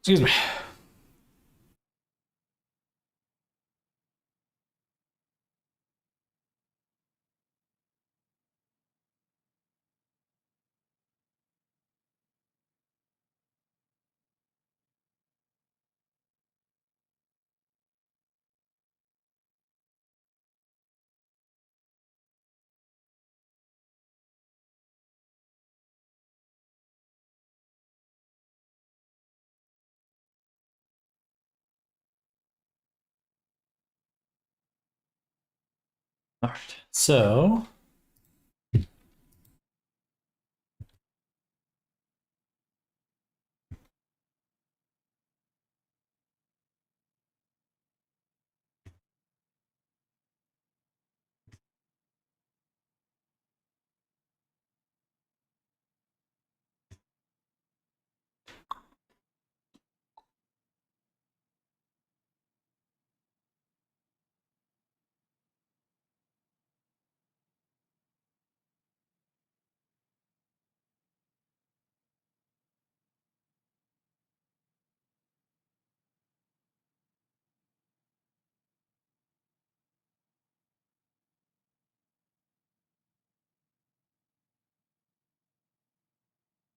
Excuse me. All right. So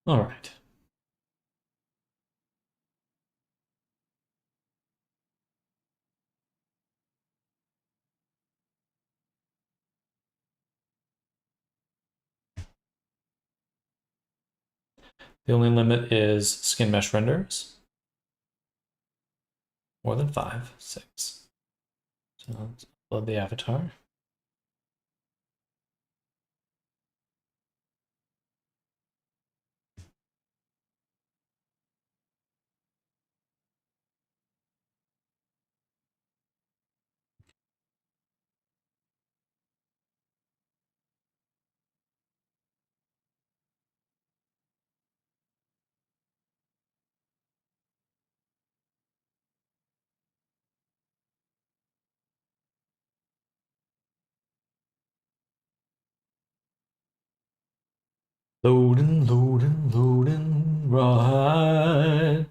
all right. The only limit is skin mesh renders. More than 5, 6. So let's upload the avatar. Loading, loading, loading, right.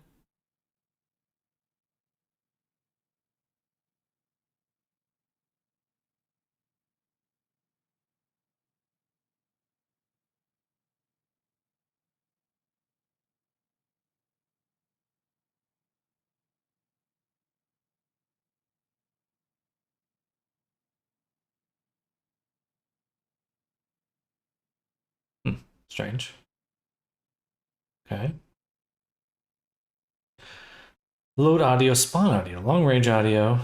Strange. Okay. Load audio, spawn audio, long range audio,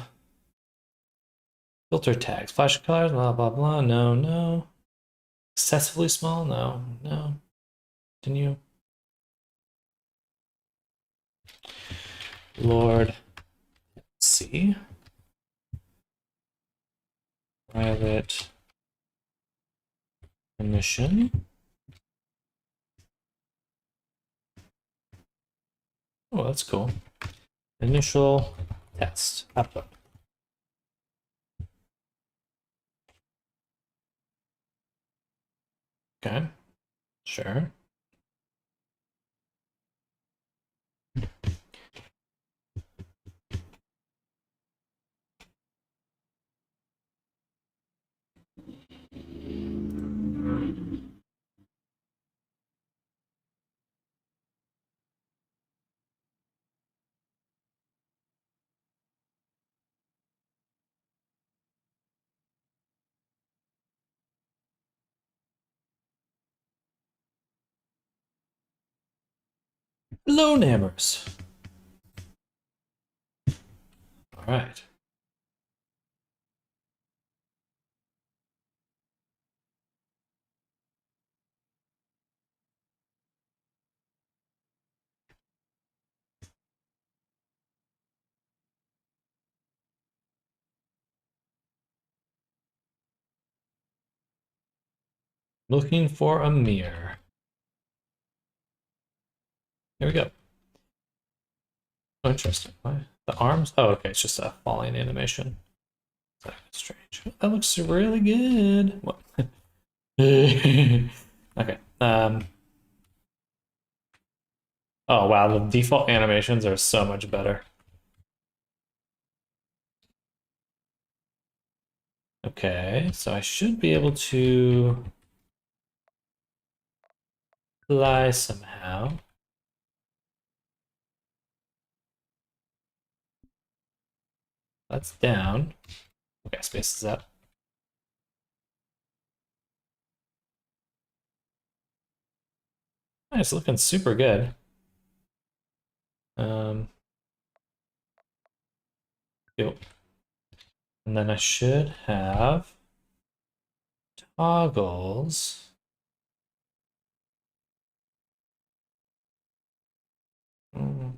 filter tags, flash colors, blah, blah, blah. No, no. Excessively small? No, no. Continue. Lord. Let's see. Private permission. Oh, that's cool. Initial test. Upload. Okay. Sure. Hello, Nammers. All right. Looking for a mirror. Here we go. Oh, interesting. Why? The arms? Oh, okay. It's just a falling animation. That's strange. That looks really good. What? Okay. Oh wow, the default animations are so much better. Okay, so I should be able to fly somehow. That's down. Okay, space is up. Nice, looking super good. Um, Yep. And then I should have toggles. Mm,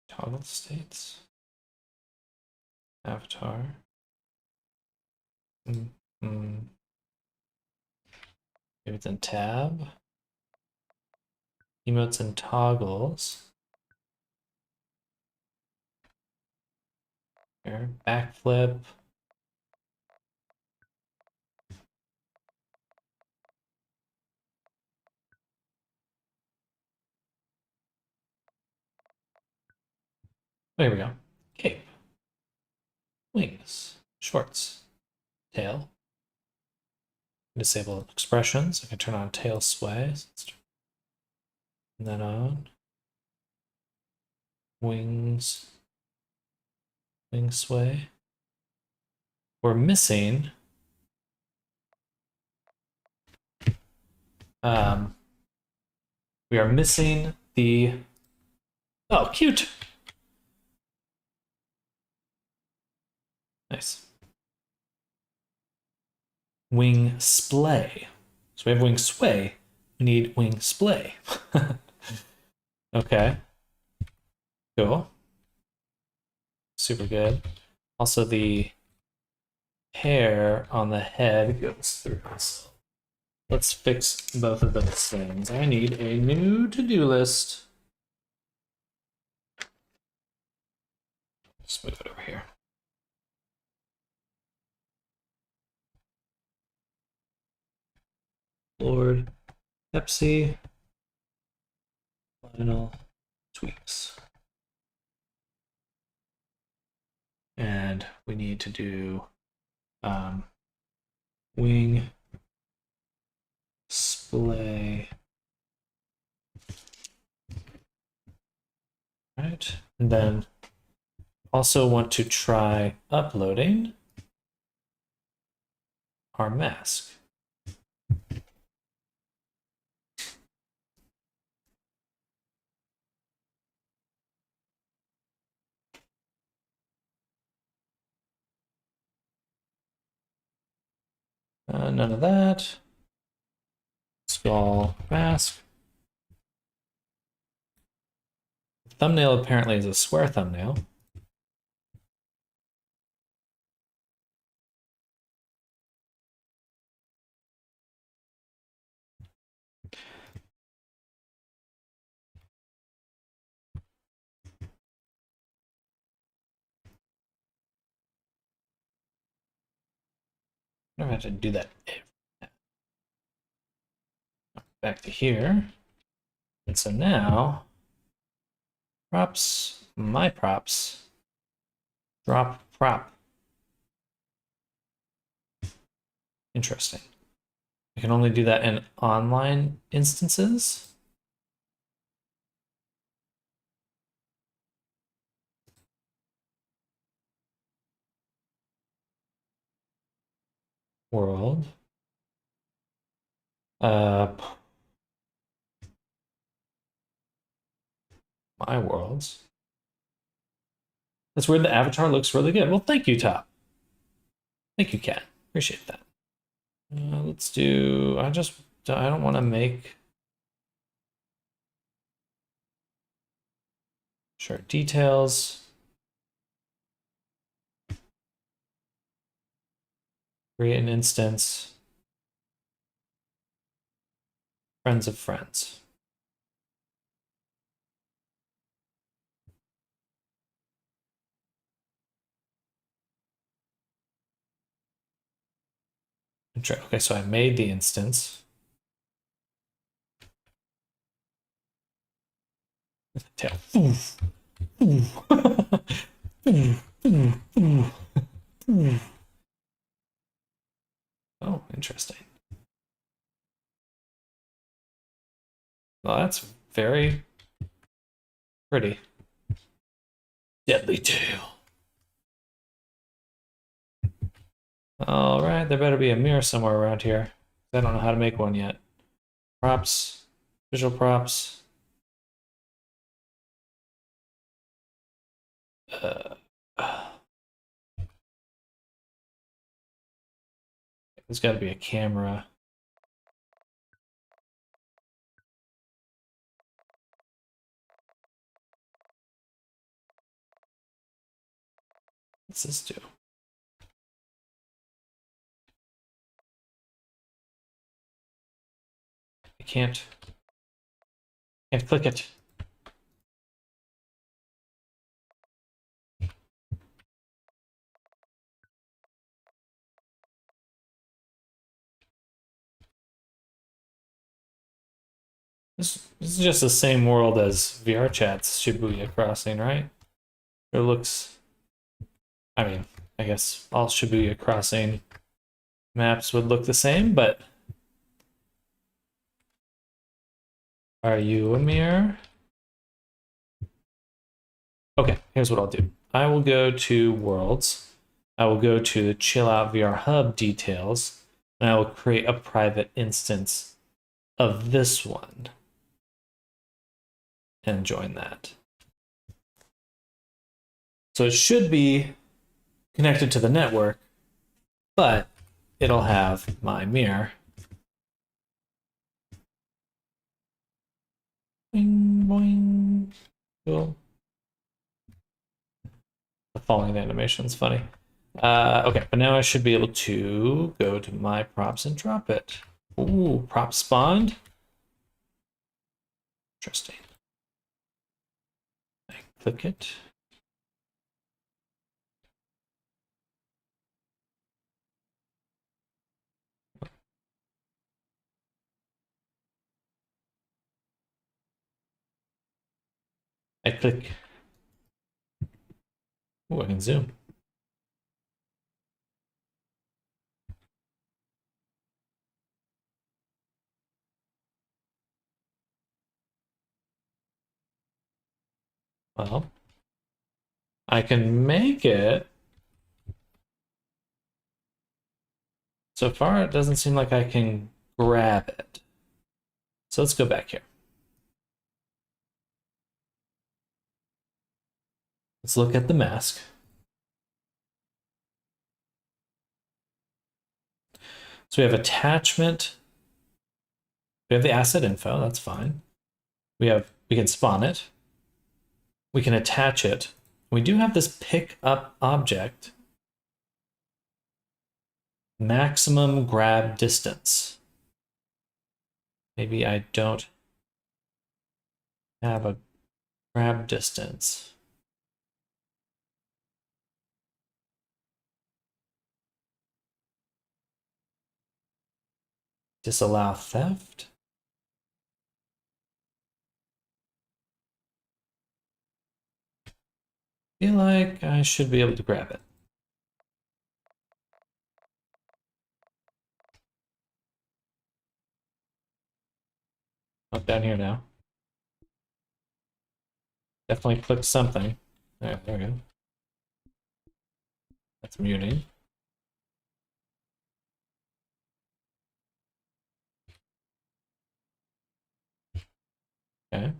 Toggle states. Avatar. Mm, mm. Maybe it's in tab. Emotes and toggles. Here, backflip. There we go. Cape. Wings. Shorts. Tail. Disable expressions. I can turn on tail sway. Let's turn that on. Wings. Wing sway. We're missing we are missing the oh, cute. Nice. Wing splay. So we have wing sway. We need wing splay. Okay. Cool. Super good. Also, the hair on the head goes through. So let's fix both of those things. I need a new to-do list. Let's move it over here. Lord Pepsi. Final tweaks. And we need to do wing splay. Right. And then also want to try uploading our mask. None of that. Skull mask. Thumbnail apparently is a square thumbnail. I don't have to do that. Back to here. And so now, props, my props, drop prop. Interesting. I can only do that in online instances. World. My worlds. That's weird. The avatar looks really good. Well, thank you, Top. Thank you, Cat. Appreciate that. Let's do. I don't want to make. Sure, details. Create an instance. friends of friends. Okay, so I made the instance. Tail. Oh, interesting. Well, that's very pretty. Deadly tail. All right, there better be a mirror somewhere around here. I don't know how to make one yet. Props, visual props. Uh, there's got to be a camera. What's this do? I can't click it. This is just the same world as VR Chat's Shibuya Crossing, right? It looks. I mean, I guess all Shibuya Crossing maps would look the same, but are you a mirror? Okay, here's what I'll do. I will go to Worlds. I will go to the Chill Out VR Hub details, and I will create a private instance of this one and join that. So it should be connected to the network, but it'll have my mirror. Boing, boing. Cool. The falling animation's funny. Okay, but now I should be able to go to my props and drop it. Ooh, prop spawned. Interesting. I click it. I click. Ooh, I can zoom. Well, I can make it. So far, it doesn't seem like I can grab it. So let's go back here. Let's look at the mask. So we have attachment. We have the asset info, that's fine. We can spawn it. We can attach it. We do have this pick up object. Maximum grab distance. Maybe I don't have a grab distance. Disallow theft. Feel like I should be able to grab it. Up down here now. Definitely click something. There we go. That's muting. Okay.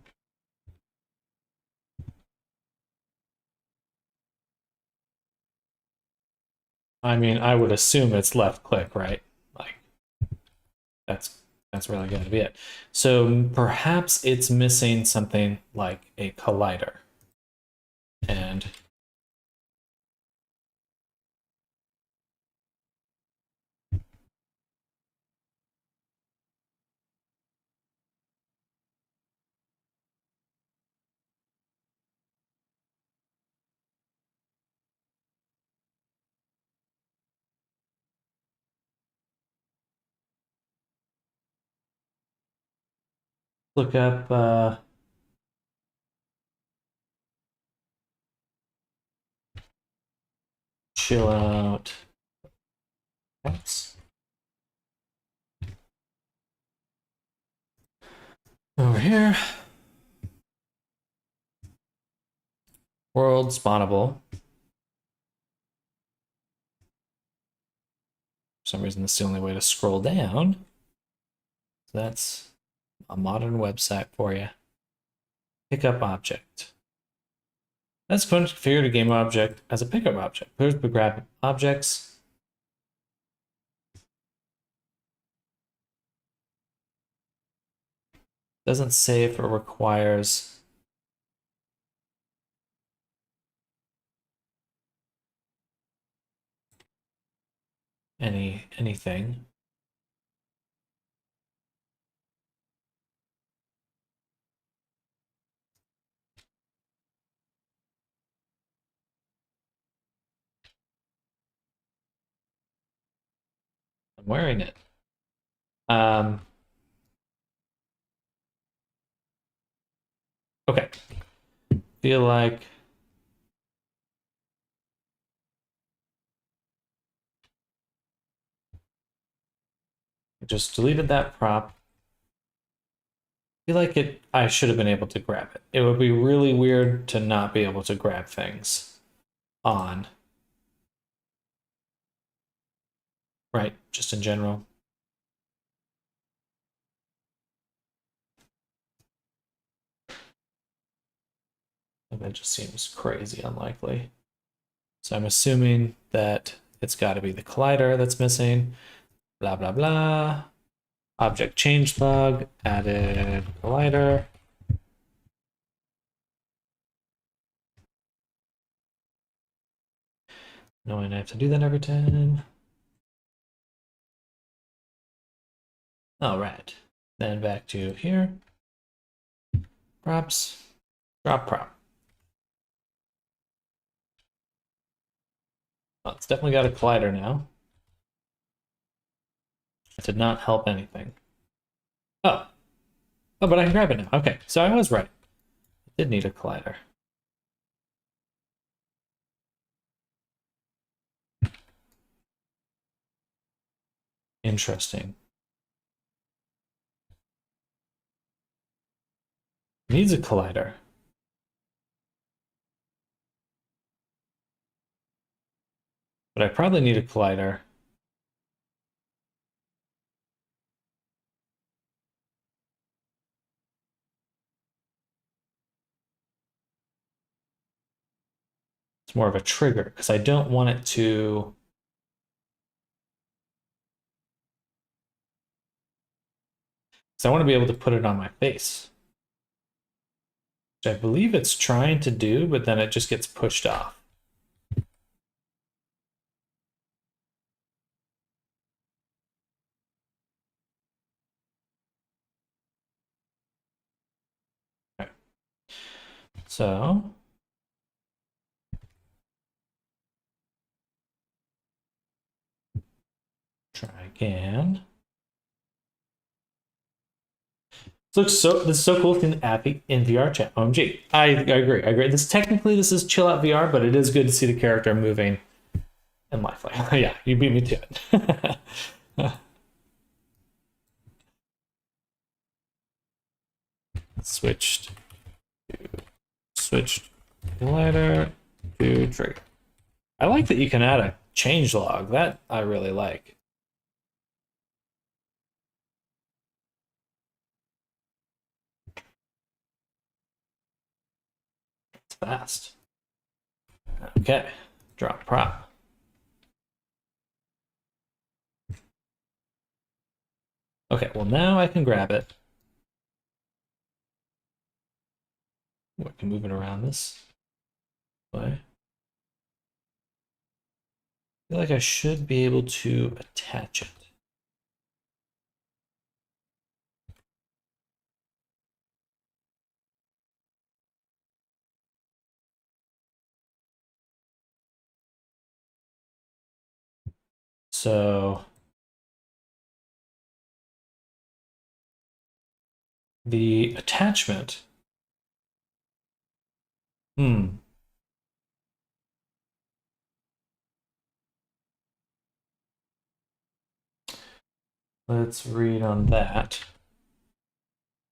I mean, I would assume it's left click, right? Like that's really going to be it. So perhaps it's missing something like a collider. And Look up chill out. Thanks. Over here. World spawnable. For some reason, that's the only way to scroll down. So that's a modern website for you. Pickup object. That's going to configure the game object as a pickup object. Here's the grab objects. Doesn't say if it requires anything. I'm wearing it. Okay. Feel like I just deleted that prop. Feel like I should have been able to grab it. It would be really weird to not be able to grab things on. Right, just in general. That just seems crazy unlikely. So I'm assuming that it's got to be the collider that's missing. Blah, blah, blah. Object change bug, added collider. Knowing I have to do that every time. All right, then back to here. Props, drop prop. Oh, it's definitely got a collider now. It did not help anything. Oh. Oh, but I can grab it now. Okay, so I was right. It did need a collider. Interesting. Needs a collider. But I probably need a collider. It's more of a trigger because I don't want it to. So I want to be able to put it on my face. Which I believe it's trying to do, but then it just gets pushed off. Okay. So try again. This is so cool in VR chat. OMG. I agree. I agree. This is chill out VR, but it is good to see the character moving and lifelike. Yeah, you beat me to it. Switched collider to trigger. I like that you can add a change log. That I really like. It's fast. Okay, drop prop. Okay, well now I can grab it. I can move it around this way. I feel like I should be able to attach it. So the attachment. Let's read on that.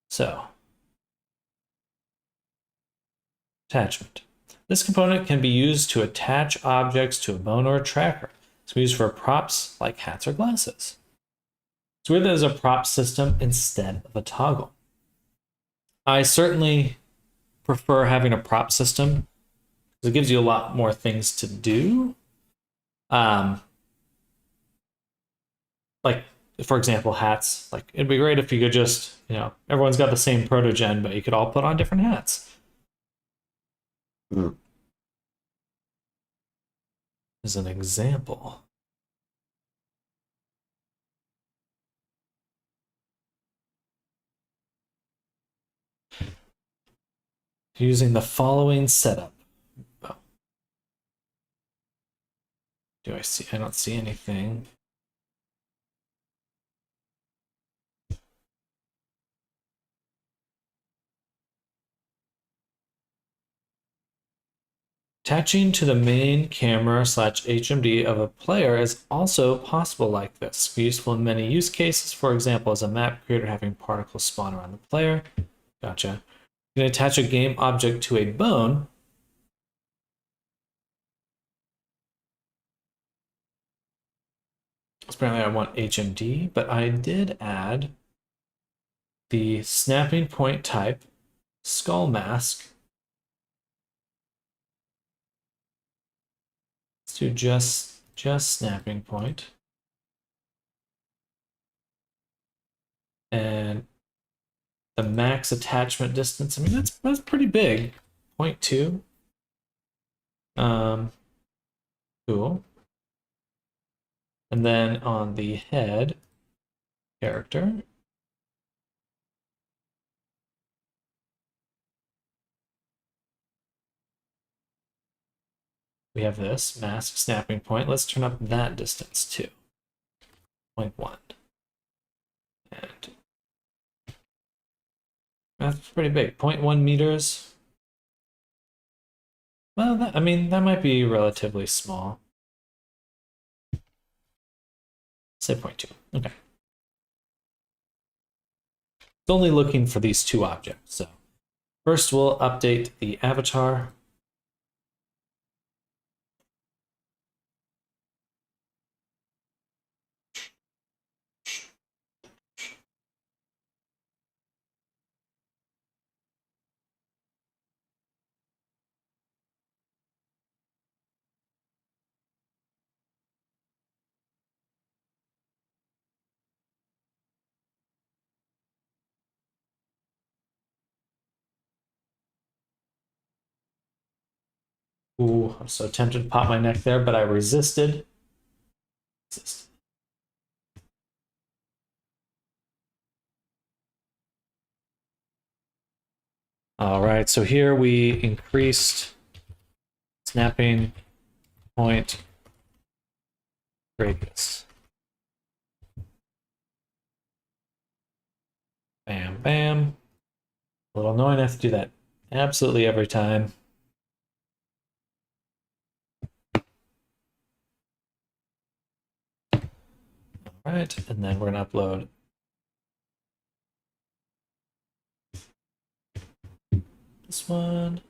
So, attachment. This component can be used to attach objects to a bone or a tracker. It's used for props like hats or glasses. It's weird that there's a prop system instead of a toggle. I certainly prefer having a prop system because it gives you a lot more things to do. Like, for example, hats. Like, it'd be great if you could just, everyone's got the same protogen, but you could all put on different hats. As an example. Using the following setup. Oh. Do I see? I don't see anything. Attaching to the main camera / HMD of a player is also possible like this. Useful in many use cases, for example, as a map creator having particles spawn around the player. Gotcha. You can attach a game object to a bone. Apparently I want HMD, but I did add the snapping point type skull mask. Let's do just snapping point. And the max attachment distance, I mean, that's pretty big. 0.2. Cool. And then on the head character, we have this mask snapping point. Let's turn up that distance to 0.1. And that's pretty big. 0.1 meters. Well, that might be relatively small. Say 0.2. Okay. It's only looking for these two objects. So first we'll update the avatar. Ooh, I'm so tempted to pop my neck there, but I resisted. All right, so here we increased snapping point radius. Bam, bam. A little annoying, I have to do that absolutely every time. All right, and then we're gonna upload this one.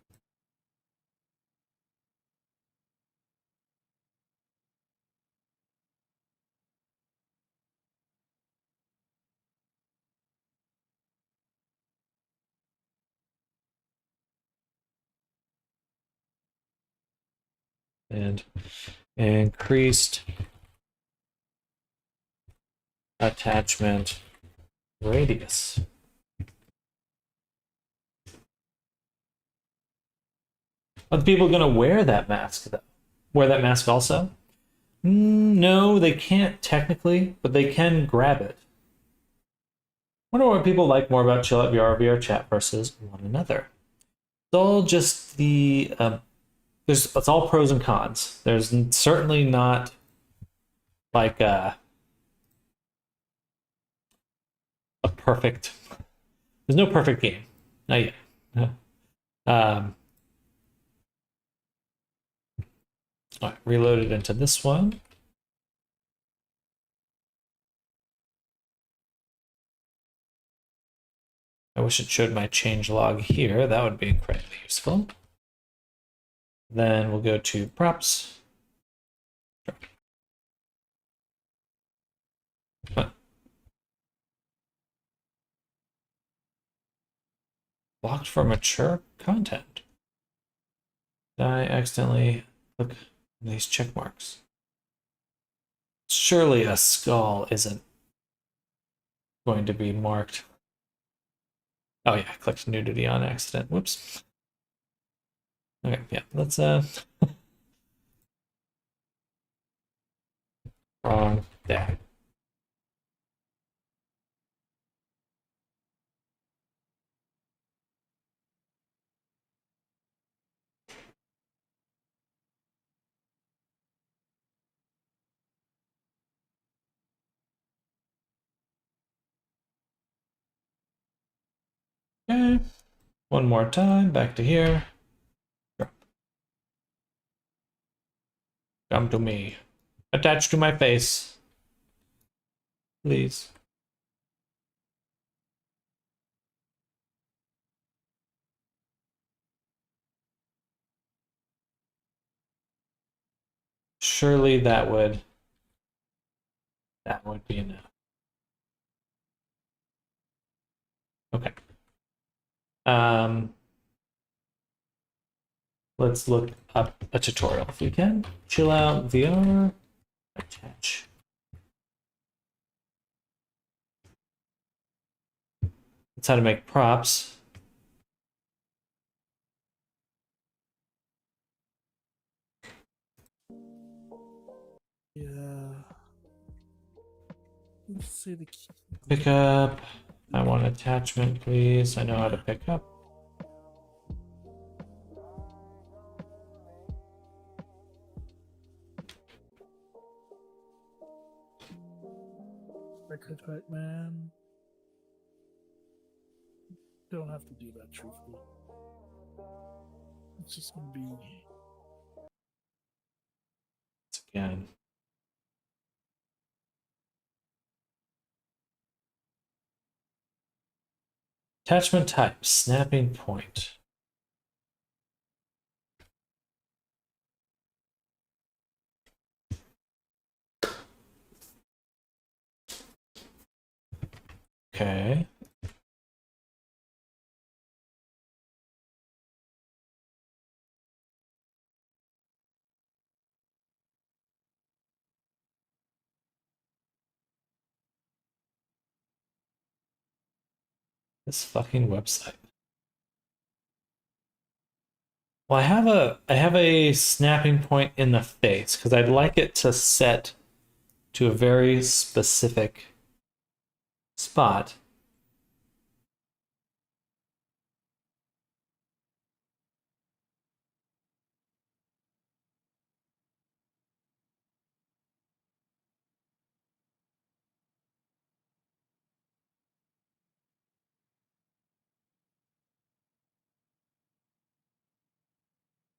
And increased attachment radius. Are the people going to wear that mask, though? Wear that mask also? No, they can't technically, but they can grab it. I wonder what people like more about Chill Out VR, VR chat versus one another. It's all just the it's all pros and cons. There's certainly not like a perfect There's no perfect game. Not yet. All right, reload it into this one. I wish it showed my change log here. That would be incredibly useful. Then we'll go to props. Huh. Blocked for mature content. Did I accidentally click these check marks? Surely a skull isn't going to be marked. Oh yeah, I clicked nudity on accident. Whoops. Okay, yeah, let's wrong there. Okay. One more time, back to here. Drop. Come to me. Attach to my face. Please. Surely that would be enough. Okay. Let's look up a tutorial if we can. Chill out VR. Attach. That's how to make props. Yeah. Let's see the key. Pick up. I want attachment, please. I know how to pick up. Record right, man. Don't have to do that, truthfully. It's just gonna be. Again. Attachment type, snapping point. Okay. This fucking website. Well, I have a snapping point in the face because I'd like it to set to a very specific spot.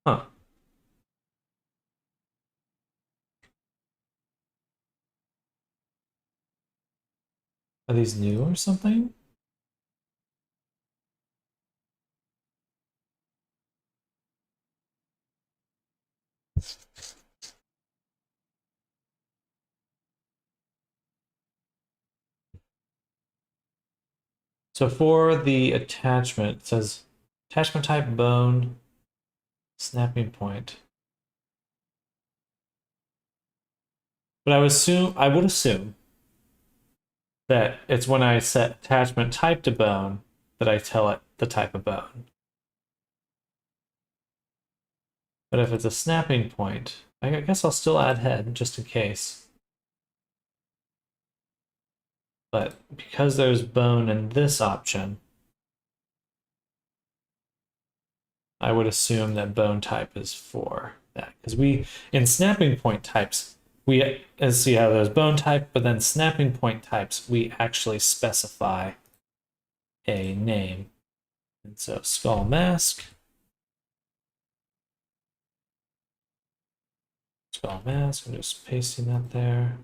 Huh. Are these new or something? So for the attachment, it says attachment type bone, snapping point. But I would assume that it's when I set attachment type to bone that I tell it the type of bone. But if it's a snapping point, I guess I'll still add head just in case. But because there's bone in this option, I would assume that bone type is for that. Because in snapping point types, we see how there's bone type, but then snapping point types, we actually specify a name. And so skull mask. Skull mask. I'm just pasting that there.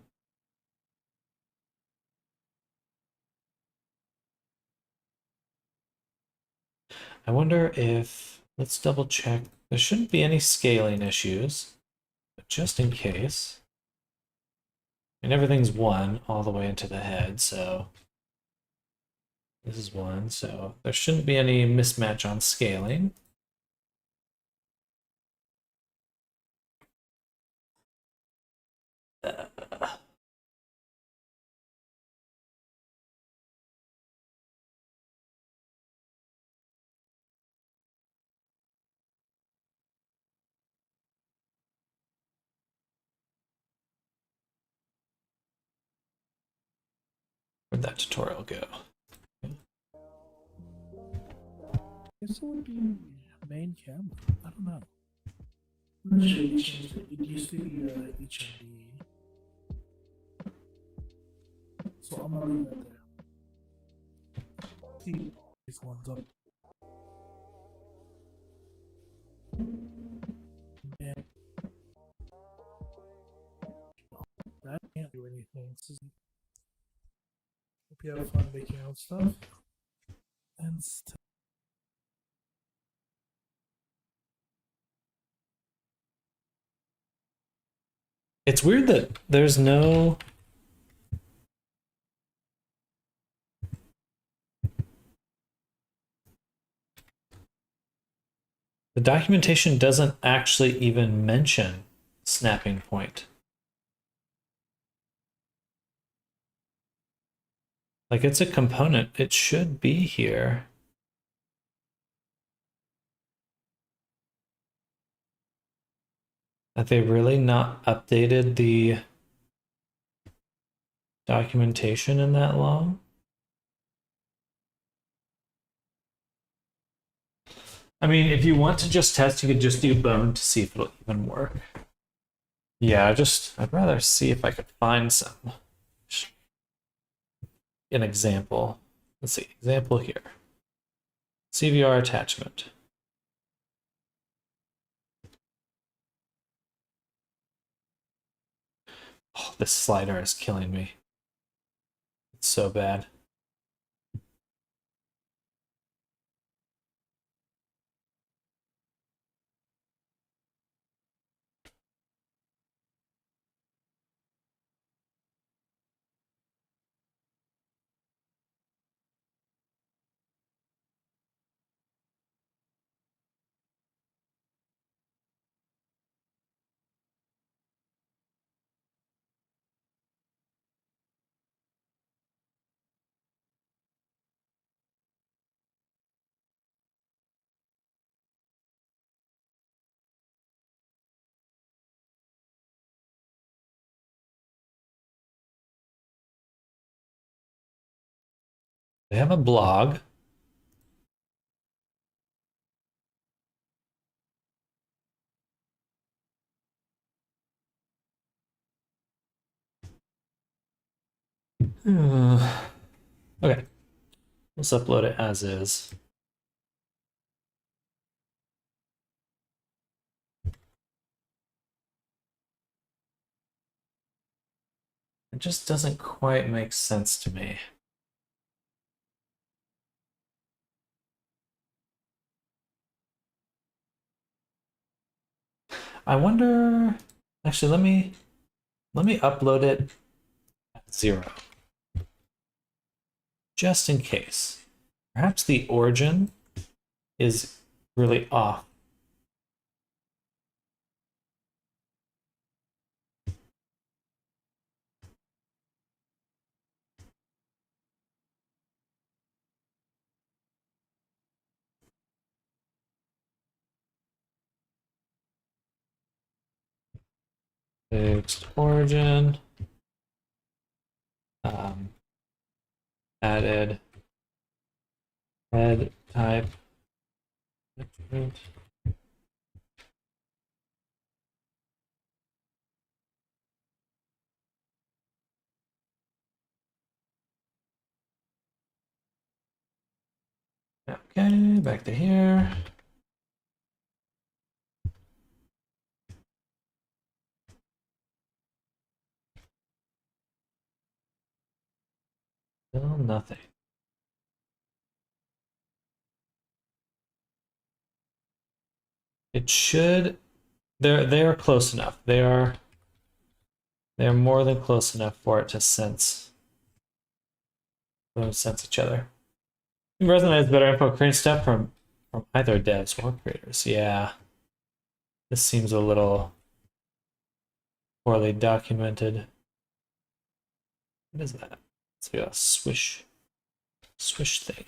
I wonder if, let's double check. There shouldn't be any scaling issues, but just in case. And everything's 1 all the way into the head, so this is 1, so there shouldn't be any mismatch on scaling. Where'd that tutorial go? Guess it would be main camera. I don't know. I'm not sure they changed it. It used to be HMD. So I'm gonna leave that there. See, this one's up. Yeah. That can't do anything. This is... Hope you have fun making out stuff. And stuff. It's weird that there's no... The documentation doesn't actually even mention snapping point. Like, it's a component. It should be here. Have they really not updated the documentation in that long? I mean, if you want to just test, you could just do bone to see if it'll even work. Yeah, I'd rather see if I could find an example. Let's see, example here. CVR attachment. Oh, this slider is killing me. It's so bad. They have a blog. Okay, let's upload it as is. It just doesn't quite make sense to me. I wonder, actually, let me upload it at 0. Just in case. Perhaps the origin is really off. Fixed origin. Added head type. Okay, back to here. Still nothing. It should. They are close enough. They are more than close enough for it to sense. For them to sense each other. Resonate has better info crane step from either devs or creators. Yeah. This seems a little poorly documented. What is that? It's like a swish thing.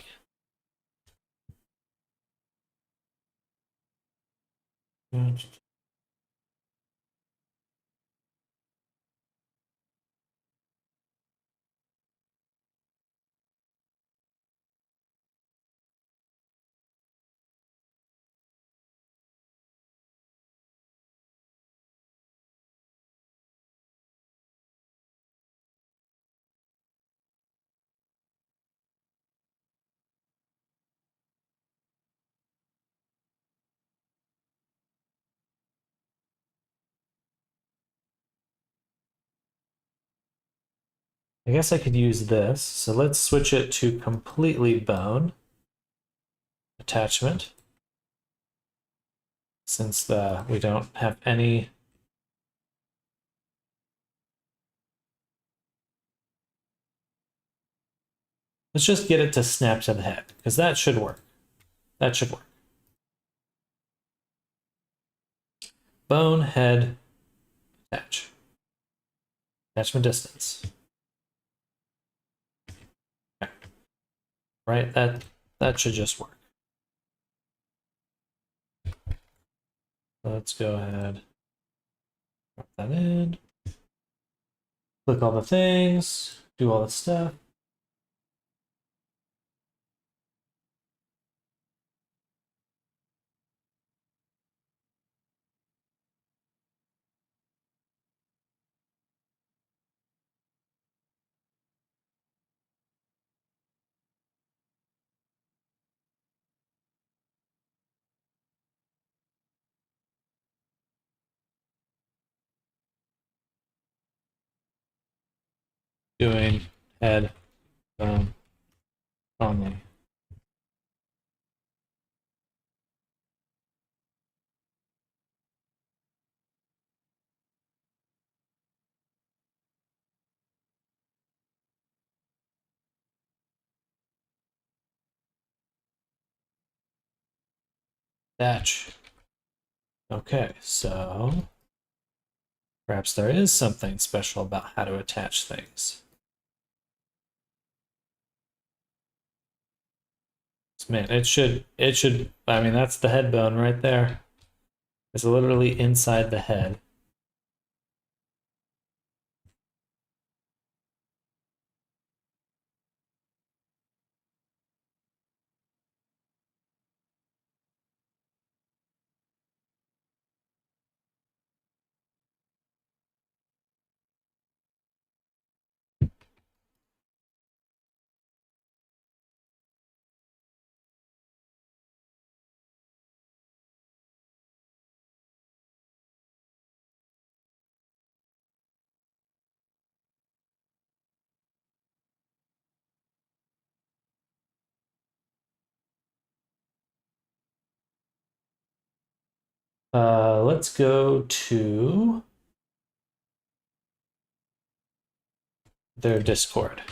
I guess I could use this. So let's switch it to completely bone attachment. Since we don't have any. Let's just get it to snap to the head, because that should work. That should work. Bone, head, attach. Attachment distance. Okay. Right, that should just work. Let's go ahead. Drop that in. Click all the things, do all the stuff. Doing head, bone, only. Attach. Okay, so perhaps there is something special about how to attach things. Man, it should, I mean, that's the head bone right there. It's literally inside the head. Let's go to their Discord.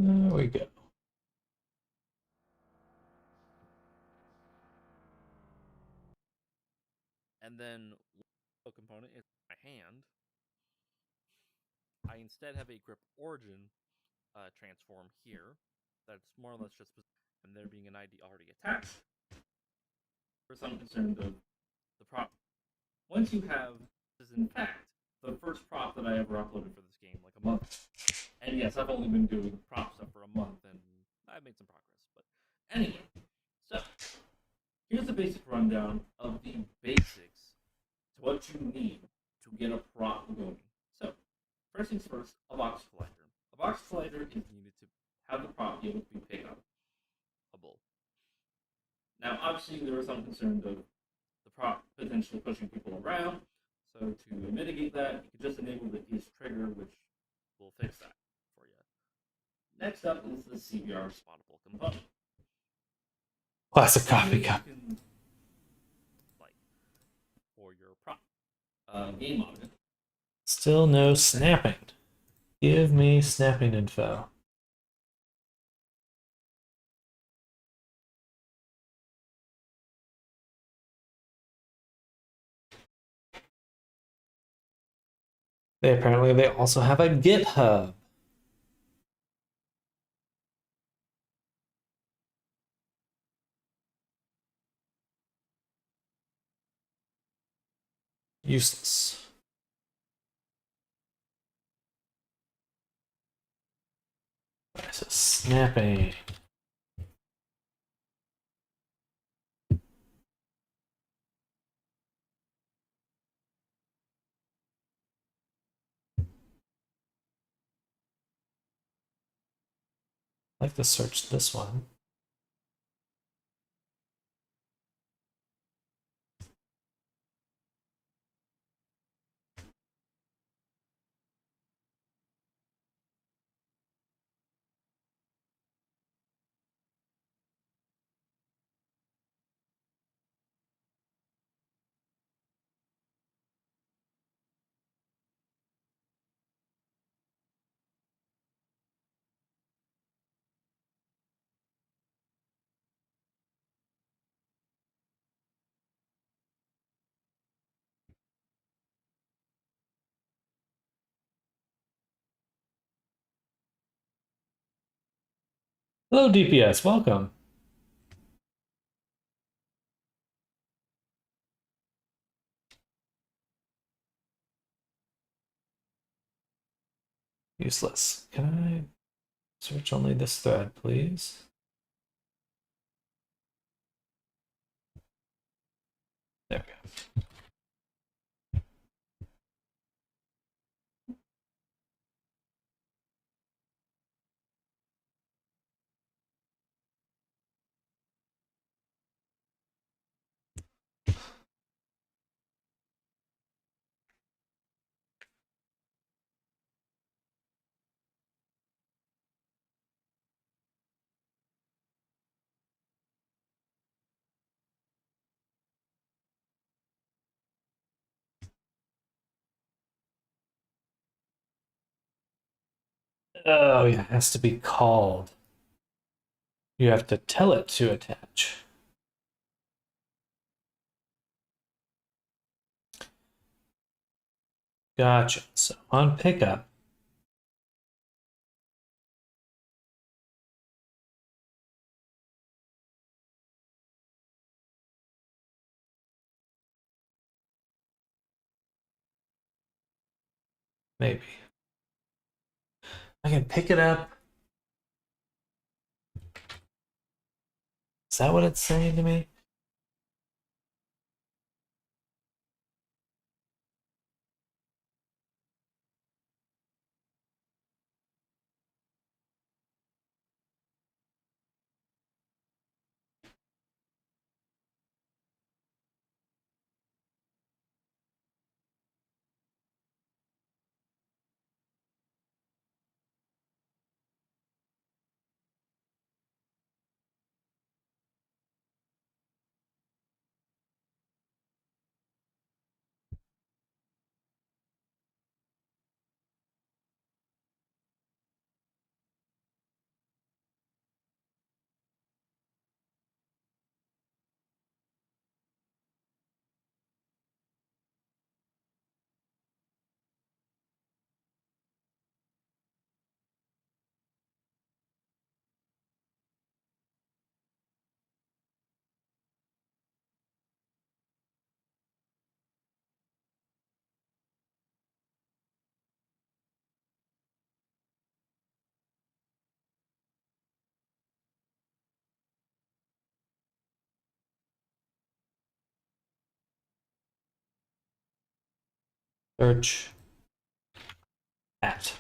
There we go. And then one component is my hand. I instead have a grip origin transform here. That's more or less just, and there being an ID already attached. For some concerned of the prop. Once you have, this is in fact the first prop that I ever uploaded for this game, like a month. And yes, I've only been doing prop stuff for a month, and I've made some progress. But anyway, so here's the basic rundown of the basics to what you need to get a prop going. So, first things first, a box collector. A box collector is needed to have the prop be able to be pickable. Now, obviously, there was some concern of the prop potentially pushing people around. So to mitigate that, you can just enable the is trigger, which will fix that for you. Next up is the CBR spottable component. Classic coffee cup. Like for your prop game object. Still no snapping. Give me snapping info. They also have a GitHub. Useless. So snapping. I'd like to search this one. Hello, DPS. Welcome. Useless. Can I search only this thread, please? There we go. Oh, yeah, it has to be called. You have to tell it to attach. Gotcha. So on pickup, maybe. I can pick it up. Is that what it's saying to me? Search at.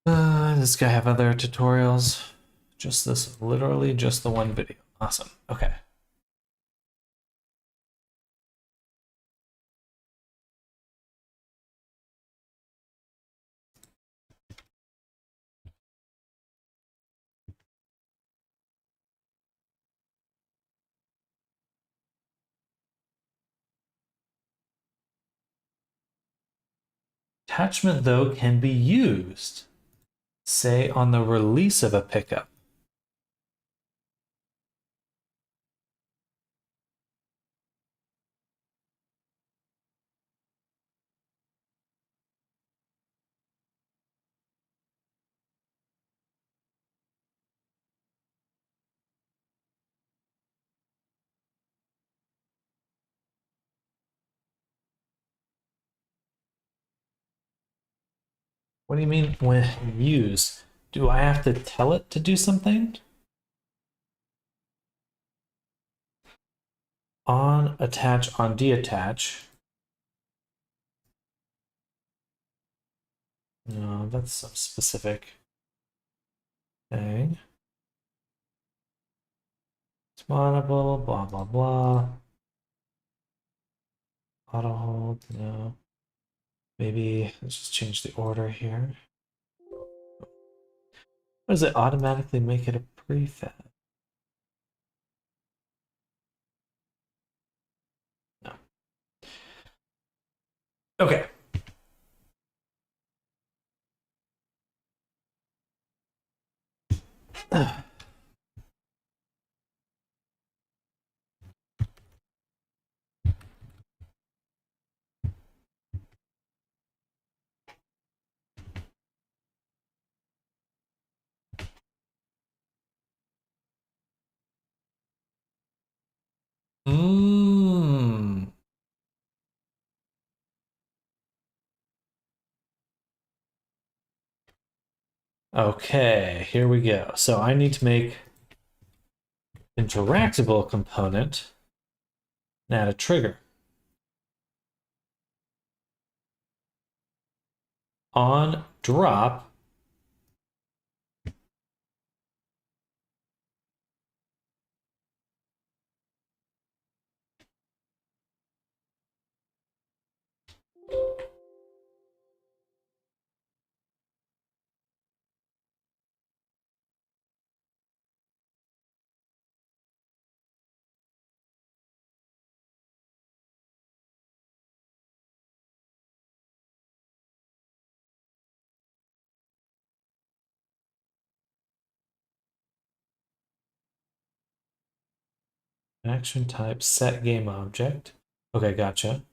Does this guy have other tutorials? Just this, literally just the one video. Awesome. Okay. Attachment, though, can be used, say, on the release of a pickup. What do you mean when use? Do I have to tell it to do something? On attach, on deattach. No, that's some specific thing. Spawnable, blah, blah, blah. Auto hold, no. Maybe let's just change the order here. Or does it automatically make it a prefab? No. Okay. Mm. Okay, here we go. So I need to make interactable component and add a trigger. On drop, action type, set game object. Okay, gotcha.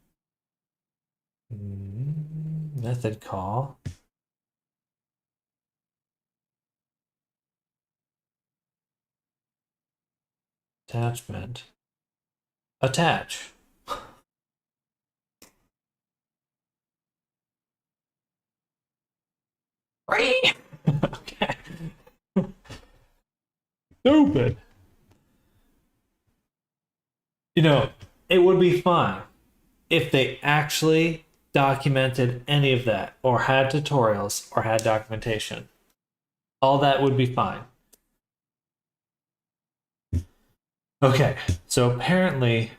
Method call. Attachment. Attach. Right? Okay. Stupid. You know, it would be fun if they actually documented any of that, or had tutorials, or had documentation. All that would be fine. Okay, so apparently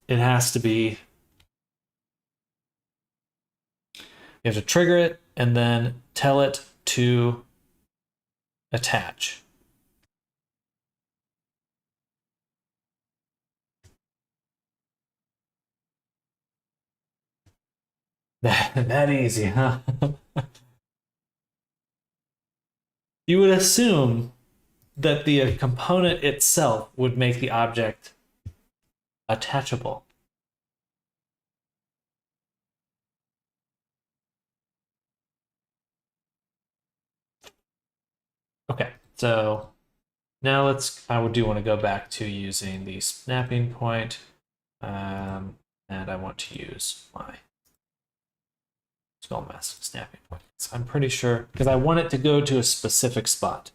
it has to be, you have to trigger it and then tell it to attach. That easy, huh? You would assume that the component itself would make the object attachable. Okay, so now I do want to go back to using the snapping point, and I want to use my skull mask snapping point. So I'm pretty sure, because I want it to go to a specific spot.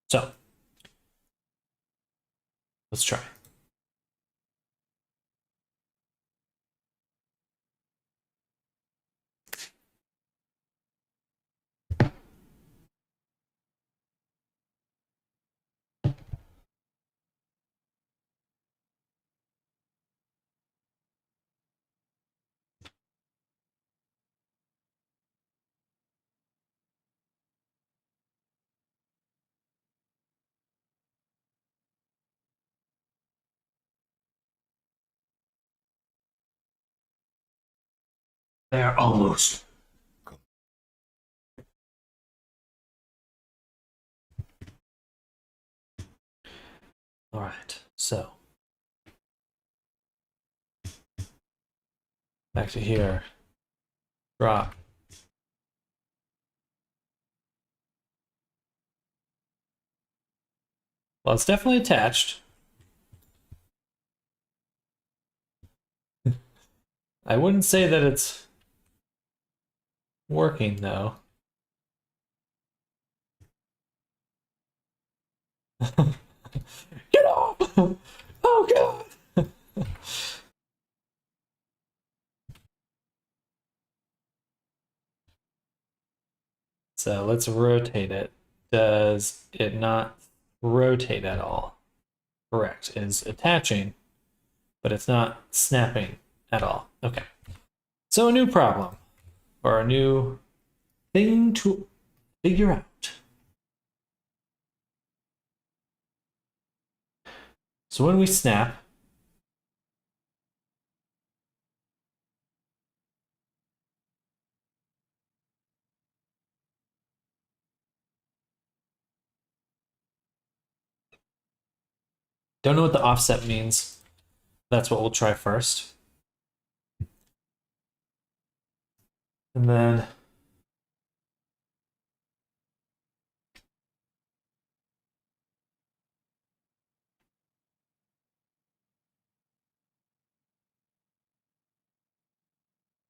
So, let's try. There, almost. All right, so back to here. Drop. Well, it's definitely attached. I wouldn't say that it's working though. Get off! Oh god! So let's rotate it. Does it not rotate at all? Correct. It is attaching, but it's not snapping at all. Okay. So a new problem, or a new thing to figure out. So when we snap, don't know what the offset means. That's what we'll try first. And then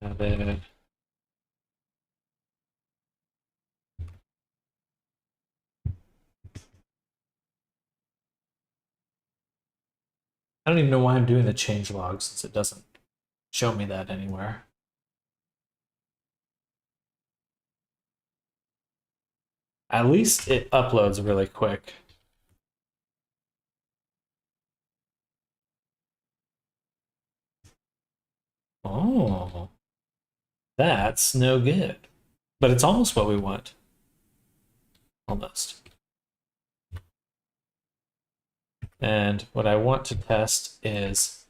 have it. I don't even know why I'm doing the change log since it doesn't show me that anywhere. At least it uploads really quick. Oh, that's no good. But it's almost what we want. Almost. And what I want to test is,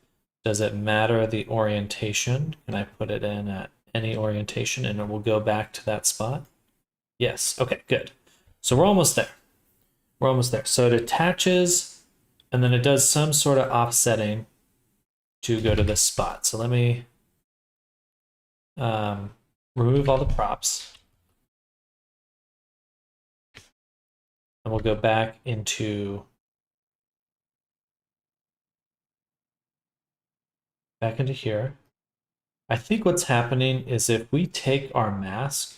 does it matter the orientation? Can I put it in at any orientation and it will go back to that spot? Yes, okay, good. So we're almost there. We're almost there. So it attaches and then it does some sort of offsetting to go to this spot. So let me remove all the props. And we'll go back into here. I think what's happening is if we take our mask,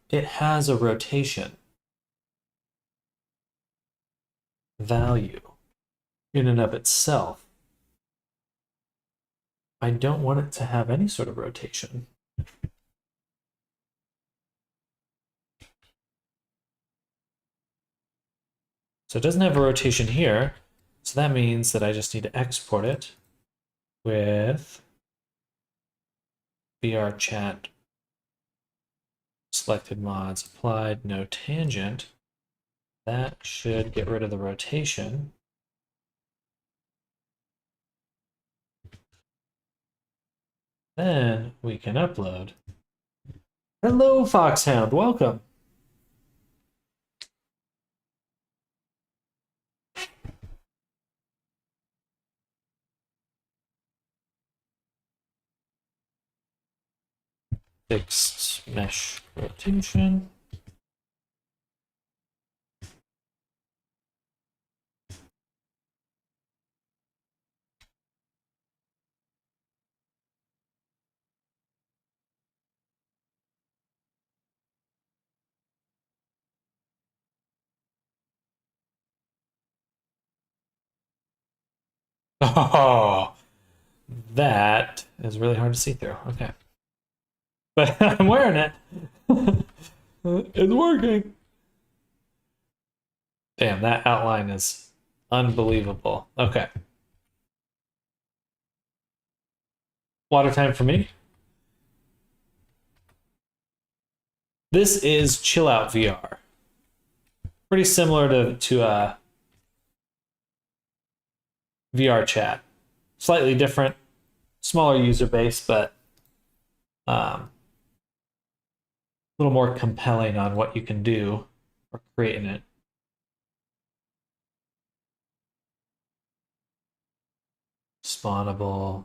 it has a rotation value in and of itself. I don't want it to have any sort of rotation. So it doesn't have a rotation here. So that means that I just need to export it with VRChat selected mods applied, no tangent. That should get rid of the rotation. Then we can upload. Hello, Foxhound. Welcome. Fixed mesh rotation. Oh, that is really hard to see through. Okay. But I'm wearing it. It's working. Damn, that outline is unbelievable. Okay. Water time for me. This is Chill Out VR. Pretty similar to VR chat. Slightly different, smaller user base, but a little more compelling on what you can do or create in it. Spawnable.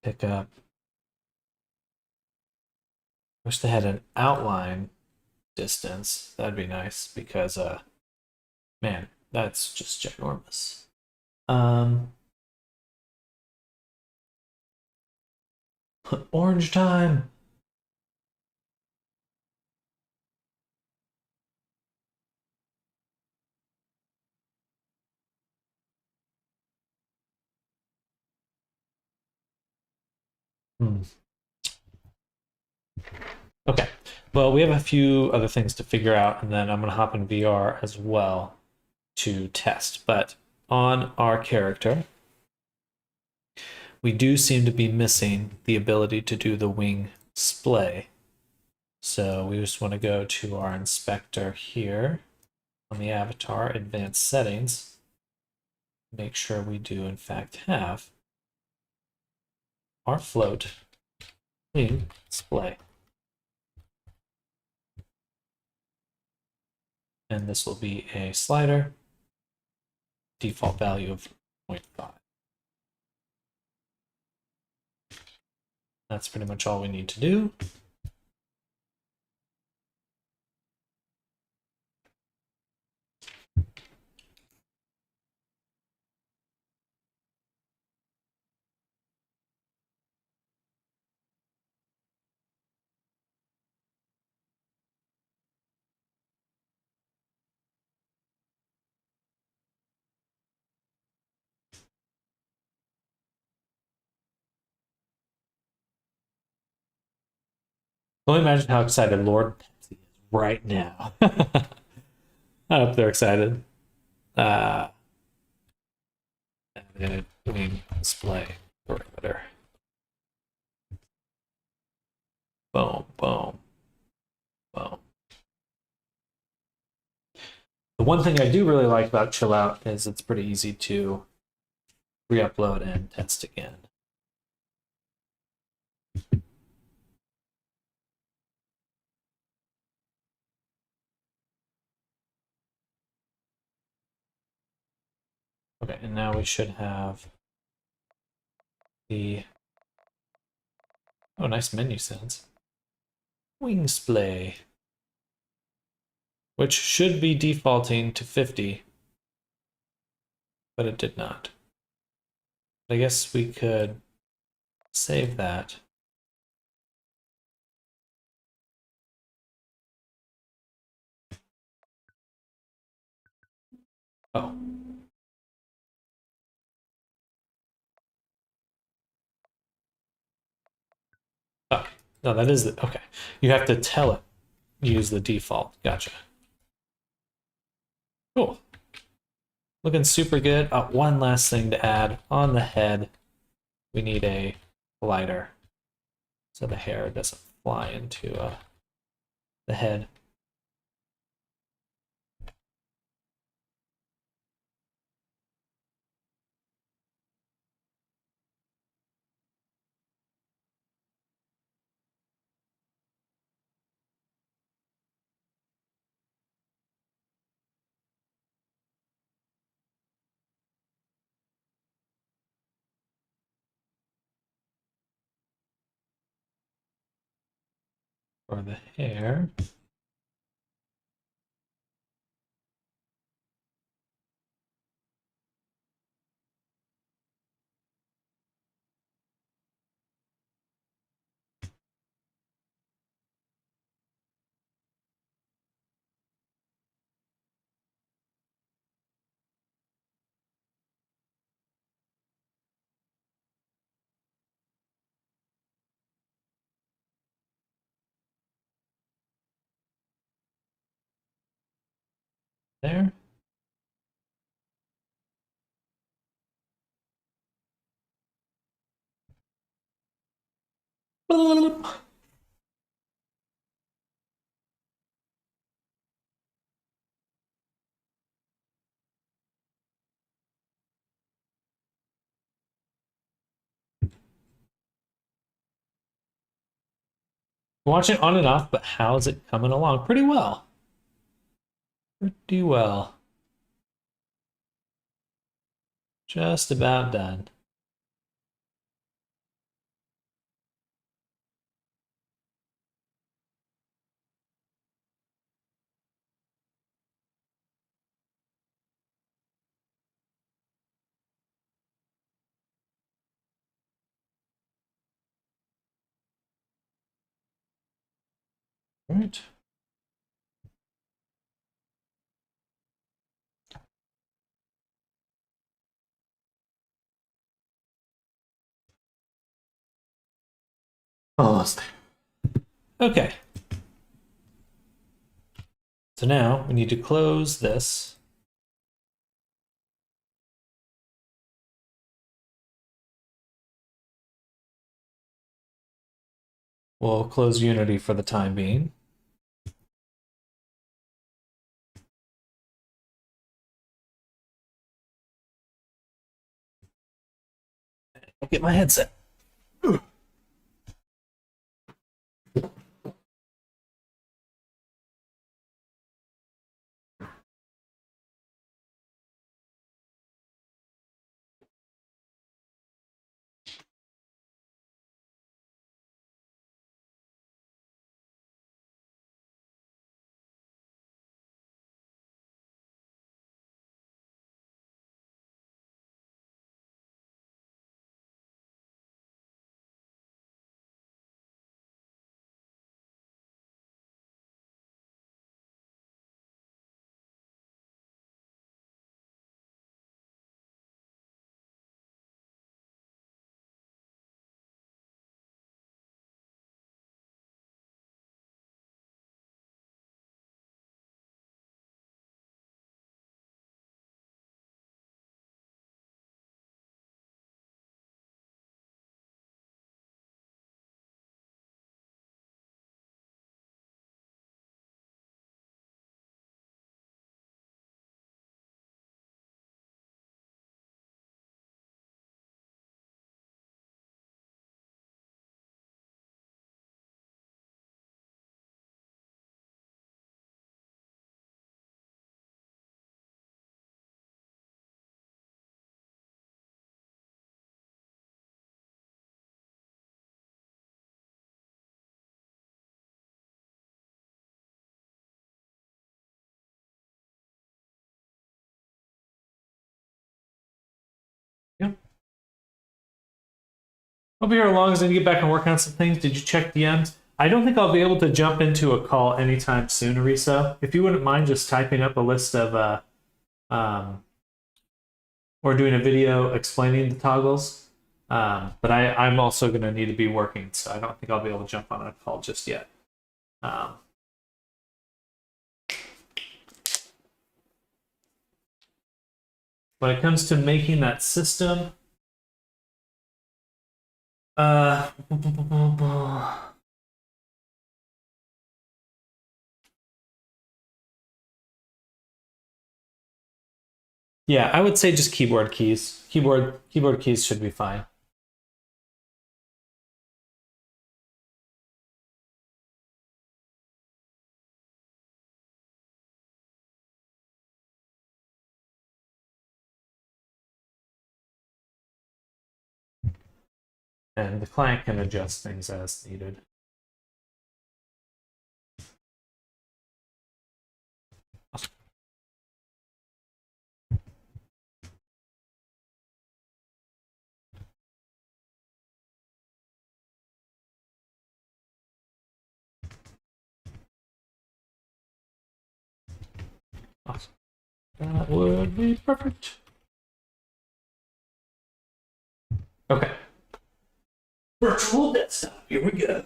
Pickup. Wish they had an outline distance. That'd be nice because man, that's just ginormous. Orange time. Okay. Well, we have a few other things to figure out, and then I'm gonna hop in VR as well to test. But on our character, we do seem to be missing the ability to do the wing splay. So we just want to go to our inspector here on the avatar, advanced settings, make sure we do in fact have our float wing splay. And this will be a slider, default value of 0.5. That's pretty much all we need to do. Only imagine how excited Lord Pepsi is right now. I hope they're excited. Added wing display parameter. Boom, boom, boom. The one thing I do really like about Chill Out is it's pretty easy to re-upload and test again. Okay, and now we should have the nice menu sounds. Wing splay, which should be defaulting to 50, but it did not. I guess we could save that. Oh. Oh, no, that is the, okay. You have to tell it, use the default. Gotcha. Cool. Looking super good. One last thing to add on the head. We need a glider so the hair doesn't fly into the head. for the hair. There. Watch it on and off, but how's it coming along? Pretty well. Pretty well. Just about done. All right. Almost there. Okay. So now we need to close this. We'll close Unity for the time being. I'll get my headset. Yep. I'll be here as long as I need to get back and work on some things. Did you check DMs? I don't think I'll be able to jump into a call anytime soon, Arisa. If you wouldn't mind just typing up a list of or doing a video explaining the toggles. But I'm also going to need to be working, so I don't think I'll be able to jump on a call just yet. When it comes to making that system, yeah, I would say just keyboard keys. Keyboard keys should be fine. And the client can adjust things as needed. Awesome. That would be perfect. Okay. Virtual desktop. Here we go.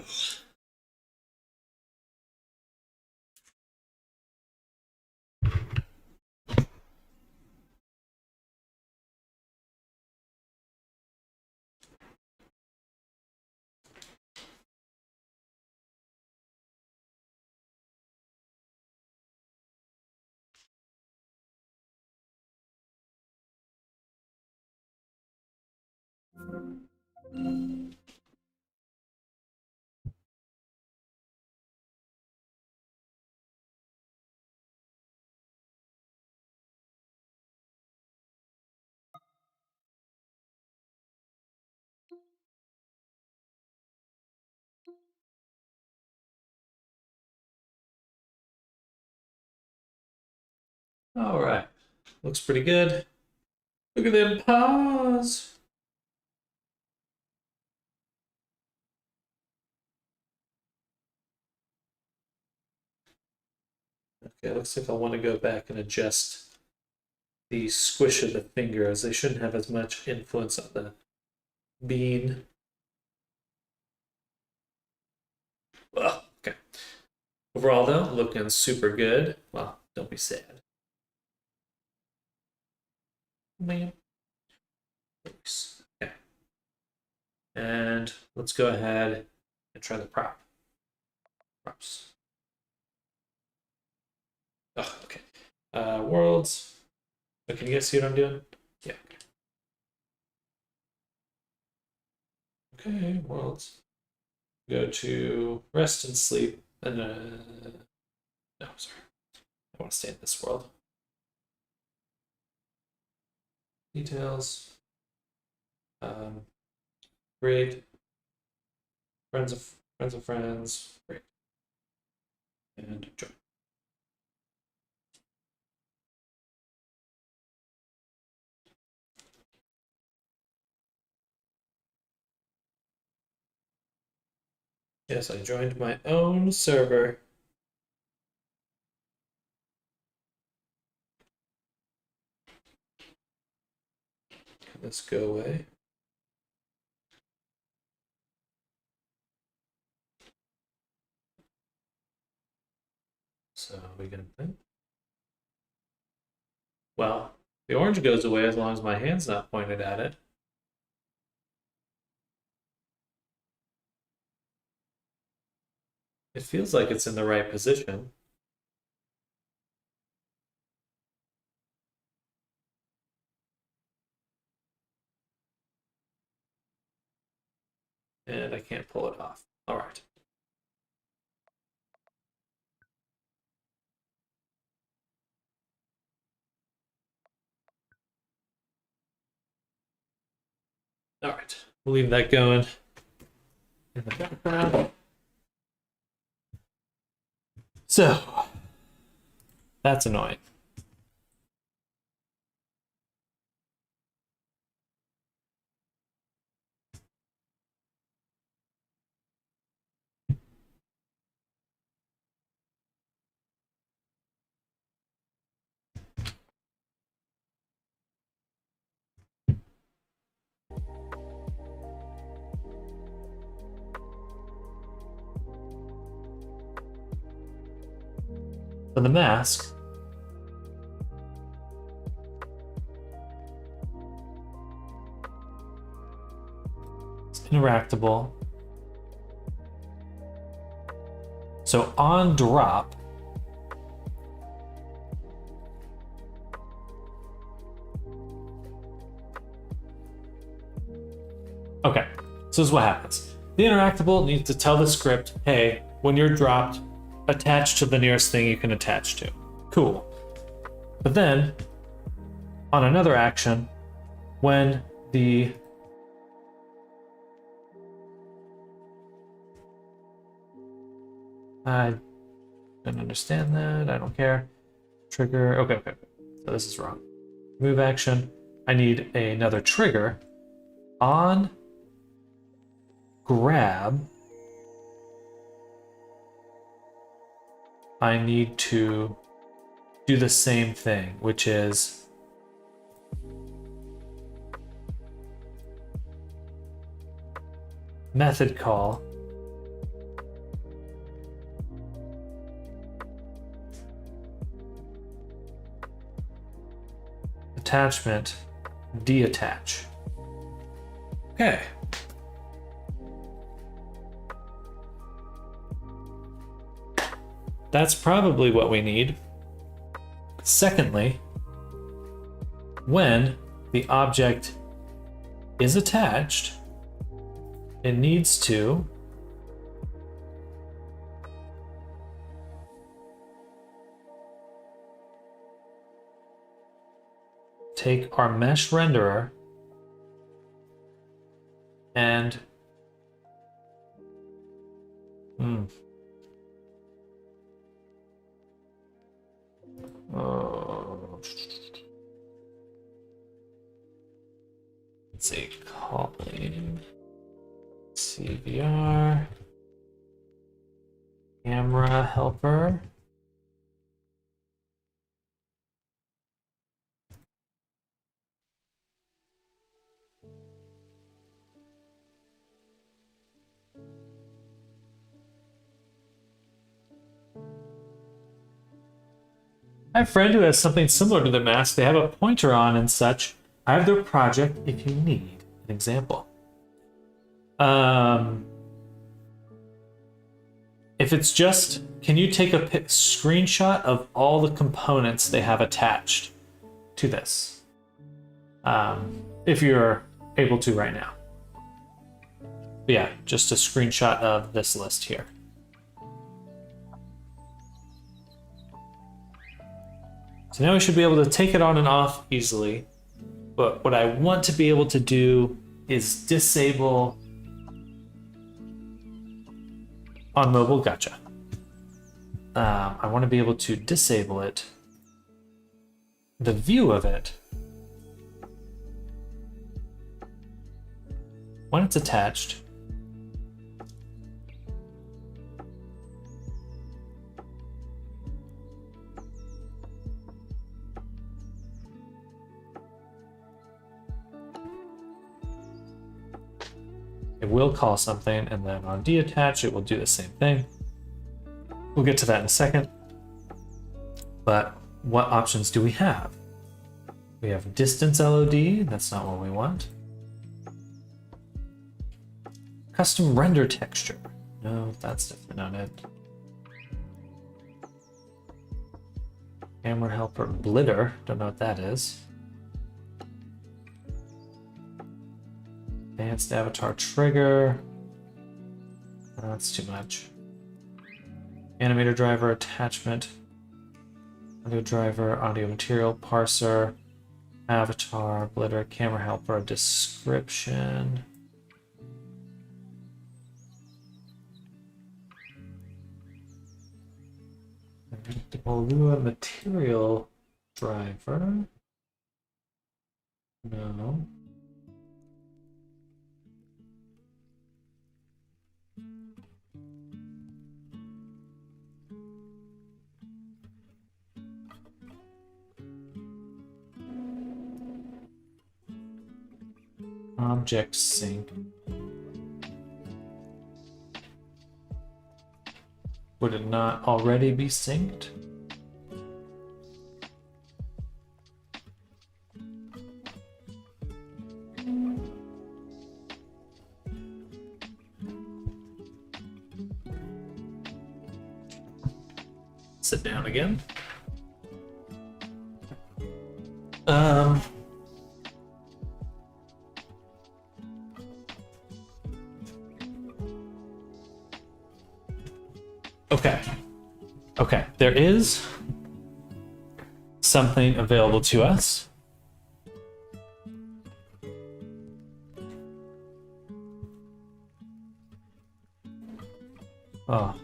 All right. Looks pretty good. Look at them paws. Okay, looks like I want to go back and adjust the squish of the finger, as they shouldn't have as much influence on the bean. Well, okay. Overall, though, looking super good. Well, don't be sad. Man. Oops. Okay. And let's go ahead and try the props. Oh, okay. Worlds. Oh, can you guys see what I'm doing? Yeah. Okay, worlds. Go to rest and sleep. And no, sorry. I want to stay in this world. Details. Great. Friends of friends. Great. And join. Yes, I joined my own server. Can this go away? So we can think. Well, the orange goes away as long as my hand's not pointed at it. It feels like it's in the right position. And I can't pull it off. All right. All right. We'll leave that going in the background. So, that's annoying. So the mask is interactable. So on drop, okay, so this is what happens. The interactable needs to tell the script, hey, when you're dropped, attach to the nearest thing you can attach to. Cool. But then, on another action, when the I don't understand that, I don't care. Trigger. Okay, okay. So this is wrong. Move action. I need another trigger. On grab, I need to do the same thing, which is method call. Attachment, deattach. Okay. That's probably what we need. Secondly, when the object is attached, it needs to take our mesh renderer and let's see, calling CVR camera helper. I have a friend who has something similar to the mask. They have a pointer on and such. I have their project if you need an example. If it's just, can you take a screenshot of all the components they have attached to this? If you're able to right now. But yeah, just a screenshot of this list here. So now we should be able to take it on and off easily. But what I want to be able to do is disable on mobile. Gotcha. I want to be able to disable it, the view of it, when it's attached. It will call something, and then on deattach, it will do the same thing. We'll get to that in a second. But what options do we have? We have distance LOD, that's not what we want. Custom render texture. No, that's definitely not it. Camera helper blitter, don't know what that is. Advanced avatar trigger. That's too much. Animator driver attachment. Audio driver, audio material parser, avatar, blitter, camera helper, description. Lua material driver. No. Object sync. Would it not already be synced? Sit down again. Okay. Okay, there is something available to us. Oh.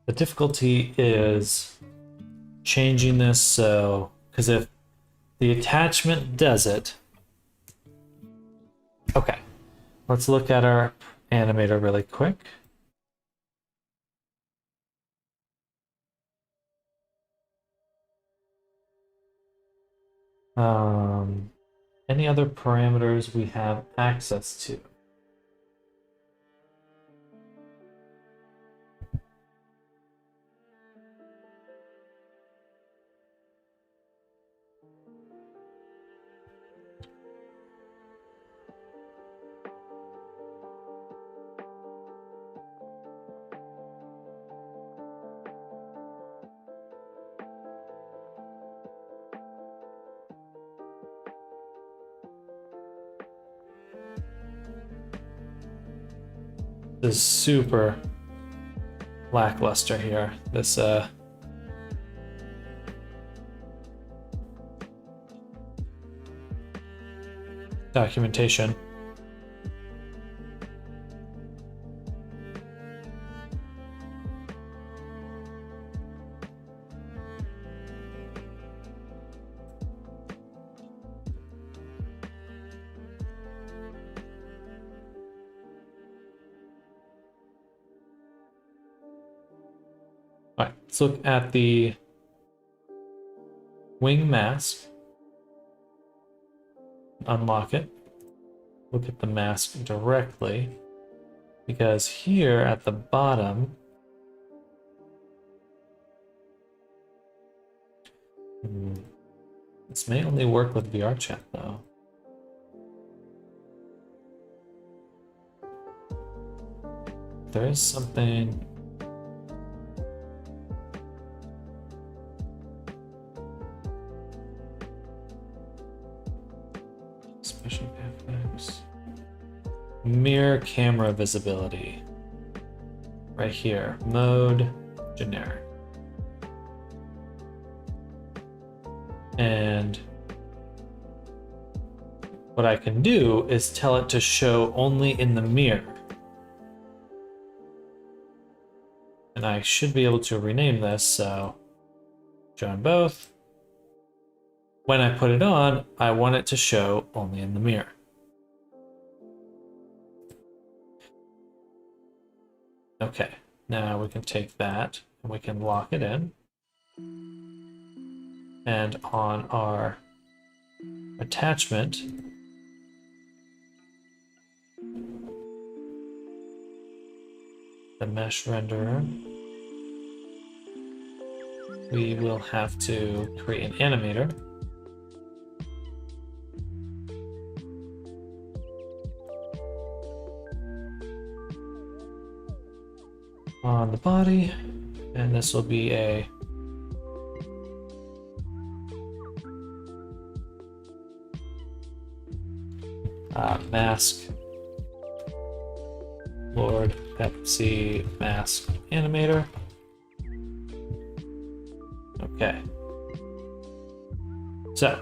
The difficulty is changing this so, because if the attachment does it, okay, let's look at our animator really quick. Any other parameters we have access to? This is super lackluster here. This documentation. All right, let's look at the wing mask. Unlock it. Look at the mask directly, because here at the bottom, this may only work with VR chat though. There is something. Special effects. Mirror camera visibility. Right here. Mode generic. And what I can do is tell it to show only in the mirror. And I should be able to rename this, so show in both. When I put it on, I want it to show only in the mirror. Okay, now we can take that and we can lock it in. And on our attachment, the mesh renderer, we will have to create an animator. On the body, and this will be a mask Lord Pepsi mask animator. Okay, so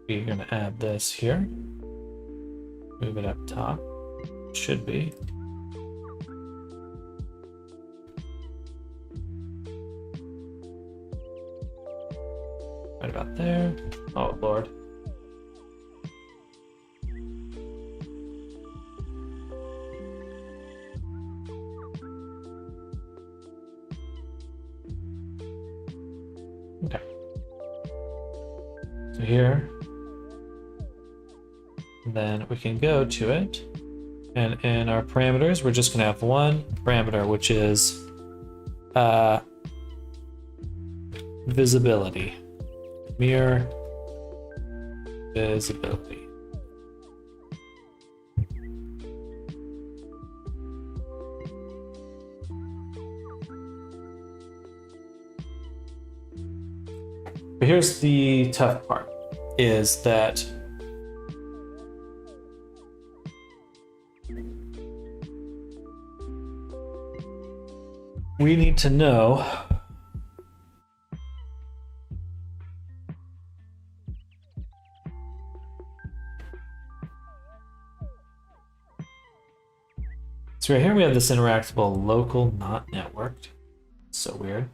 we're going to add this here, move it up top, should be. Right about there. Oh, Lord. Okay. So here, then we can go to it, and in our parameters, we're just going to have one parameter, which is visibility. Mirror visibility. But here's the tough part, is that we need to know So right here we have this interactable local, not networked. So weird.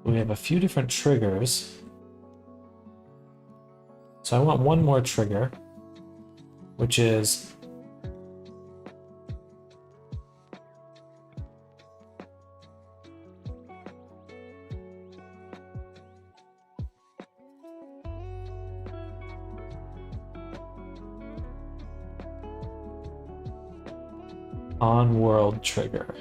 We have a few different triggers. So I want one more trigger, which is on world trigger.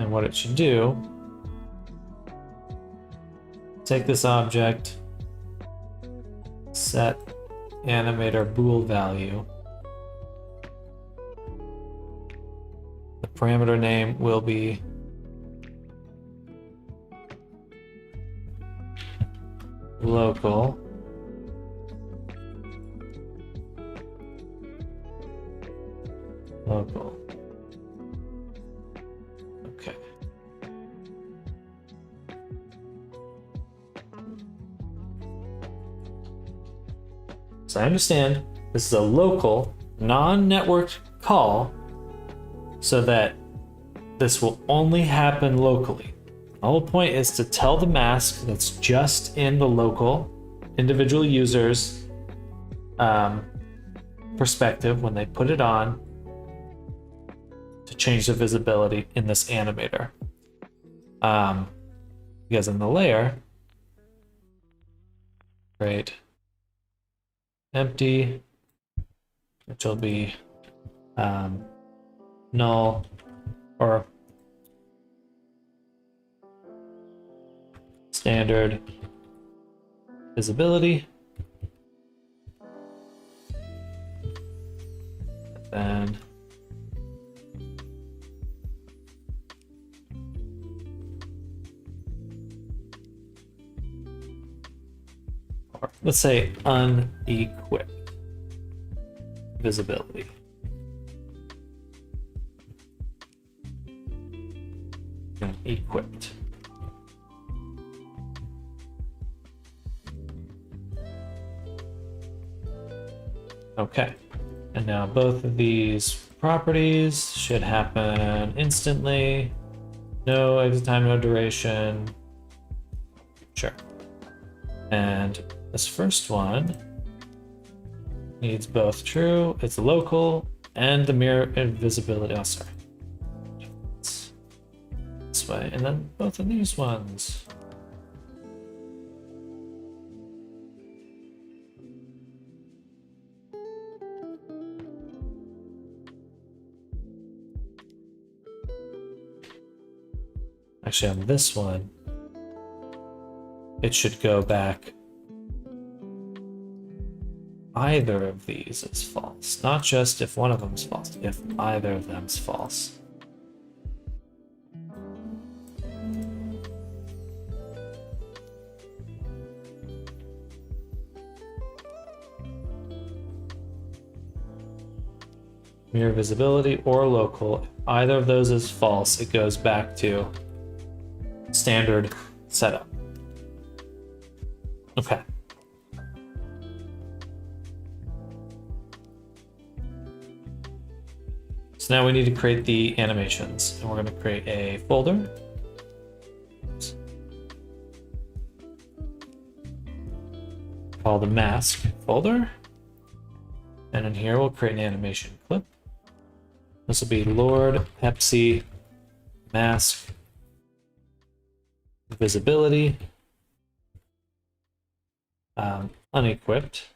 And what it should do, take this object, set animator bool value. The parameter name will be local. Local. Okay. So I understand this is a local, non-networked call, so that this will only happen locally. The whole point is to tell the mask that's just in the local individual user's perspective when they put it on to change the visibility in this animator. Because in the layer, create empty, which will be null or standard visibility. And then or let's say unequipped visibility. And equipped. Okay, and now both of these properties should happen instantly. No exit time, no duration. Sure. And this first one needs both true, it's local, and the mirror invisibility. Oh, sorry. It's this way, and then both of these ones. Actually, on this one, it should go back. Either of these is false. Not just if one of them is false, if either of them is false. Mirror visibility or local. If either of those is false, it goes back to standard setup. Okay. So now we need to create the animations, and we're going to create a folder. Oops. Call the mask folder. And in here we'll create an animation clip. This will be Lord Pepsi mask visibility unequipped.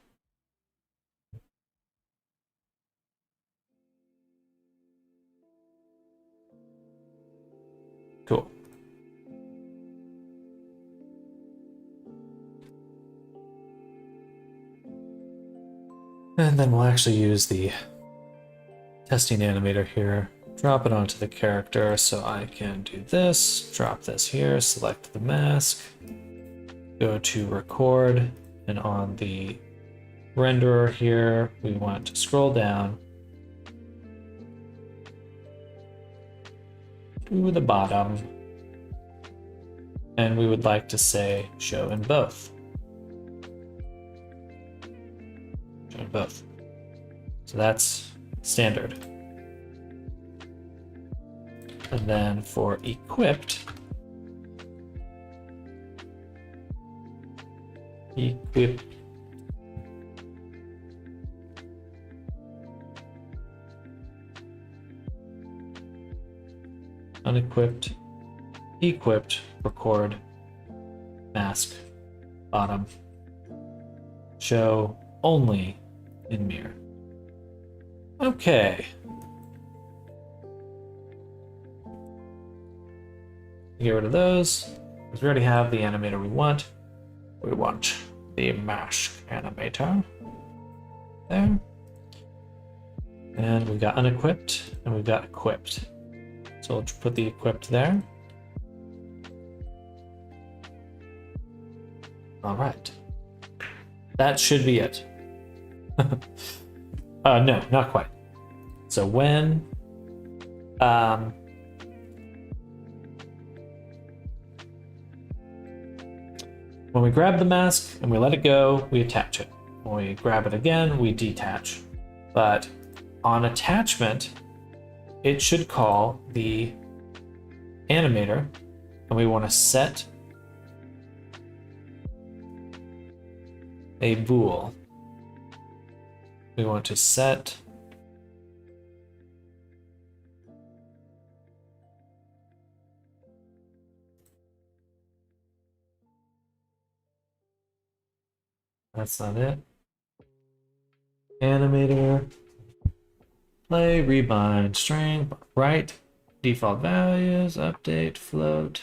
Cool. And then we'll actually use the testing animator here. Drop it onto the character so I can do this. Drop this here, select the mask, go to record, and on the renderer here, we want to scroll down to the bottom, and we would like to say show in both. Show in both. So that's standard. And then for equipped, unequipped, equipped, record, mask, bottom, show only in mirror. Okay. Get rid of those, because we already have the animator we want. We want the mask animator there. And we've got unequipped, and we've got equipped. So we'll put the equipped there. All right. That should be it. No, not quite. So when we grab the mask and we let it go, we attach it. When we grab it again, we detach. But on attachment, it should call the animator, and we want to set a bool. We want to set that's not it. Animator, play, rebind, string, right, default values, update, float.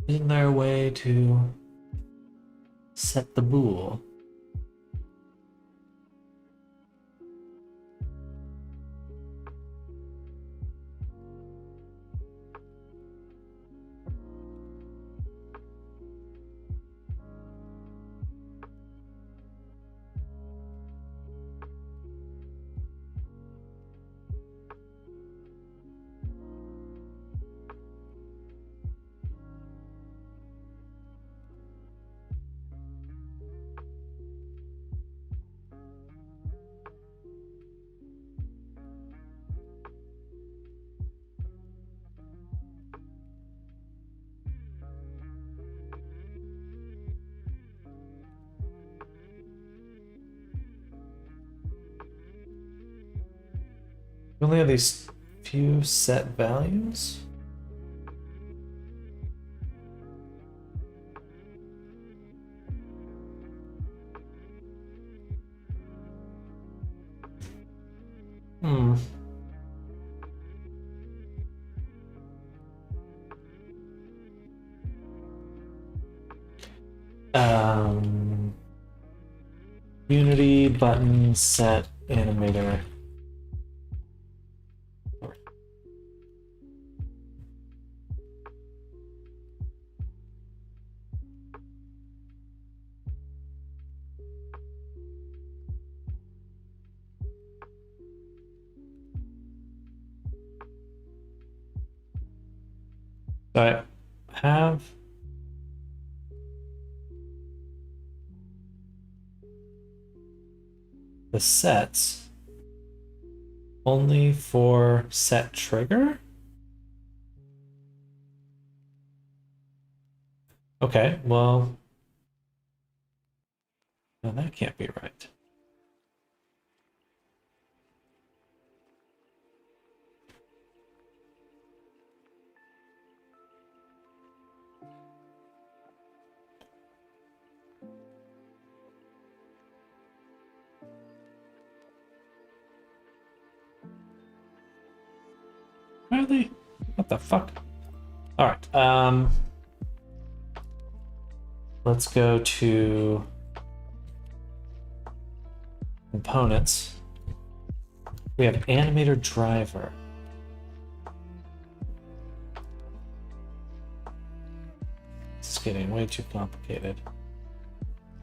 Isn't there a way to set the bool? We only have these few set values. Hmm. Unity button set animator. So I have the sets only for set trigger. Okay, well, no, that can't be right. Really? What the fuck? All right. Let's go to components. We have animator driver. is getting way too complicated.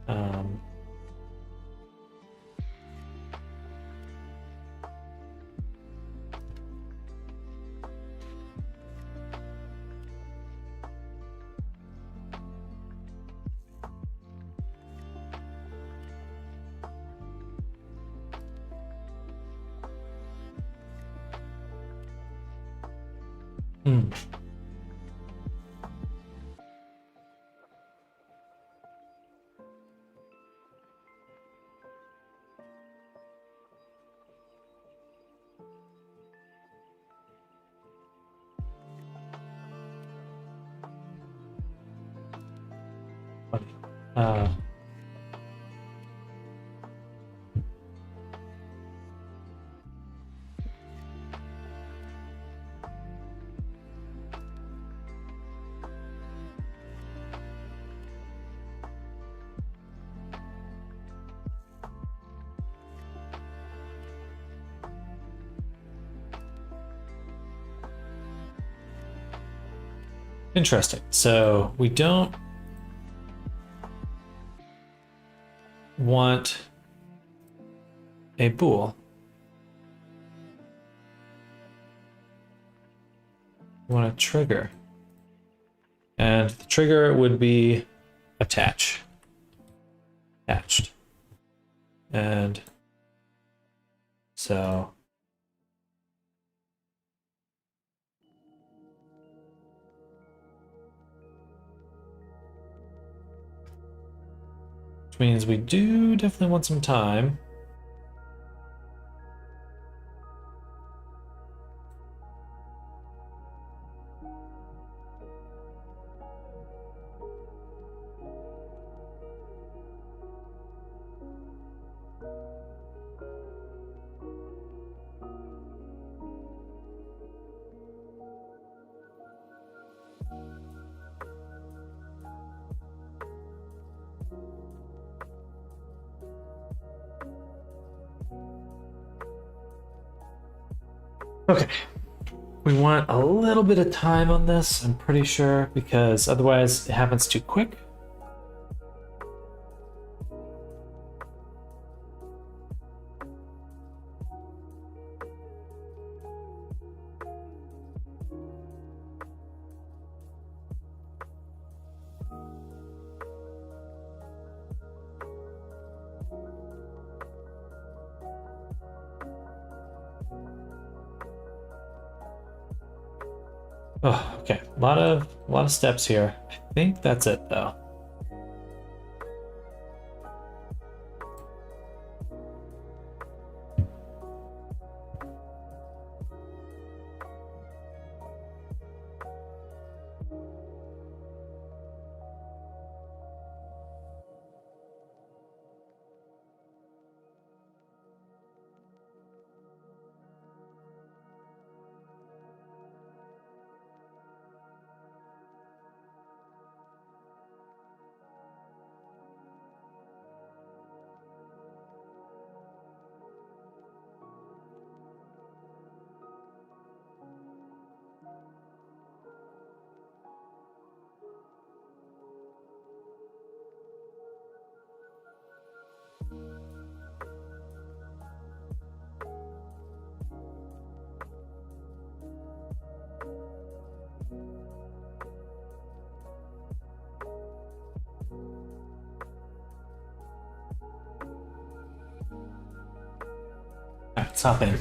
Um, hmm. Uh, Interesting. So we don't want a bool. We want a trigger. And the trigger would be attach. Attached. And so which means we do definitely want some time. Okay. We want a little bit of time on this, I'm pretty sure, because otherwise it happens too quick. Oh, okay. A lot of steps here. I think that's it though. Alright, let's hop in.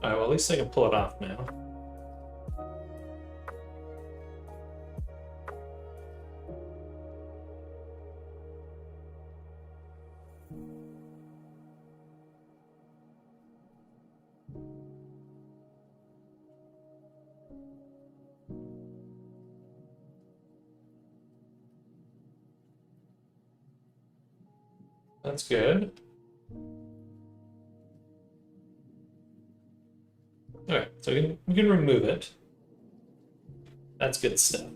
Alright, well at least I can pull it off now. That's good. Alright, so we can remove it. That's good stuff.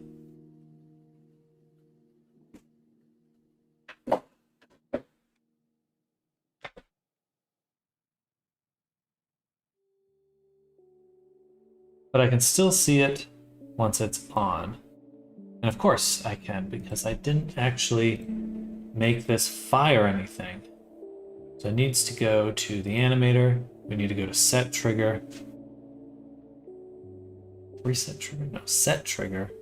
But I can still see it once it's on. And of course I can, because I didn't actually make this fire anything. So it needs to go to the animator. We need to go to set trigger. Reset trigger? No, set trigger.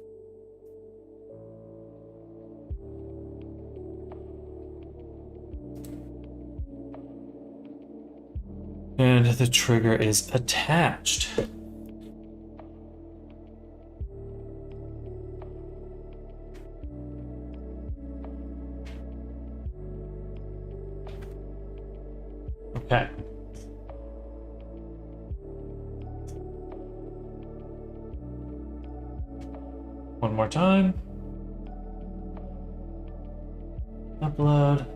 And the trigger is attached. Okay. One more time. Upload.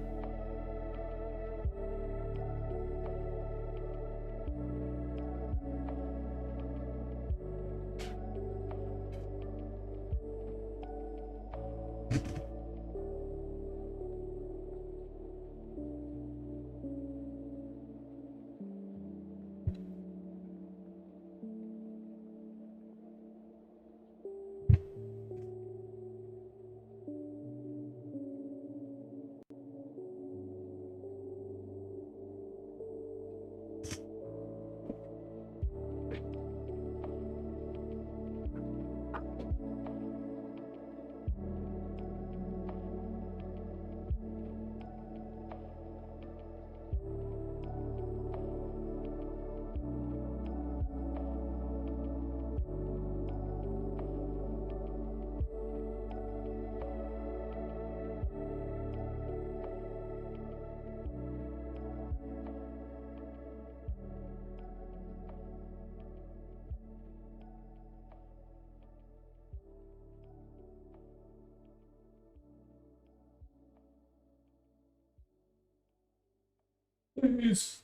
Please.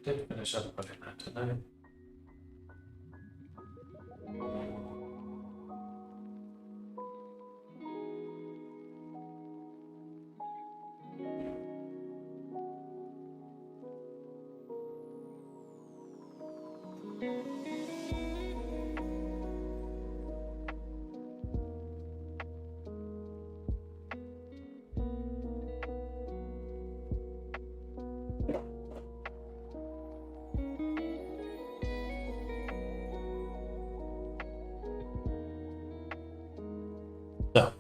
Did finish up putting that tonight. So.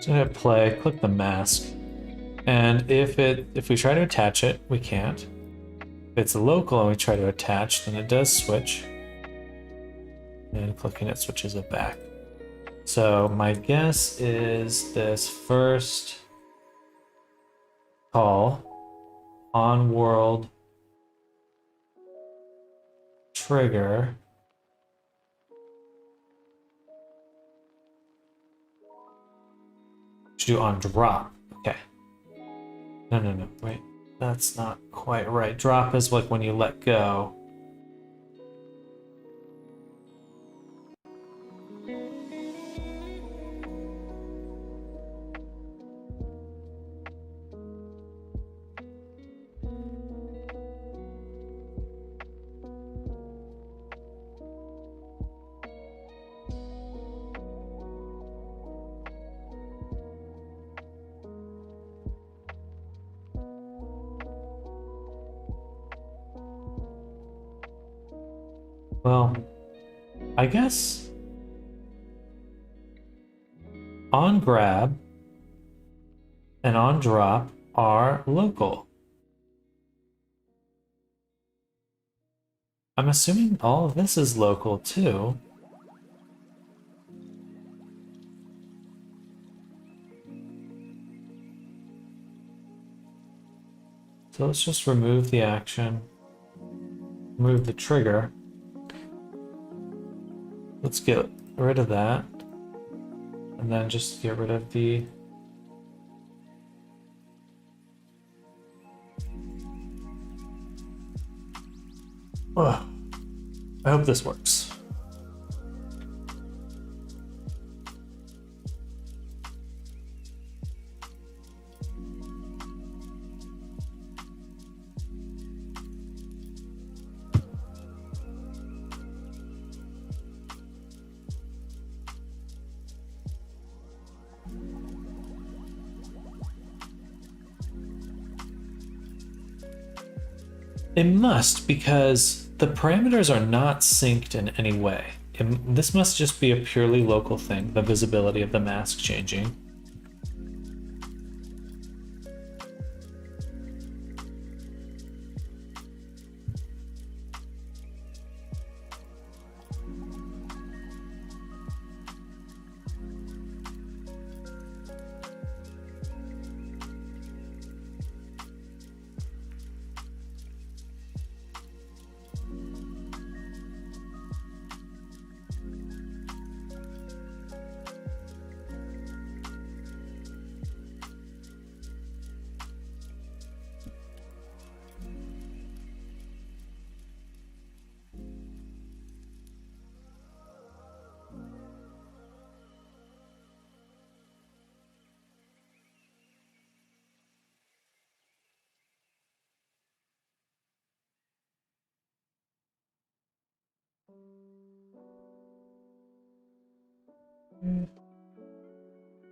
So hit play, click the mask, and if we try to attach it, we can't. If it's local and we try to attach, then it does switch. And clicking it switches it back. So my guess is this first call on world trigger should do on drop. Okay. No, wait. That's not quite right. Drop is like when you let go. Well, I guess on grab and on drop are local. I'm assuming all of this is local too. So let's just remove the action. Remove the trigger. Let's get rid of that. And then just get rid of the... Ugh. I hope this works. It must, because the parameters are not synced in any way. This must just be a purely local thing, the visibility of the mask changing.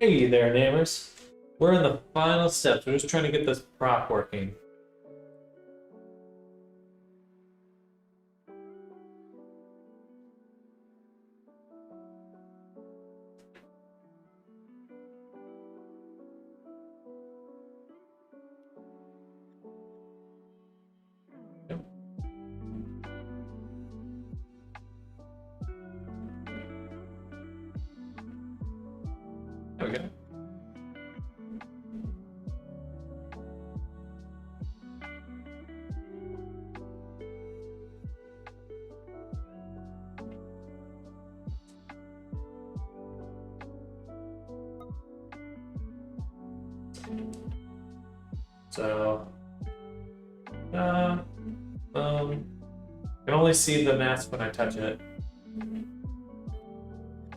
Hey there, neighbors. We're in the final steps. We're just trying to get this prop working. There we go. So, I can only see the mask when I touch it.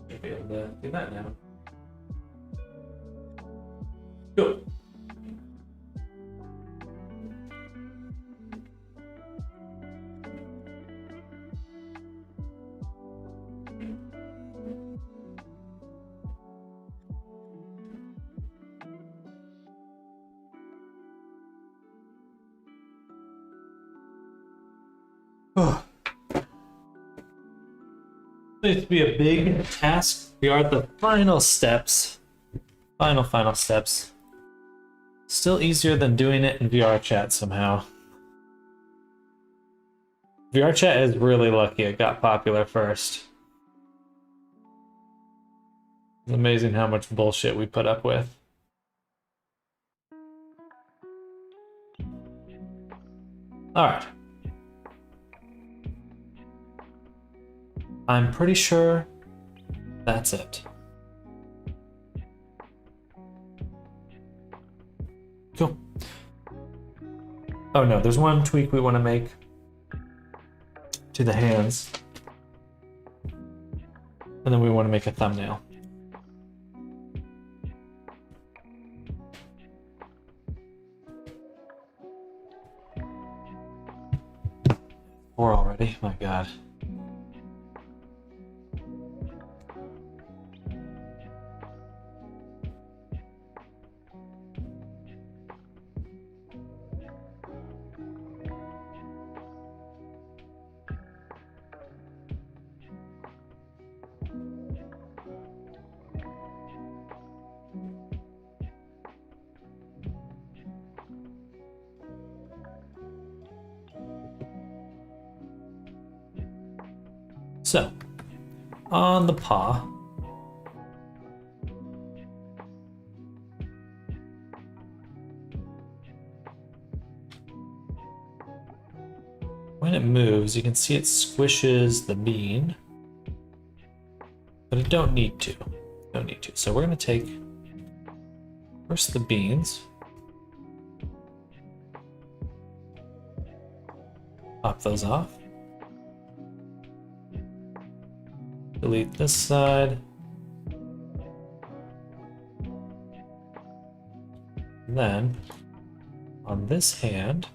Should be able to do that now. Cool. Needs to be a big task. We are at the final steps. Final steps. Still easier than doing it in VR chat somehow. VR chat is really lucky it got popular first. It's amazing how much bullshit we put up with. Alright. I'm pretty sure that's it. Cool. Oh no, there's one tweak we want to make to the hands. And then we want to make a thumbnail. Four already? My god. So, on the paw, when it moves, you can see it squishes the bean, but it don't need to. Don't need to. So we're going to take first the beans, pop those off, delete this side, and then on this hand,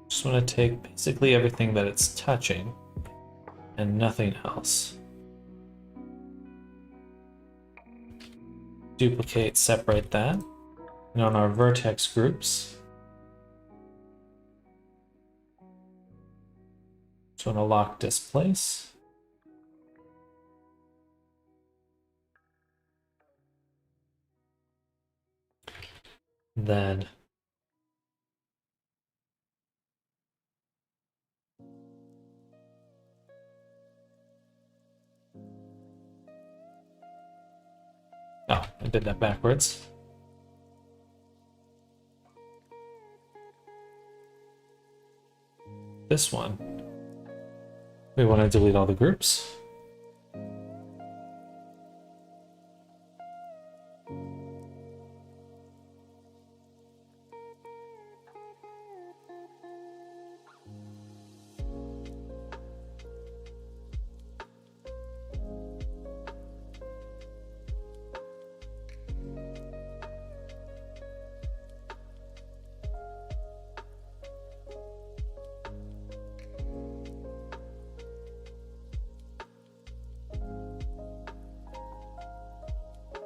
just want to take basically everything that it's touching and nothing else. Duplicate, separate that. And on our vertex groups, just want to lock displace. Then oh, I did that backwards. This one, we want to delete all the groups.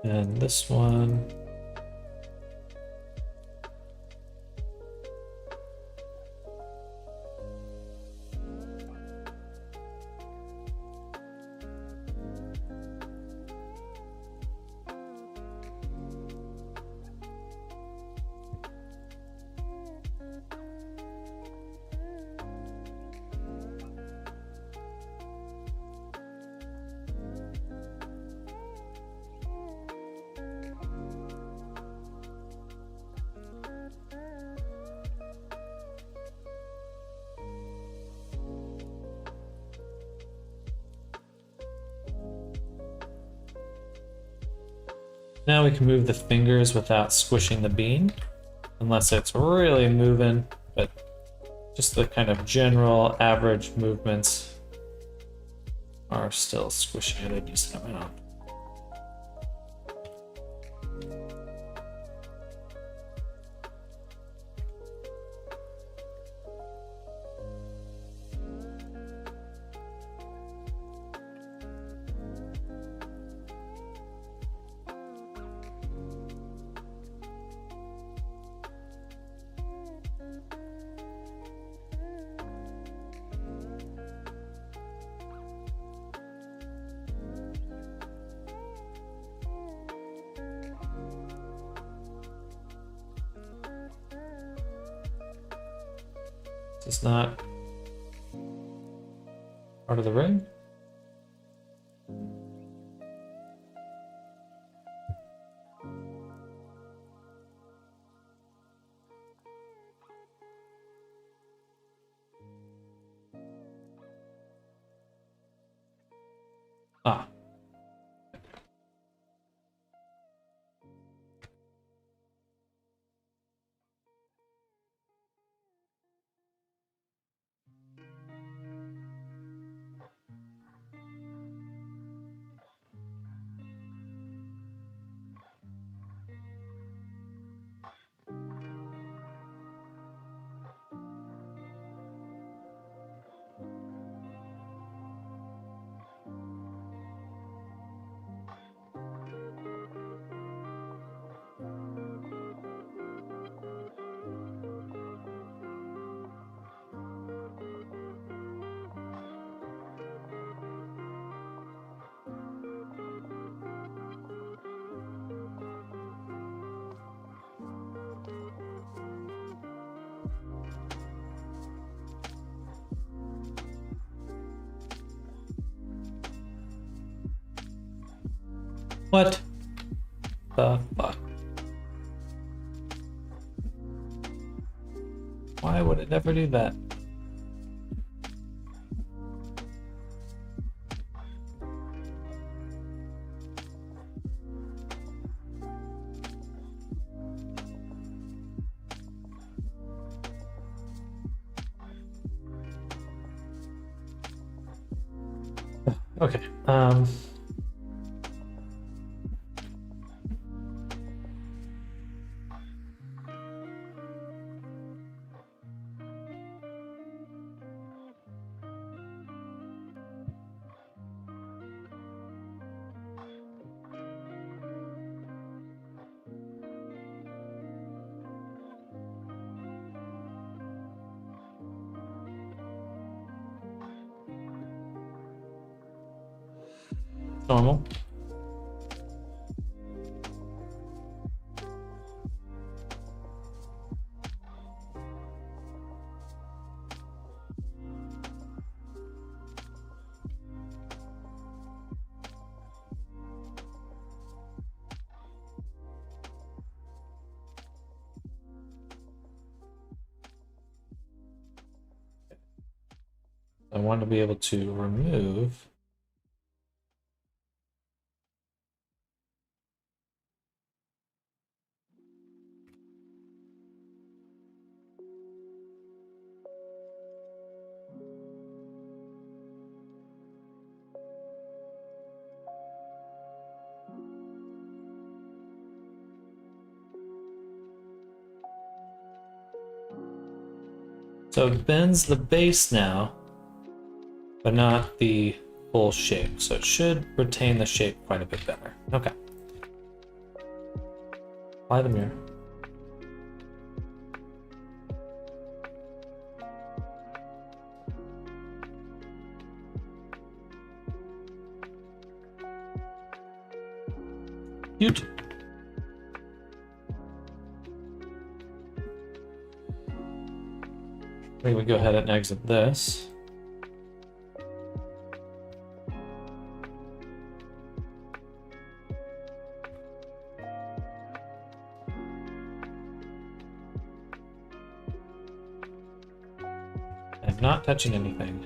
And this one. Now we can move the fingers without squishing the bean, unless it's really moving, but just the kind of general average movements are still squishing it a decent amount. Is this not part of the ring? Ah. What the fuck? Why would it ever do that? Okay. Normal. I want to be able to remove. So it bends the base now, but not the full shape. So it should retain the shape quite a bit better. Okay. Apply the mirror. Cute. We would go ahead and exit this. I'm not touching anything.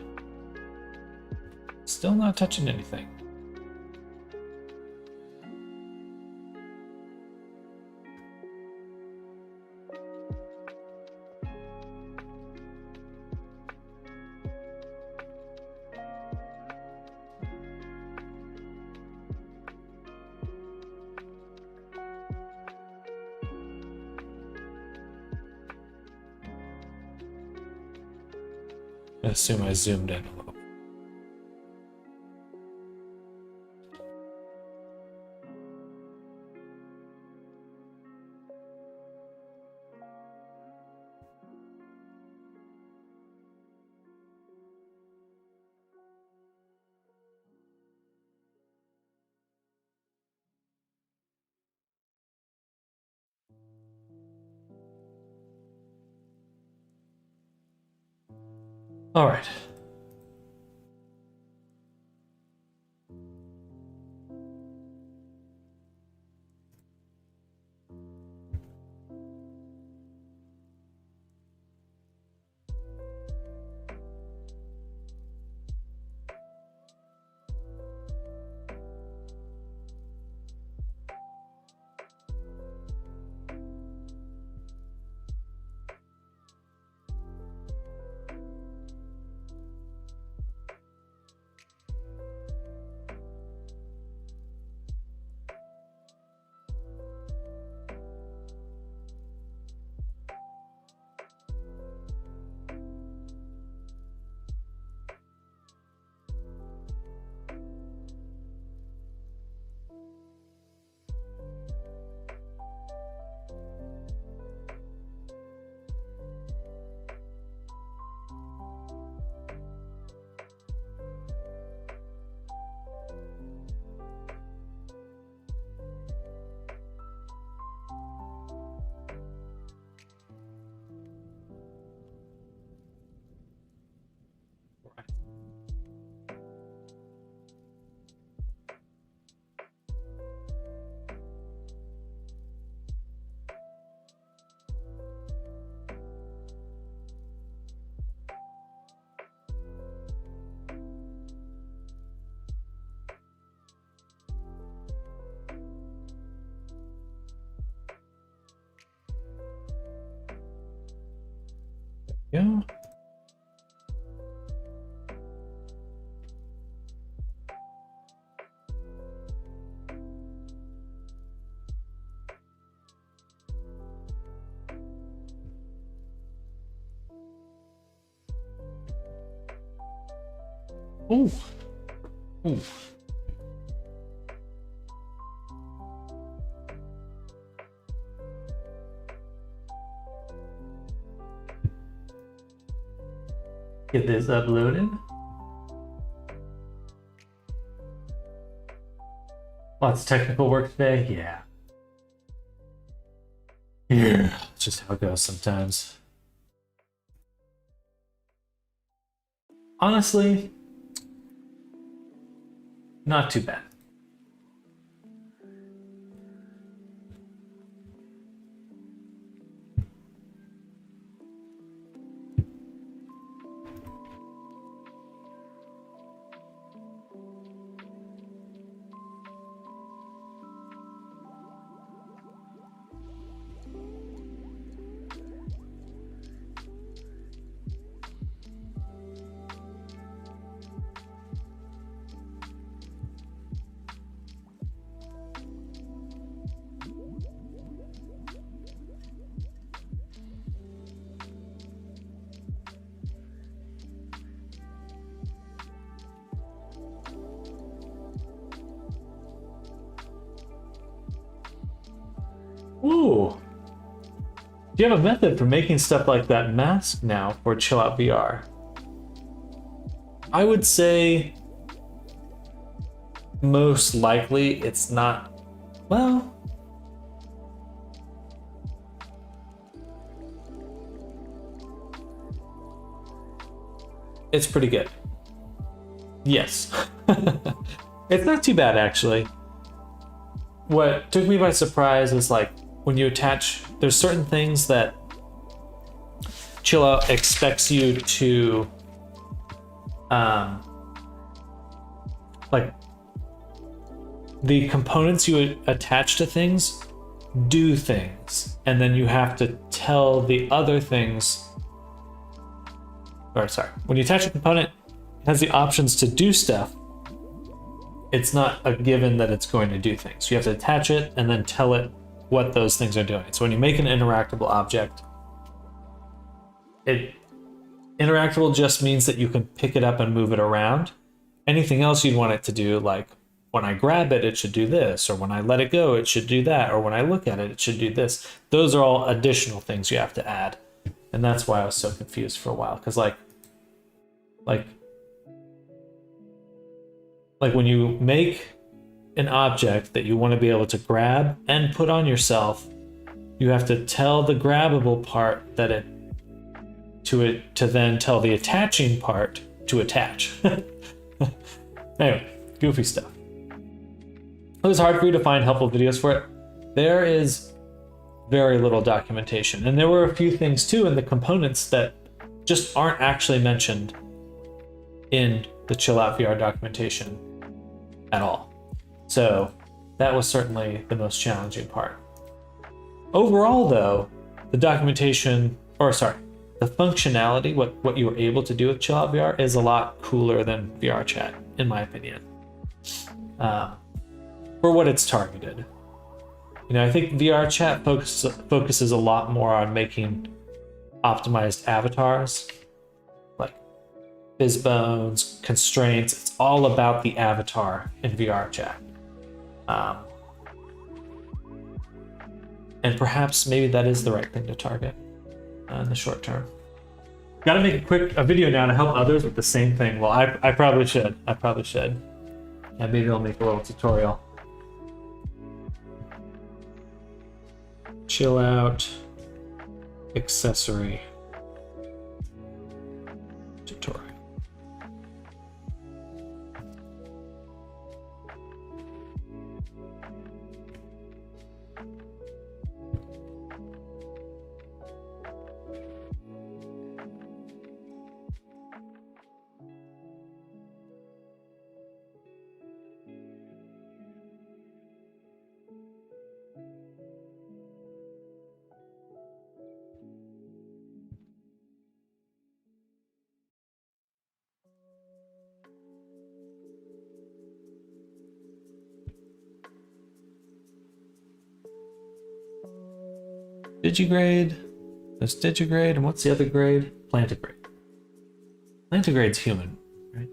Still not touching anything. I assume I zoomed in a little. All right. Yeah. Ooh. Ooh. Get this uploaded. Lots of technical work today. Yeah. Yeah. It's just how it goes sometimes. Honestly, not too bad. Ooh. Do you have a method for making stuff like that mask now for Chill Out VR? I would say most likely it's not. Well, it's pretty good. Yes. It's not too bad, actually. What took me by surprise is like when you attach, there's certain things that Chill Out expects you to, like the components you attach to things do things, and then you have to tell the other things. Or sorry, when you attach a component, it has the options to do stuff. It's not a given that it's going to do things. You have to attach it and then tell it what those things are doing. So when you make an interactable object, interactable just means that you can pick it up and move it around. Anything else you'd want it to do, like when I grab it, it should do this, or when I let it go, it should do that, or when I look at it, it should do this. Those are all additional things you have to add. And that's why I was so confused for a while. Because like when you make an object that you want to be able to grab and put on yourself, you have to tell the grabbable part that to then tell the attaching part to attach. Anyway, goofy stuff. It was hard for you to find helpful videos for it. There is very little documentation, and there were a few things too in the components that just aren't actually mentioned in the Chill Out VR documentation at all. So that was certainly the most challenging part. Overall though, the documentation, the functionality, what you were able to do with Chill Out VR is a lot cooler than VR Chat, in my opinion. For what it's targeted. You know, I think VR Chat focuses a lot more on making optimized avatars, like FizzBones, constraints. It's all about the avatar in VR Chat. And perhaps maybe that is the right thing to target in the short term. Gotta make a video now to help others with the same thing. Well, I probably should. And maybe I'll make a little tutorial. Chill Out accessory tutorial. Digigrade. There's digigrade, and what's the other grade? Plantigrade. Plantigrade's human, right?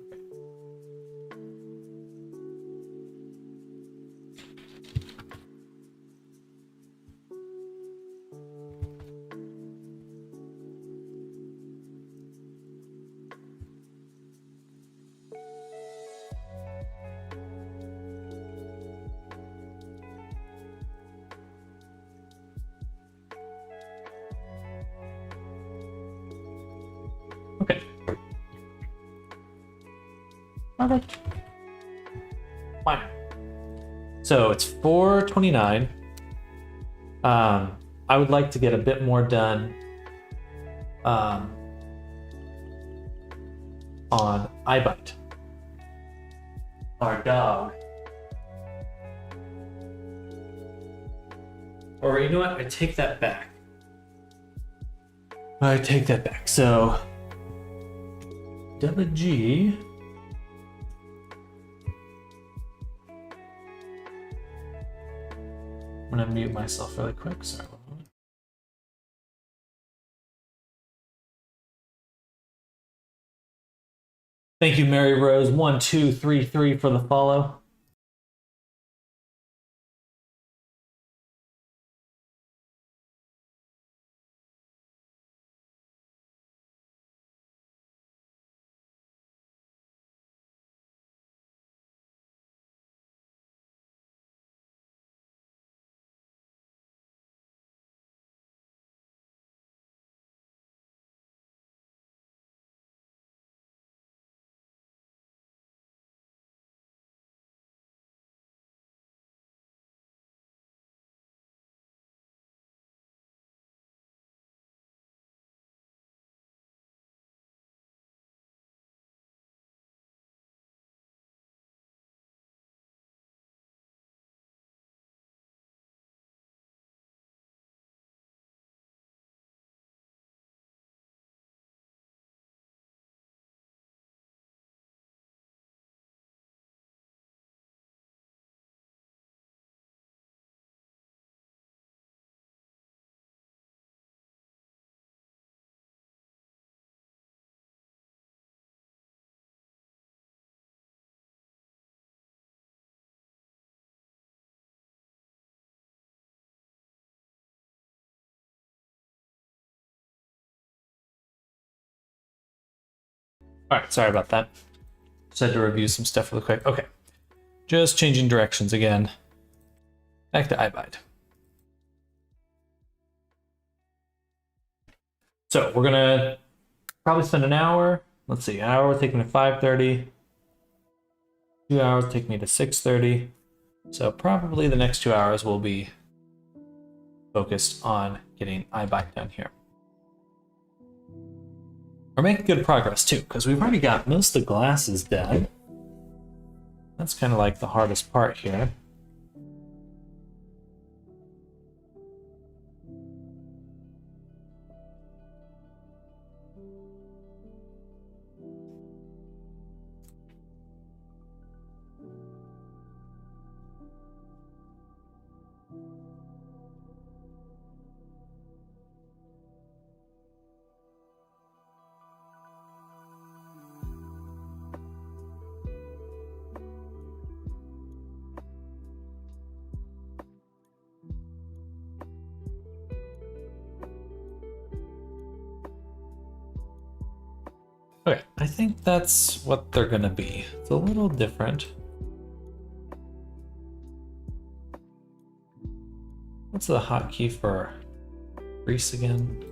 Okay. Perfect. Fine. So it's 4:29. I would like to get a bit more done on iBite, our dog. Or you know what? I take that back. I take that back. So Della G. I'm gonna mute myself really quick. Sorry. One moment. Thank you, Mary Rose 1233 for the follow. All right, sorry about that. Just had to review some stuff really quick. Okay, just changing directions again. Back to iBite. So we're gonna probably spend an hour. Let's see, an hour will take me to 5:30. 2 hours take me to 6:30. So probably the next 2 hours will be focused on getting iBite done here. We're making good progress too, because we've already got most of the glasses done. That's kind of like the hardest part here. Okay, I think that's what they're gonna be. It's a little different. What's the hotkey for Greece again?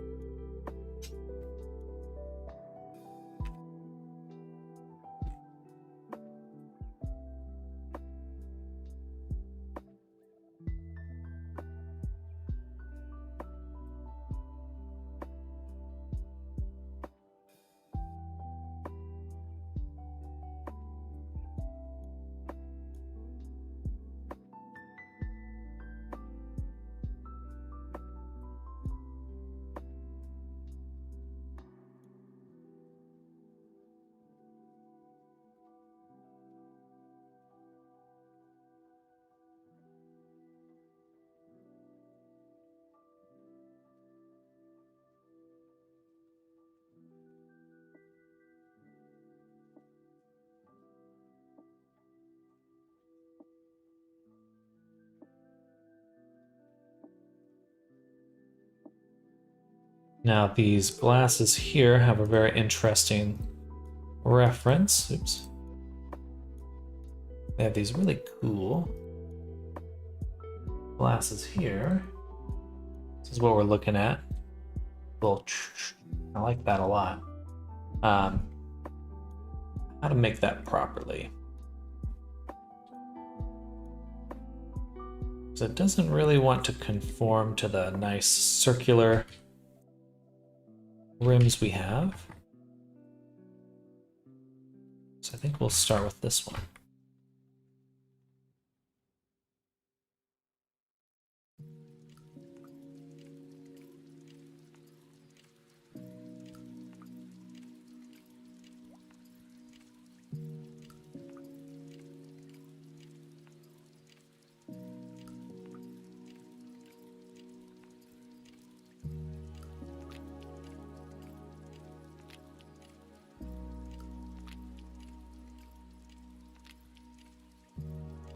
Now these glasses here have a very interesting reference. Oops. They have these really cool glasses here. This is what we're looking at. I like that a lot. How to make that properly. So it doesn't really want to conform to the nice circular rims we have. So I think we'll start with this one.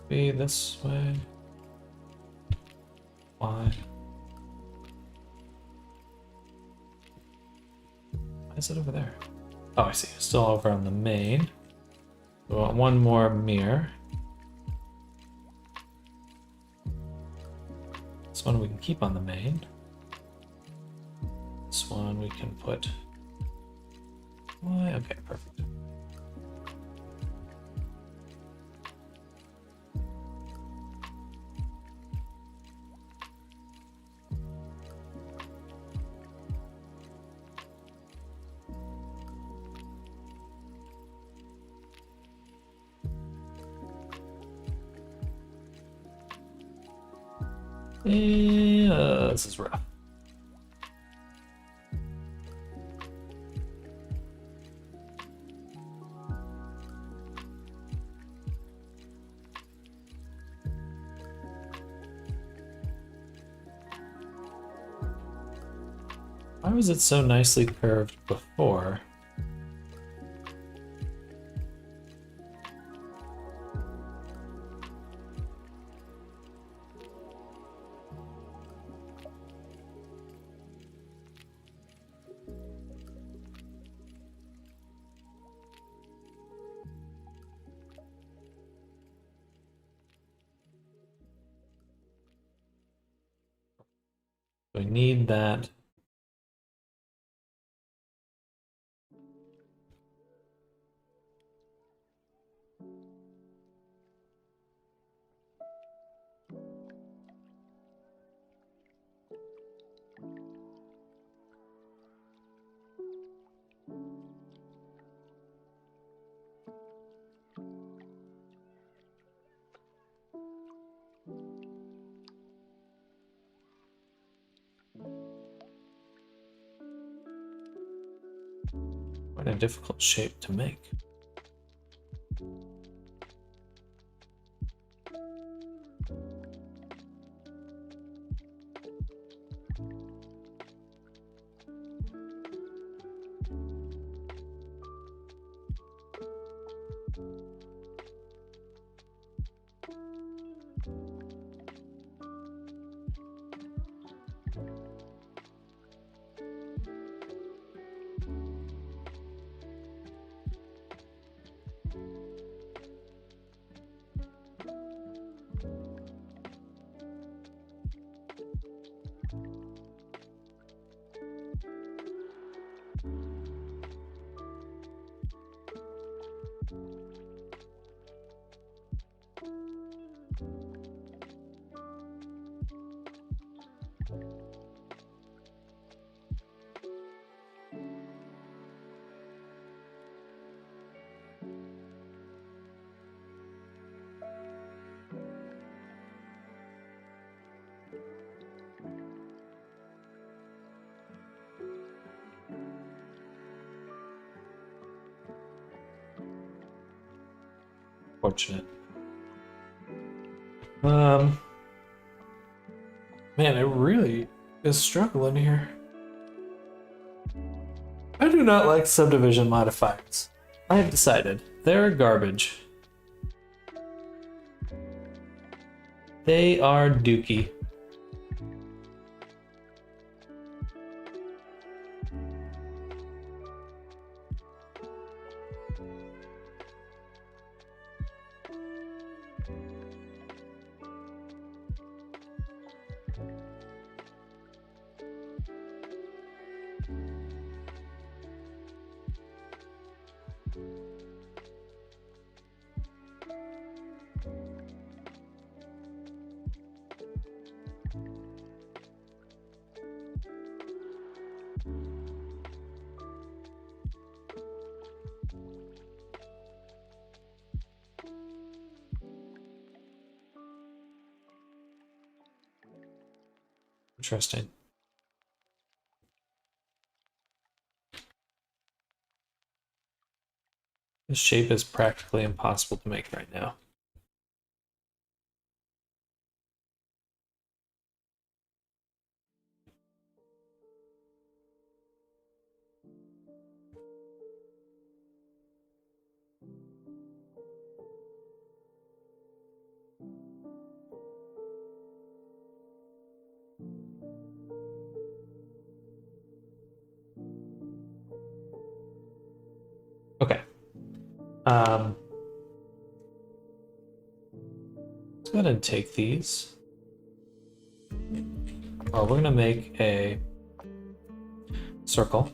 Be this way. Why? Why is it over there? Oh, I see. It's still over on the main. We want one more mirror. This one we can keep on the main. This one we can put. Why? Okay, perfect. This is rough. Why was it so nicely curved before? We need that. Quite a difficult shape to make. Fortunate. Man, it really is struggling here. I do not like subdivision modifiers. I have decided they're garbage. They are dookie. Interesting. This shape is practically impossible to make right now. Okay. Let's go ahead and take these. Oh, we're gonna make a circle.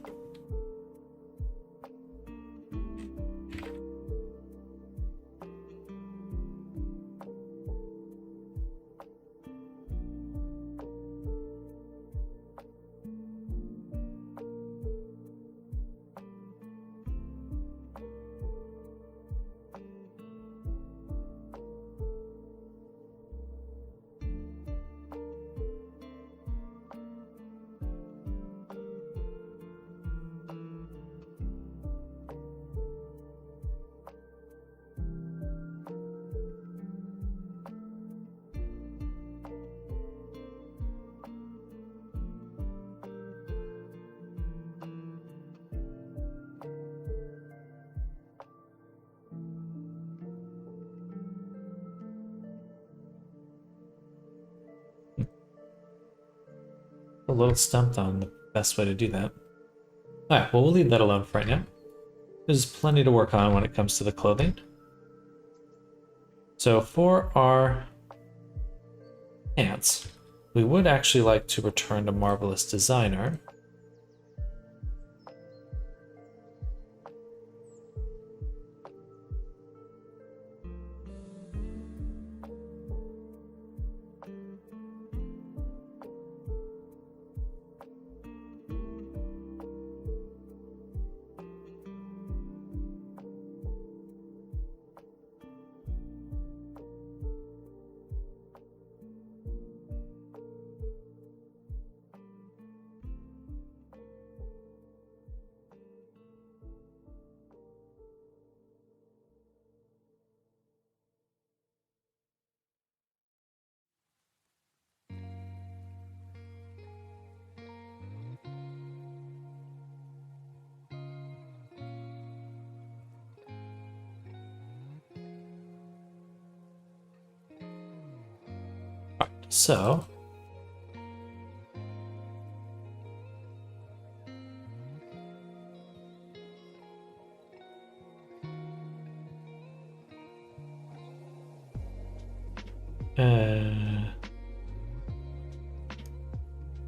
A little stumped on the best way to do that. Alright, well, we'll leave that alone for right now. There's plenty to work on when it comes to the clothing. So for our pants, we would actually like to return to Marvelous Designer. So,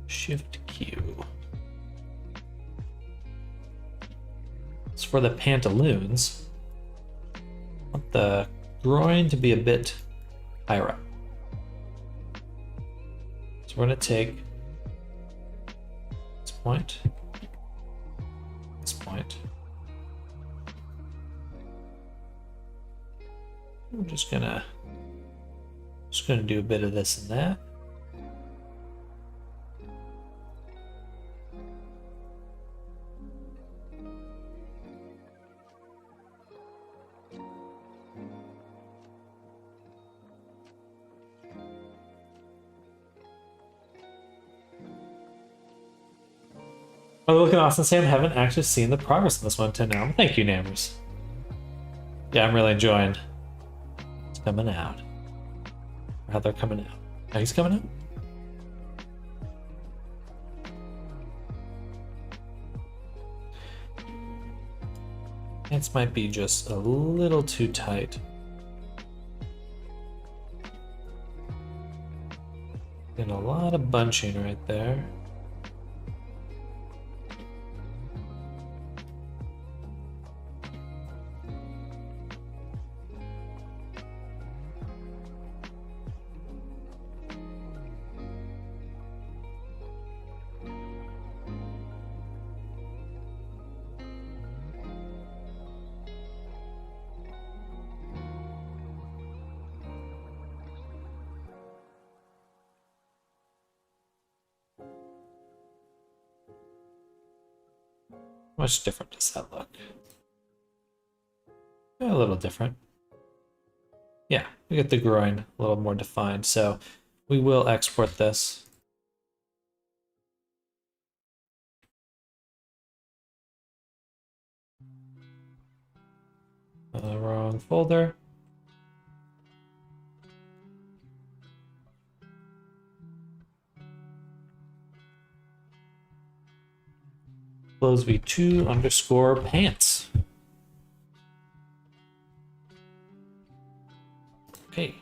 Shift Q. It's for the pantaloons. I want the groin to be a bit higher up. So we're going to take this point, this point. I'm just gonna do a bit of this and that. Oh, looking awesome, Sam. Haven't actually seen the progress on this one until now. Thank you, Nammers. Yeah, I'm really enjoying it's coming out. Or how they're coming out. Oh, he's coming out? Pants might be just a little too tight. And a lot of bunching right there. Much different does that look? A little different. Yeah, we get the groin a little more defined, so we will export this. Wrong folder. Close v2 underscore pants. Okay.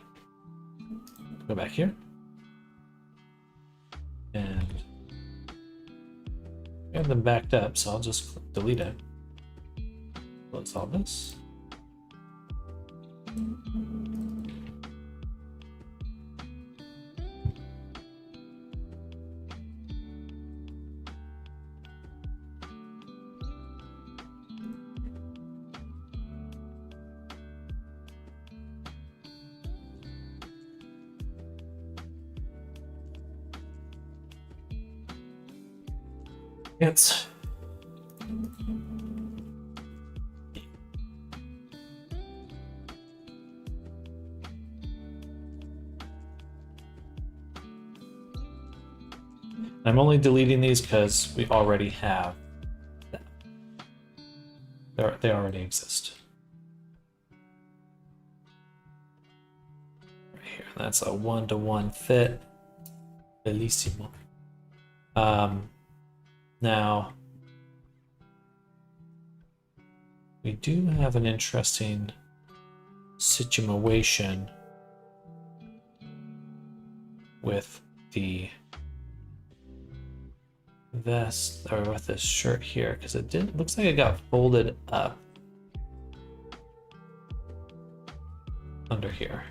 Go back here. And we have them backed up, so I'll just delete it. Close all this. Yes. I'm only deleting these because we already have them. They already exist. Right here. That's a 1-to-1 fit. Bellissimo. Now, we do have an interesting situation with the vest, or with this shirt here, because it looks like it got folded up under here.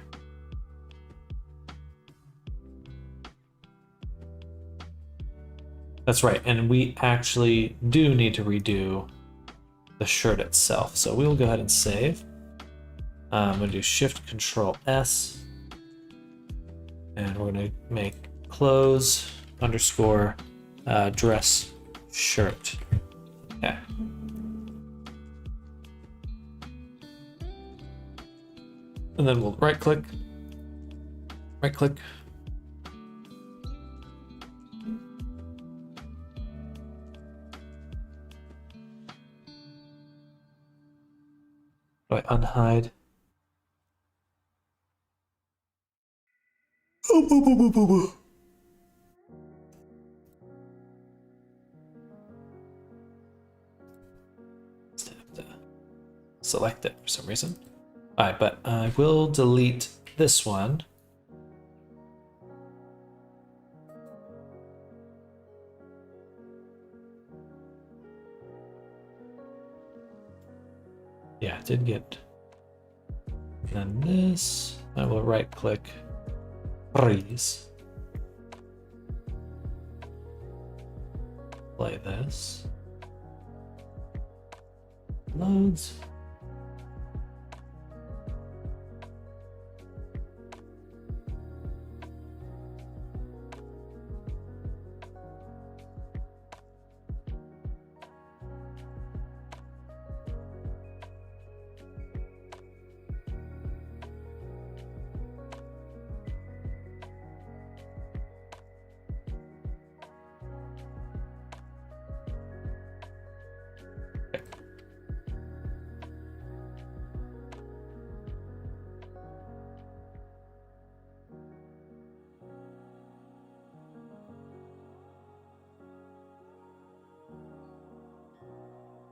That's right, and we actually do need to redo the shirt itself. So we will go ahead and save. I'm going to do Shift Control S, and we're going to make clothes underscore dress shirt. Okay. And then we'll right click. Do I unhide? Just have to select it for some reason. Alright, but I will delete this one. Yeah, it did get. And this, I will right click, freeze. Play this. Loads.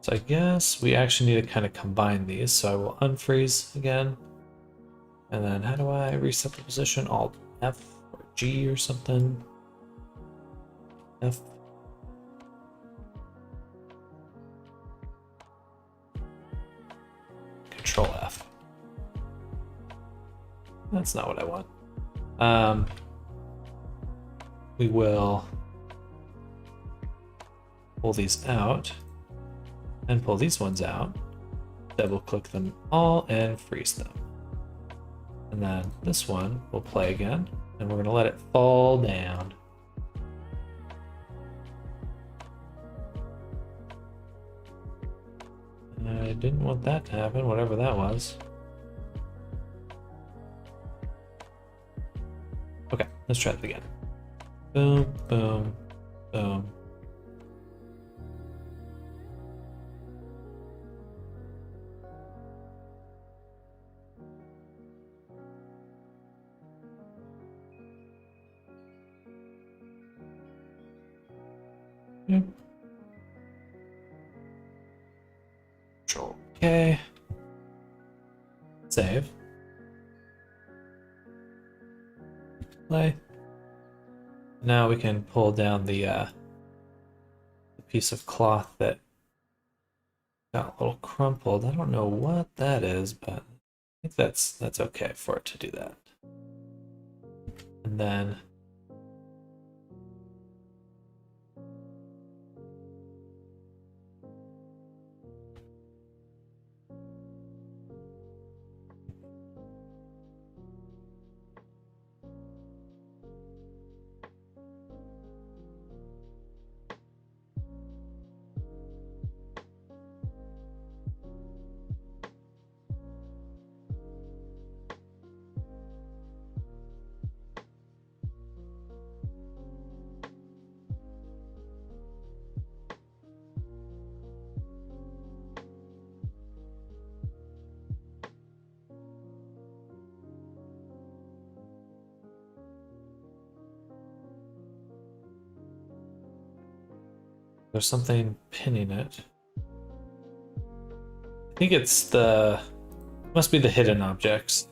So I guess we actually need to kind of combine these. So I will unfreeze again. And then how do I reset the position? Alt F or G or something. F. Control F. That's not what I want. We will pull these out and pull these ones out. Double click them all and freeze them. And then this one will play again, and we're going to let it fall down. I didn't want that to happen, whatever that was. Okay, let's try it again. Boom, boom, boom. Yep. Control K. Save. Play. Now we can pull down the piece of cloth that got a little crumpled. I don't know what that is, but I think that's okay for it to do that. And then there's something pinning it. I think it's must be the hidden objects.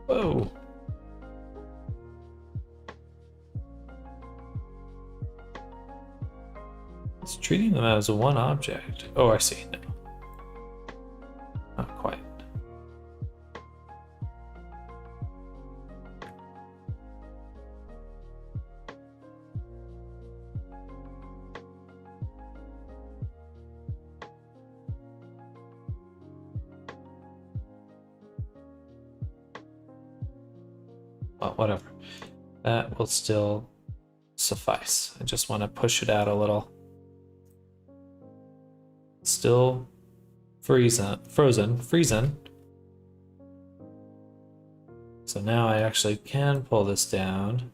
Whoa. It's treating them as one object. Oh, I see. No. Not quite. Well, whatever. That will still suffice. I just want to push it out a little. Still frozen. So now I actually can pull this down.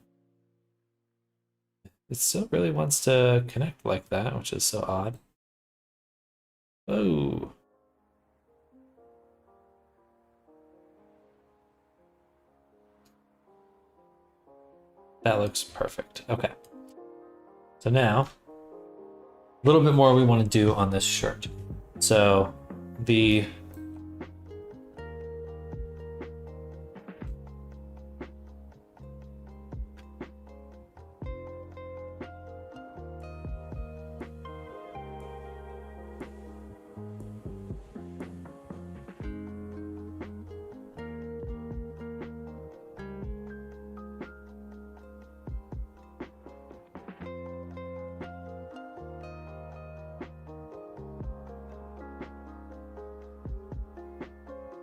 It still really wants to connect like that, which is so odd. Oh. That looks perfect. Okay. So now, a little bit more we want to do on this shirt. So the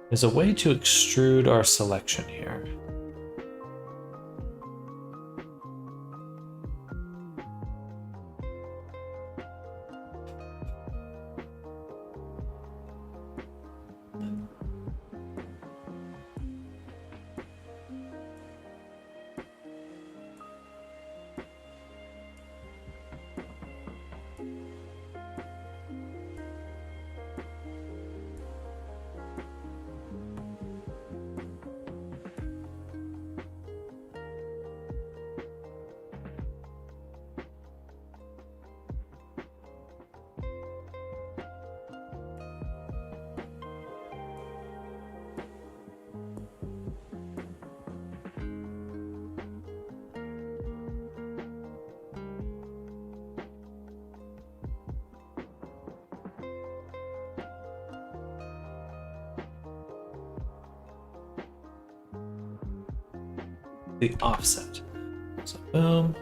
there's a way to extrude our selection here. the offset. So boom.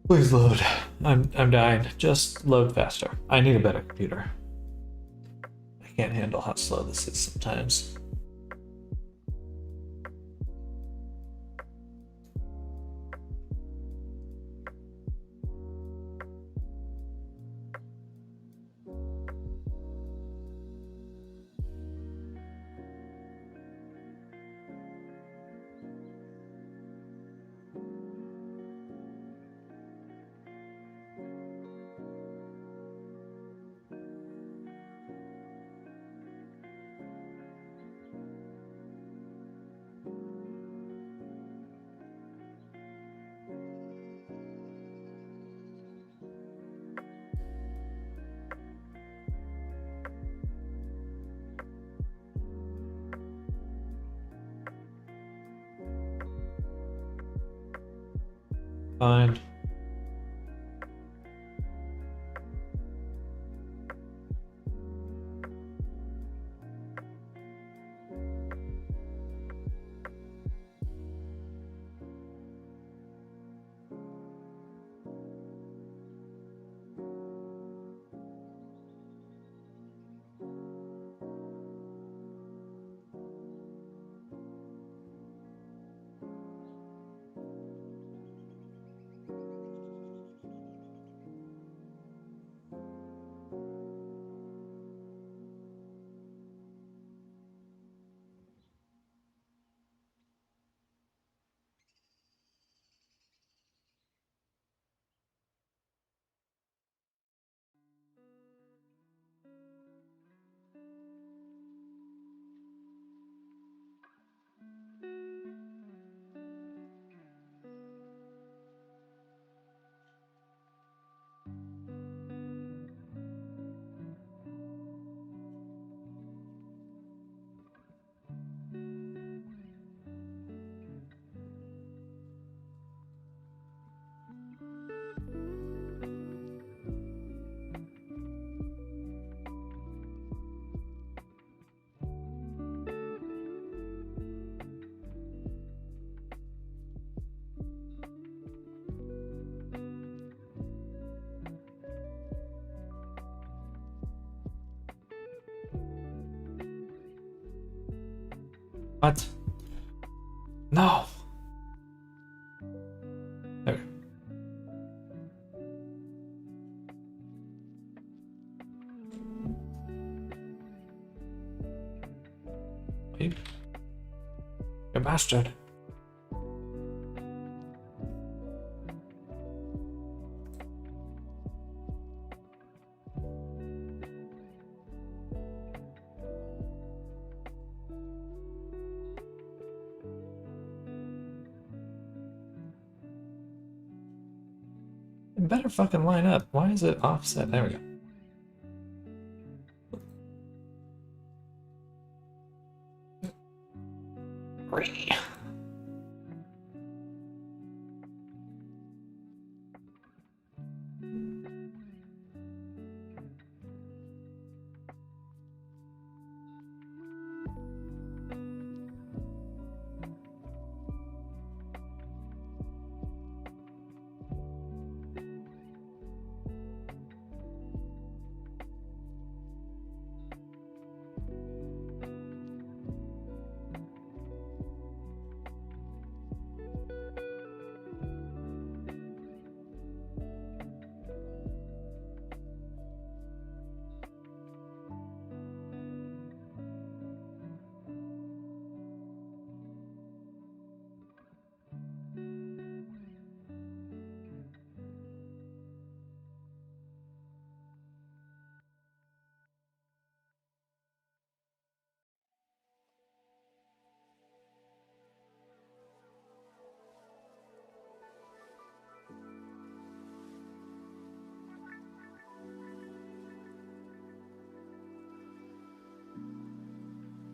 Please load. I'm dying. Just load faster. I need a better computer. I can't handle how slow this is sometimes. Fine. What? No. There. You bastard. It better fucking line up. Why is it offset? There we go. Great.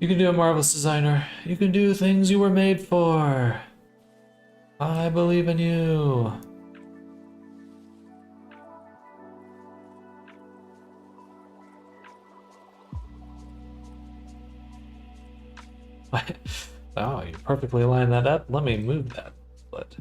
You can do it, marvelous designer. You can do things you were made for. I believe in you. Oh, you perfectly lined that up. Let me move that. But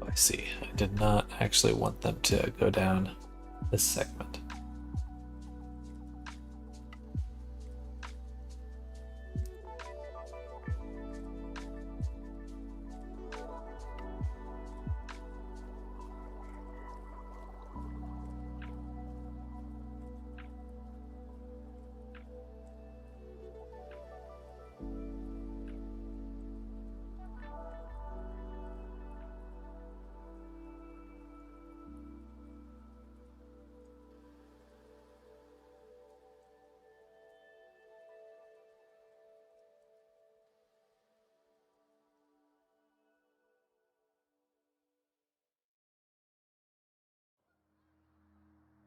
I see. I did not actually want them to go down this segment.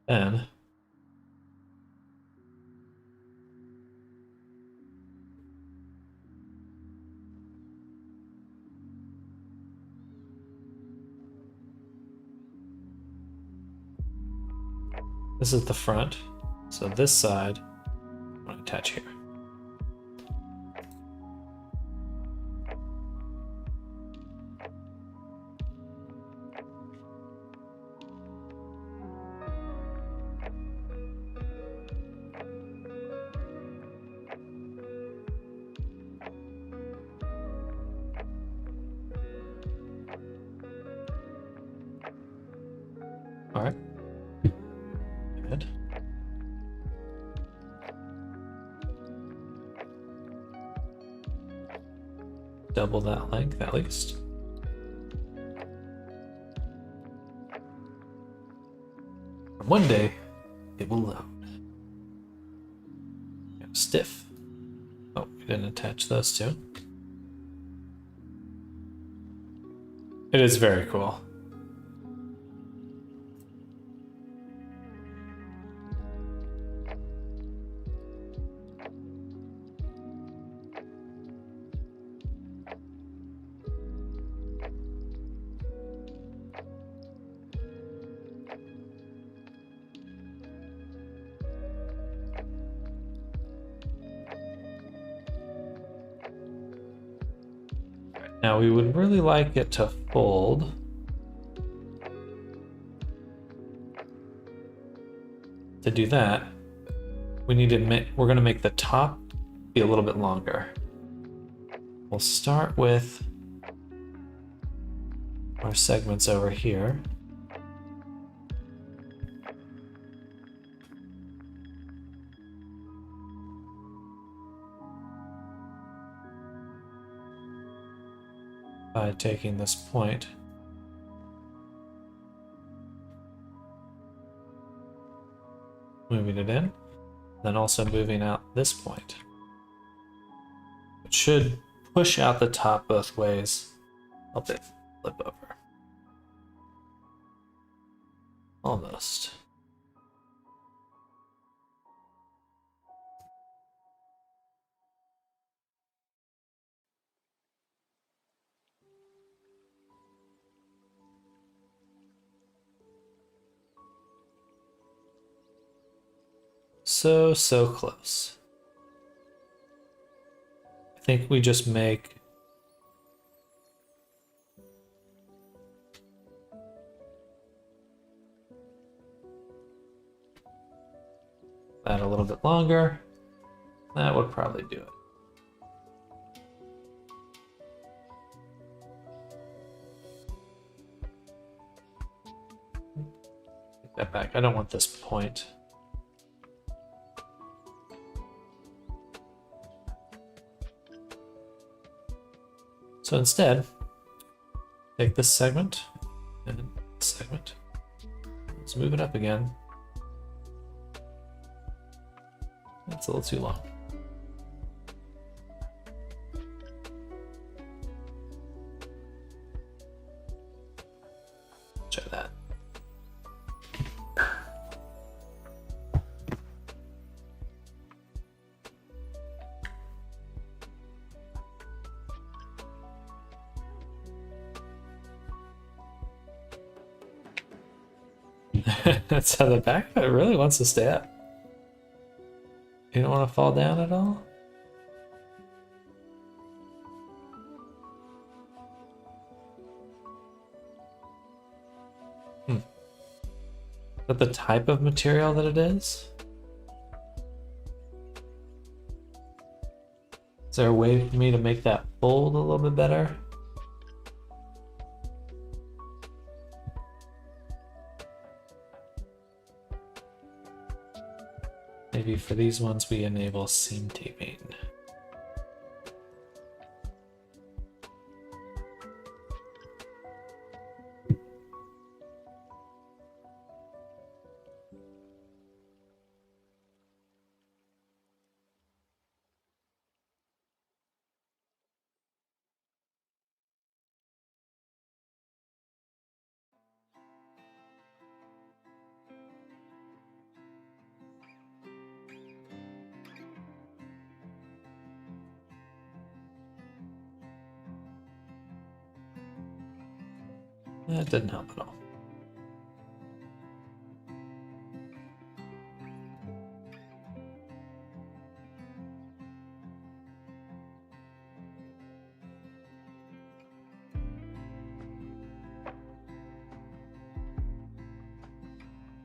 Then this is the front. So this side, I'm going to attach here. All right. Good. Double that length at least. And one day, it will load. Stiff. Oh, we didn't attach those two. It is very cool. Now we would really like it to fold. To do that, we need to we're going to make the top be a little bit longer. We'll start with our segments over here. By taking this point, moving it in, then also moving out this point. It should push out the top both ways. Help it flip over. Almost. So close. I think we just make that a little bit longer. That would probably do it. Take that back. I don't want this point. So instead, take this segment and this segment. Let's move it up again. That's a little too long. Try that. That's how the back of it really wants to stay up. You don't want to fall down at all? Is that the type of material that it is? Is there a way for me to make that fold a little bit better? Maybe for these ones we enable seam taping. That didn't help at all.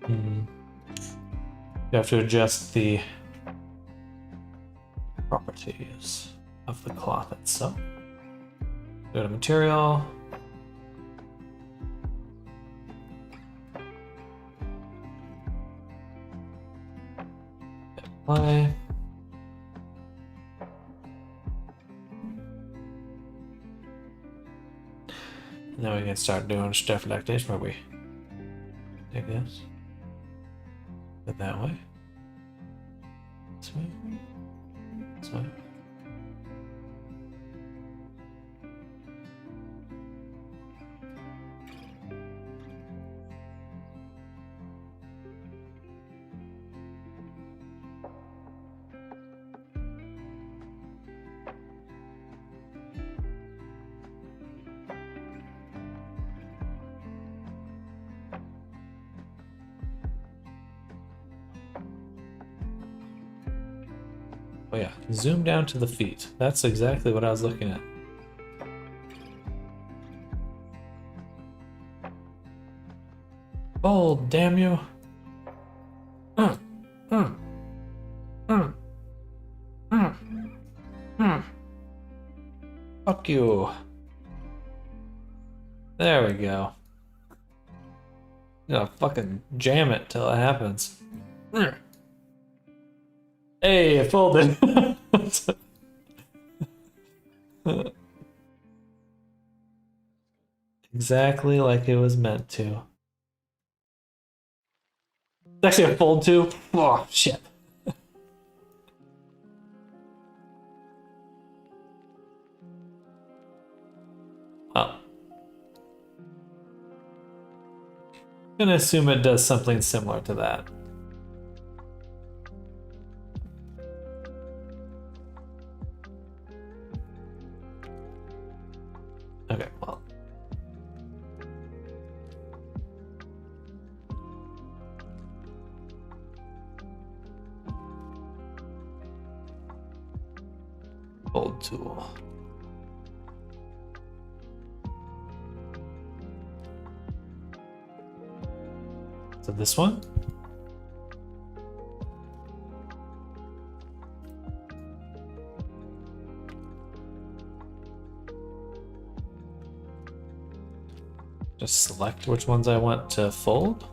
You have to adjust the properties of the cloth itself. Go to material. Apply. Now we can start doing stuff like this where we take this, put that way, this way, this way. Oh yeah, zoom down to the feet. That's exactly what I was looking at. Oh, damn you. Fuck you. There we go. You gotta fucking jam it till it happens. Hey, it folded. Exactly like it was meant to. It's actually a fold too. Oh, shit. Oh. I'm gonna assume it does something similar to that. Okay, well. Fold tool. So this one? Just select which ones I want to fold.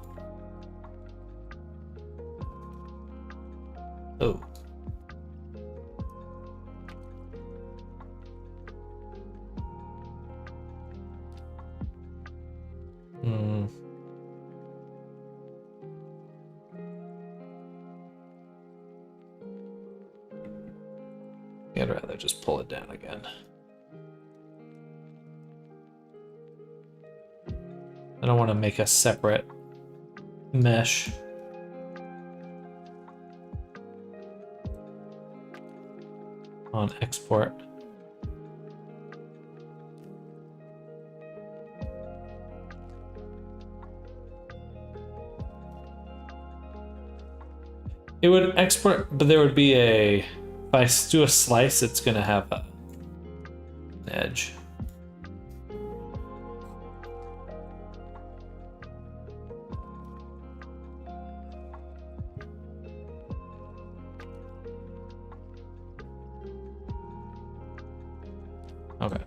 Oh. I'd rather just pull it down again. I don't want to make a separate mesh. On export. It would export, but there would be a, if I do a slice, it's gonna have an edge. Okay.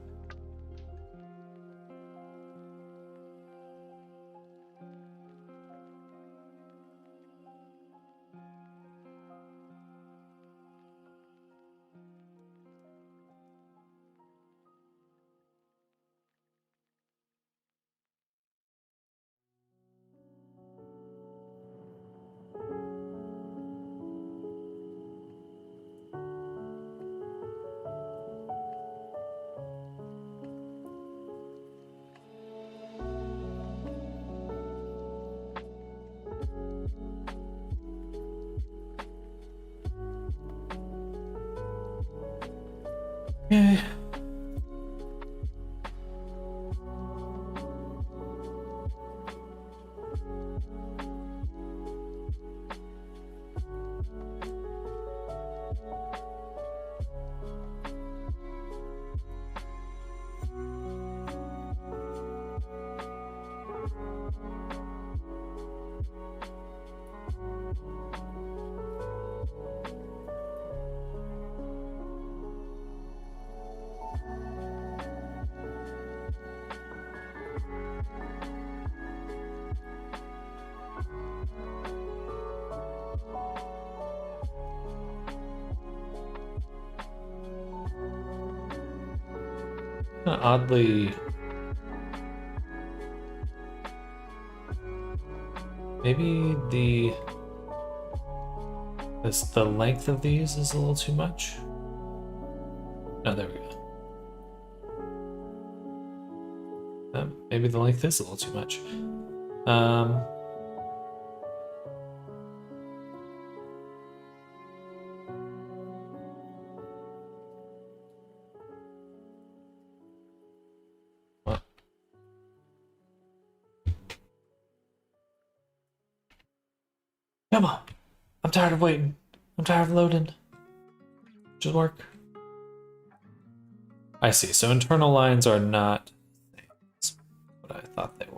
Okay. Oddly, maybe the length of these is a little too much. No, there we go. Maybe the length is a little too much. What? Come on. I'm tired of waiting. I'm tired of loading. Should work. I see. So internal lines are not what I thought they were.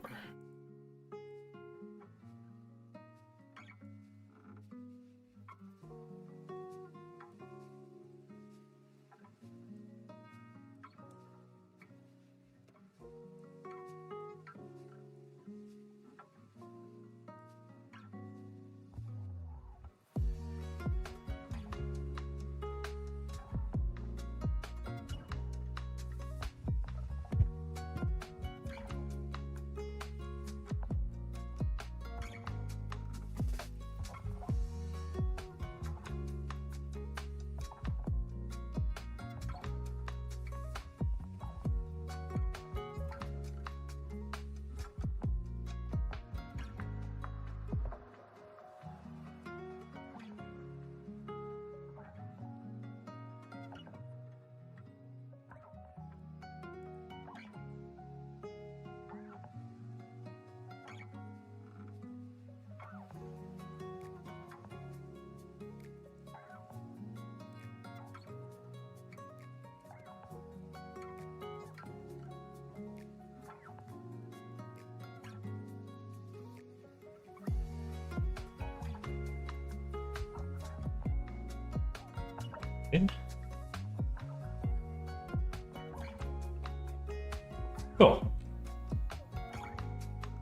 Cool.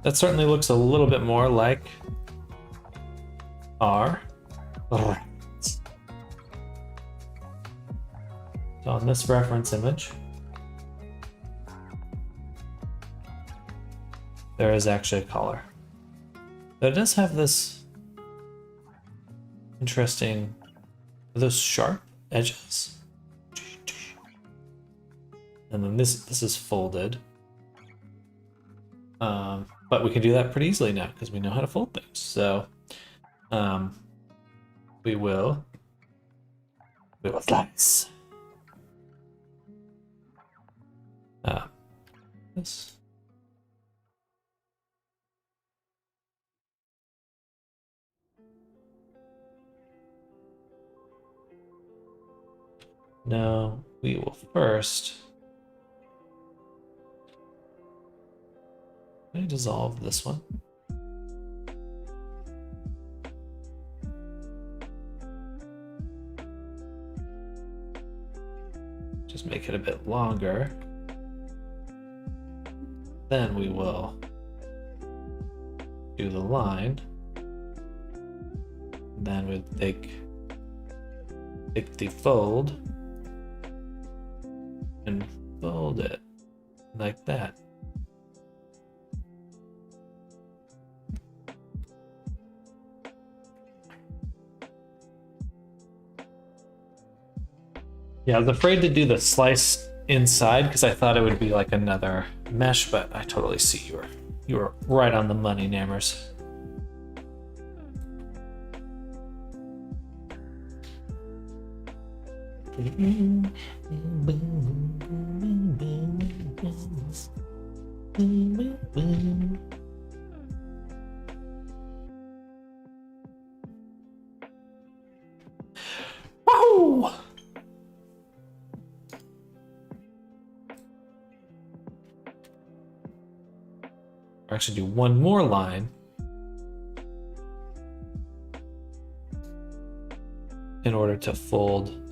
That certainly looks a little bit more like R. So on this reference image, there is actually a collar. But it does have this interesting, are those sharp edges? Jeez. And then this is folded. But we can do that pretty easily now because we know how to fold things. So we will slice. This. No, we will first. Let me dissolve this one. Just make it a bit longer. Then we will do the line. Then we'll take the fold and fold it like that. Yeah, I was afraid to do the slice inside because I thought it would be like another mesh, but I totally see you were right on the money, Nammers. Wow! Or actually do one more line in order to fold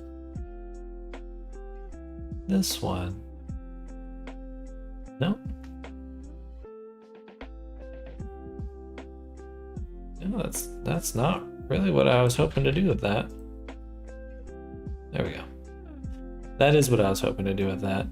this one. No? No, that's not really what I was hoping to do with that. There we go. That is what I was hoping to do with that.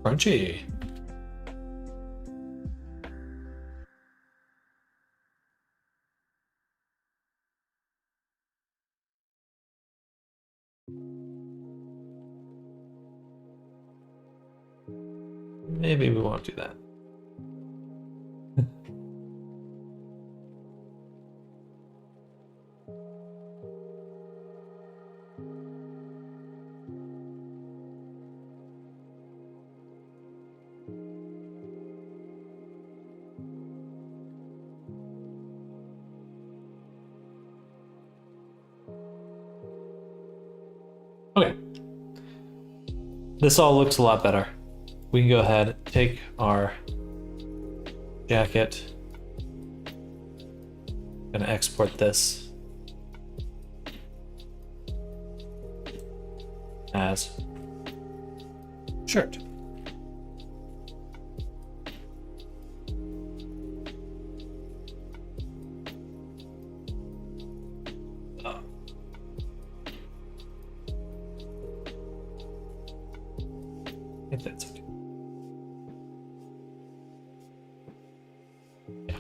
Crunchy. Maybe we won't do that. Okay. This all looks a lot better. We can go ahead, take our jacket. Gonna export this as shirt. I think that's okay. Yeah.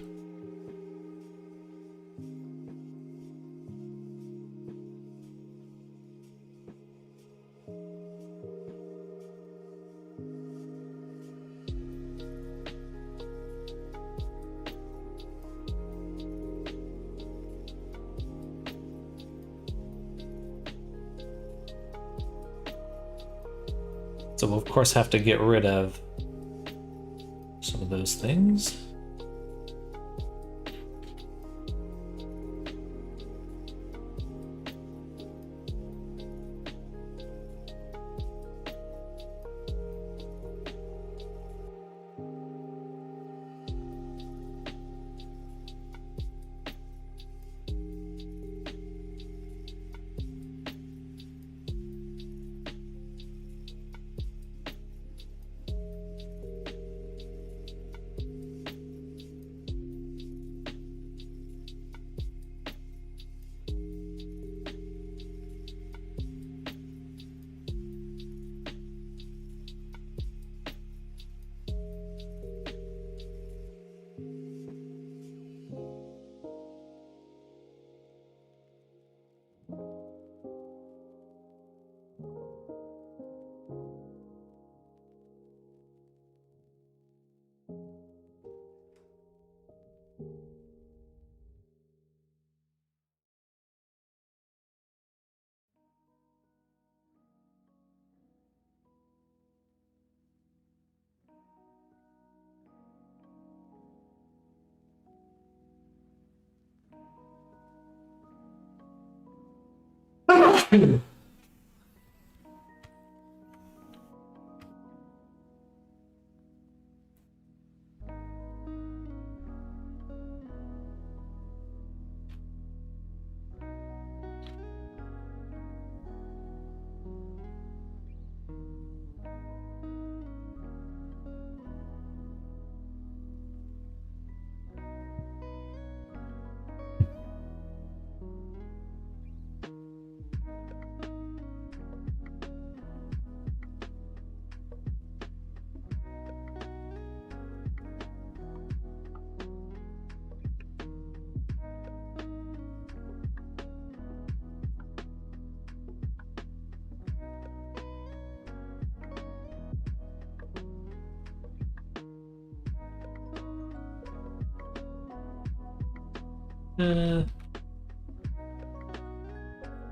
So we'll of course have to get rid of some of those things.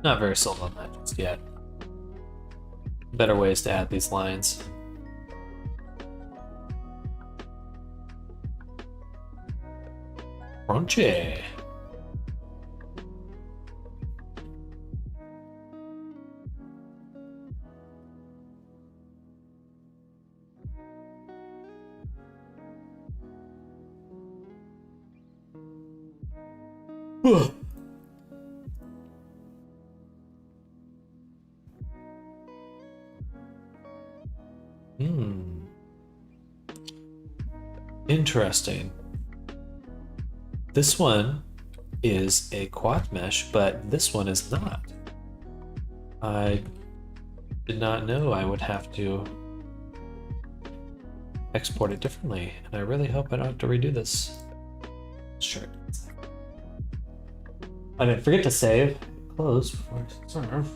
Not very sold on that just yet. Better ways to add these lines. Crunchy. Hmm. Interesting. This one is a quad mesh, but this one is not. I did not know I would have to export it differently, and I really hope I don't have to redo this. Sure. I didn't forget to save. Close before I serve.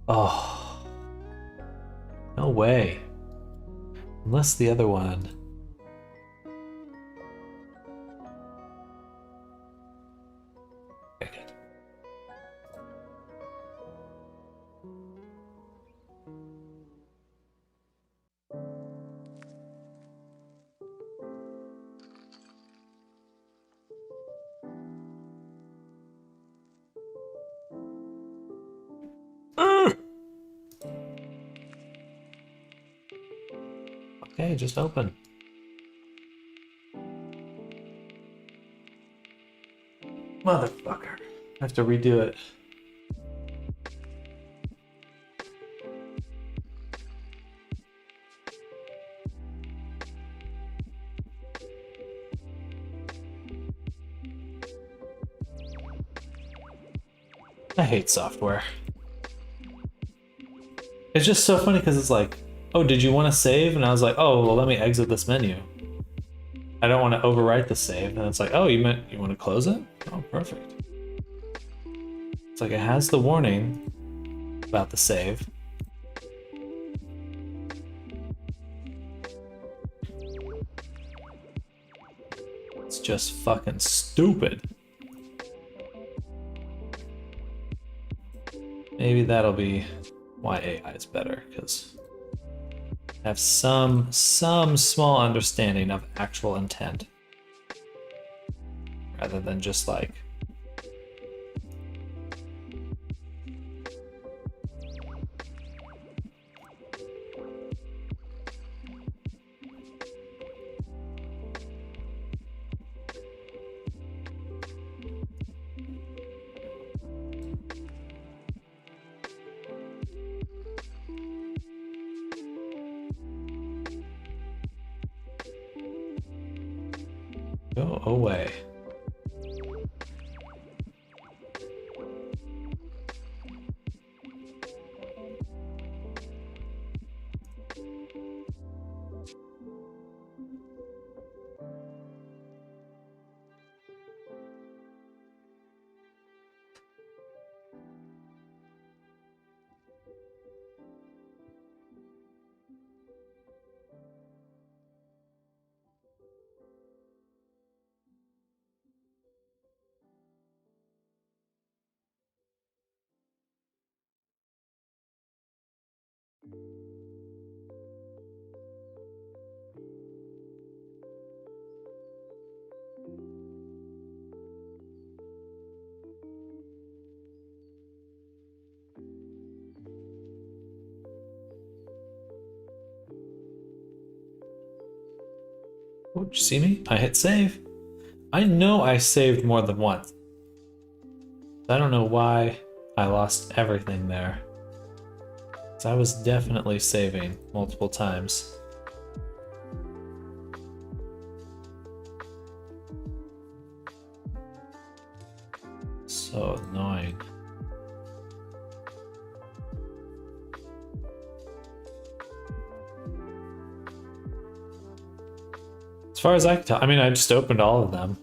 Oh, no way. Unless the other one. Okay, good. Okay, just open. Motherfucker. I have to redo it. I hate software. It's just so funny because it's like, oh, did you want to save? And I was like, oh, well, let me exit this menu. I don't want to overwrite the save. And it's like, oh, you want to close it? Oh, perfect. It's like it has the warning about the save. It's just fucking stupid. Maybe that'll be why AI is better, because I have some small understanding of actual intent, rather than just like go away. Oh, did you see me? I hit save. I know I saved more than once. I don't know why I lost everything there. 'Cause I was definitely saving multiple times. So annoying. As far as I can tell, I mean, I just opened all of them.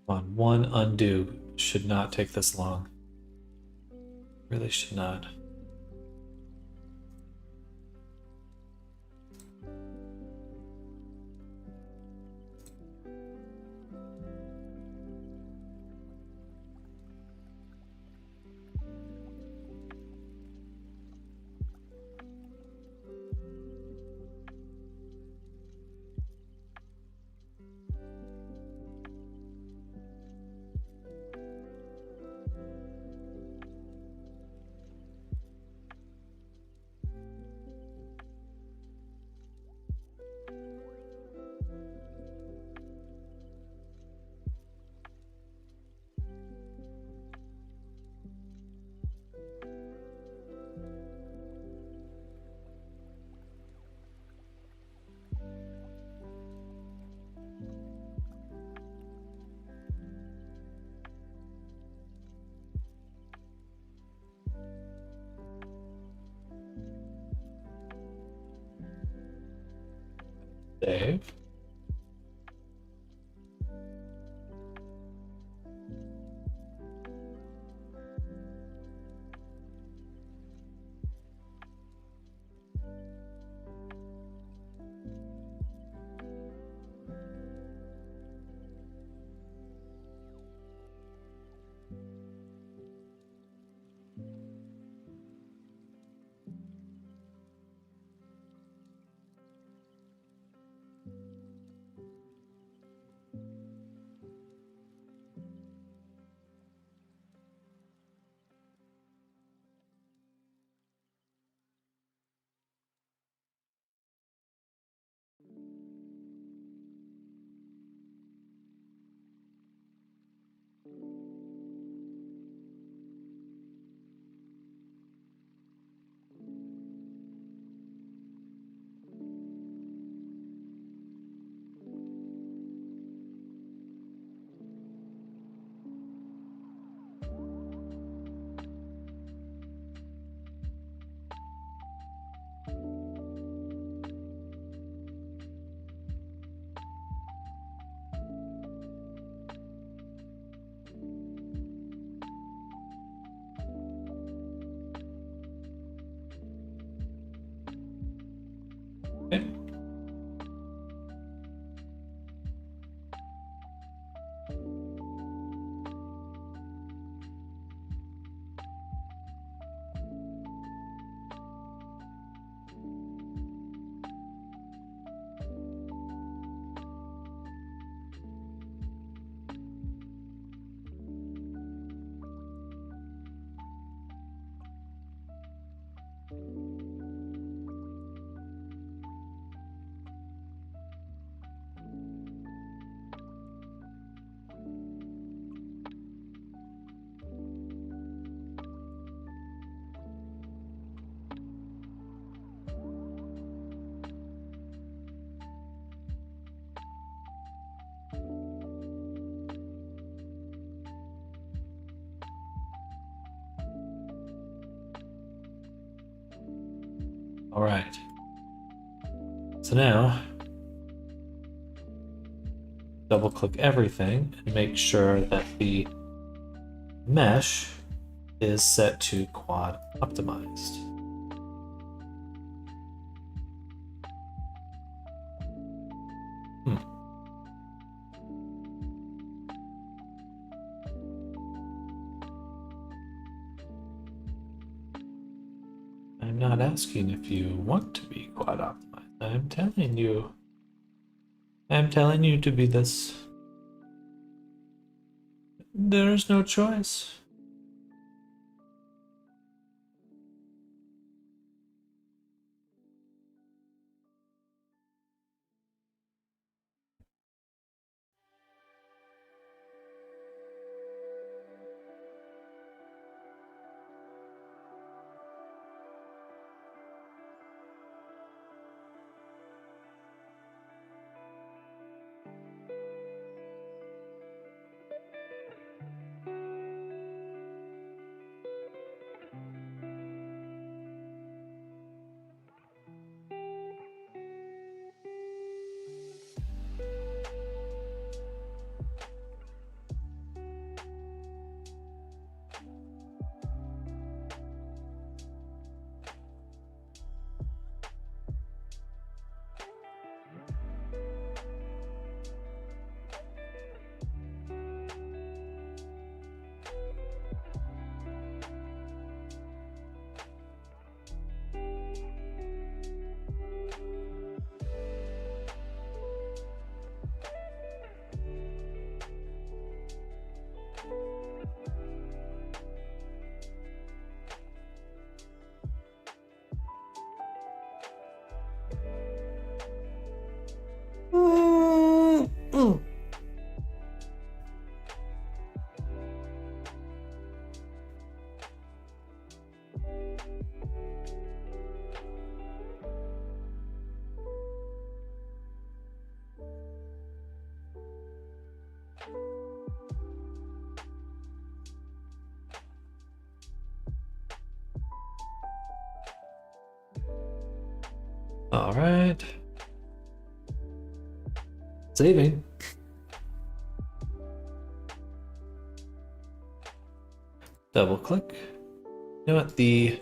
Come on, one undo should not take this long. Really should not. Save. All right. So now, double click everything and make sure that the mesh is set to quad optimized. I'm not asking if you want to be quad optimized. I'm telling you to be this. There's no choice. All right. Saving. Double click. You know what? This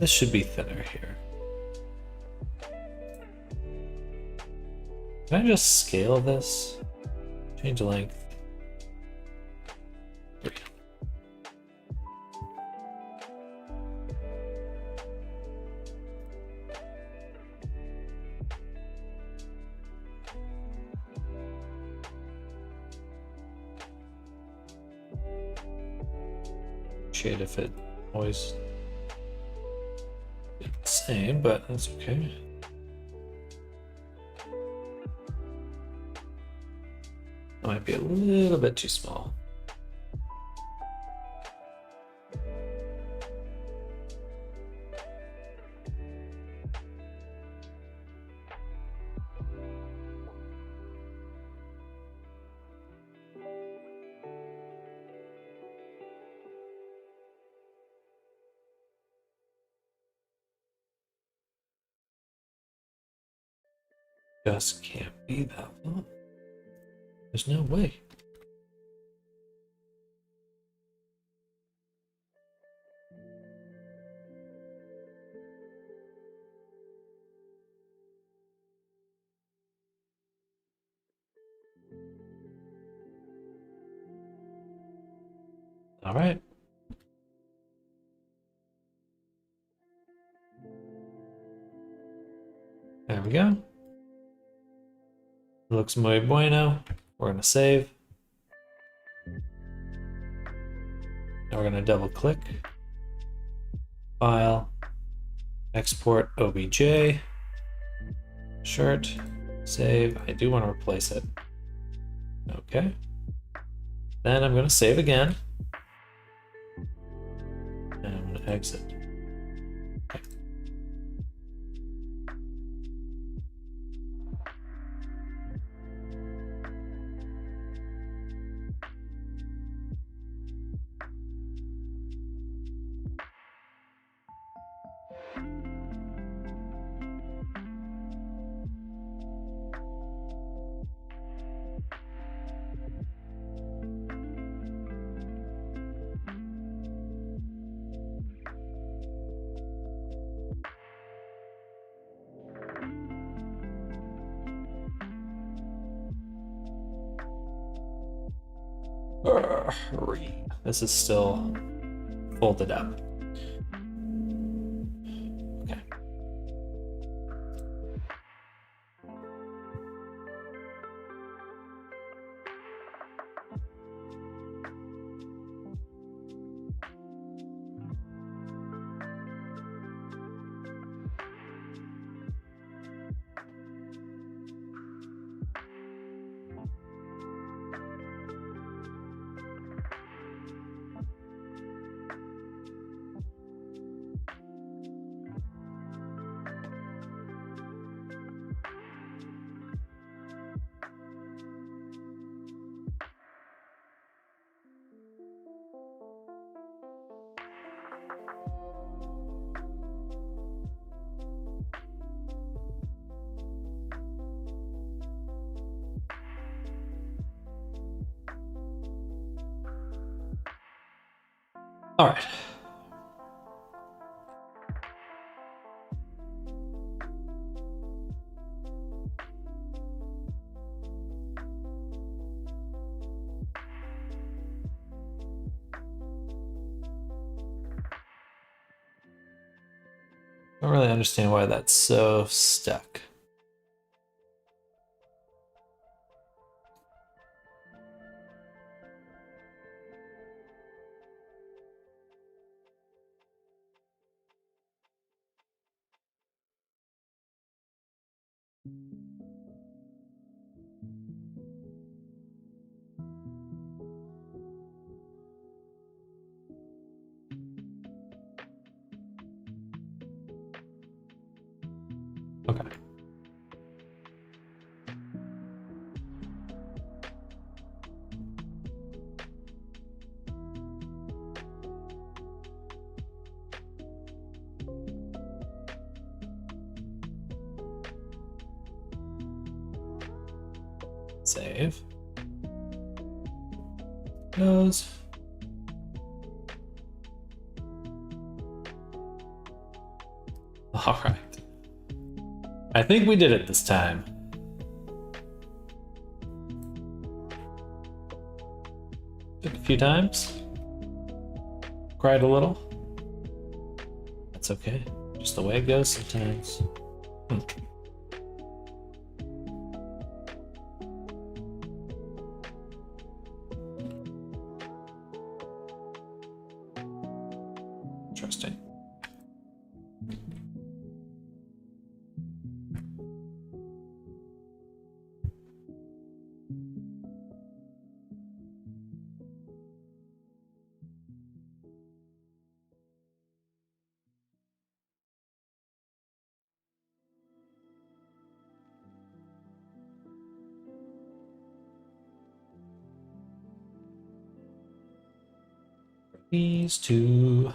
should be thinner here. Can I just scale this? Change the length. Appreciate if it always did the same, but that's okay. That might be a little bit too small. Just can't be that long. There's no way. All right. There we go. Looks muy bueno. We're gonna save. Now we're gonna double click. File. Export OBJ. Shirt. Save. I do want to replace it. Okay. Then I'm gonna save again. And I'm gonna exit. Okay. This is still folded up. Okay. All right. I don't really understand why that's so stuck. Okay. Save. Goes. All right. I think we did it this time. Took a few times. Cried a little. That's okay. Just the way it goes sometimes. Interesting. These two.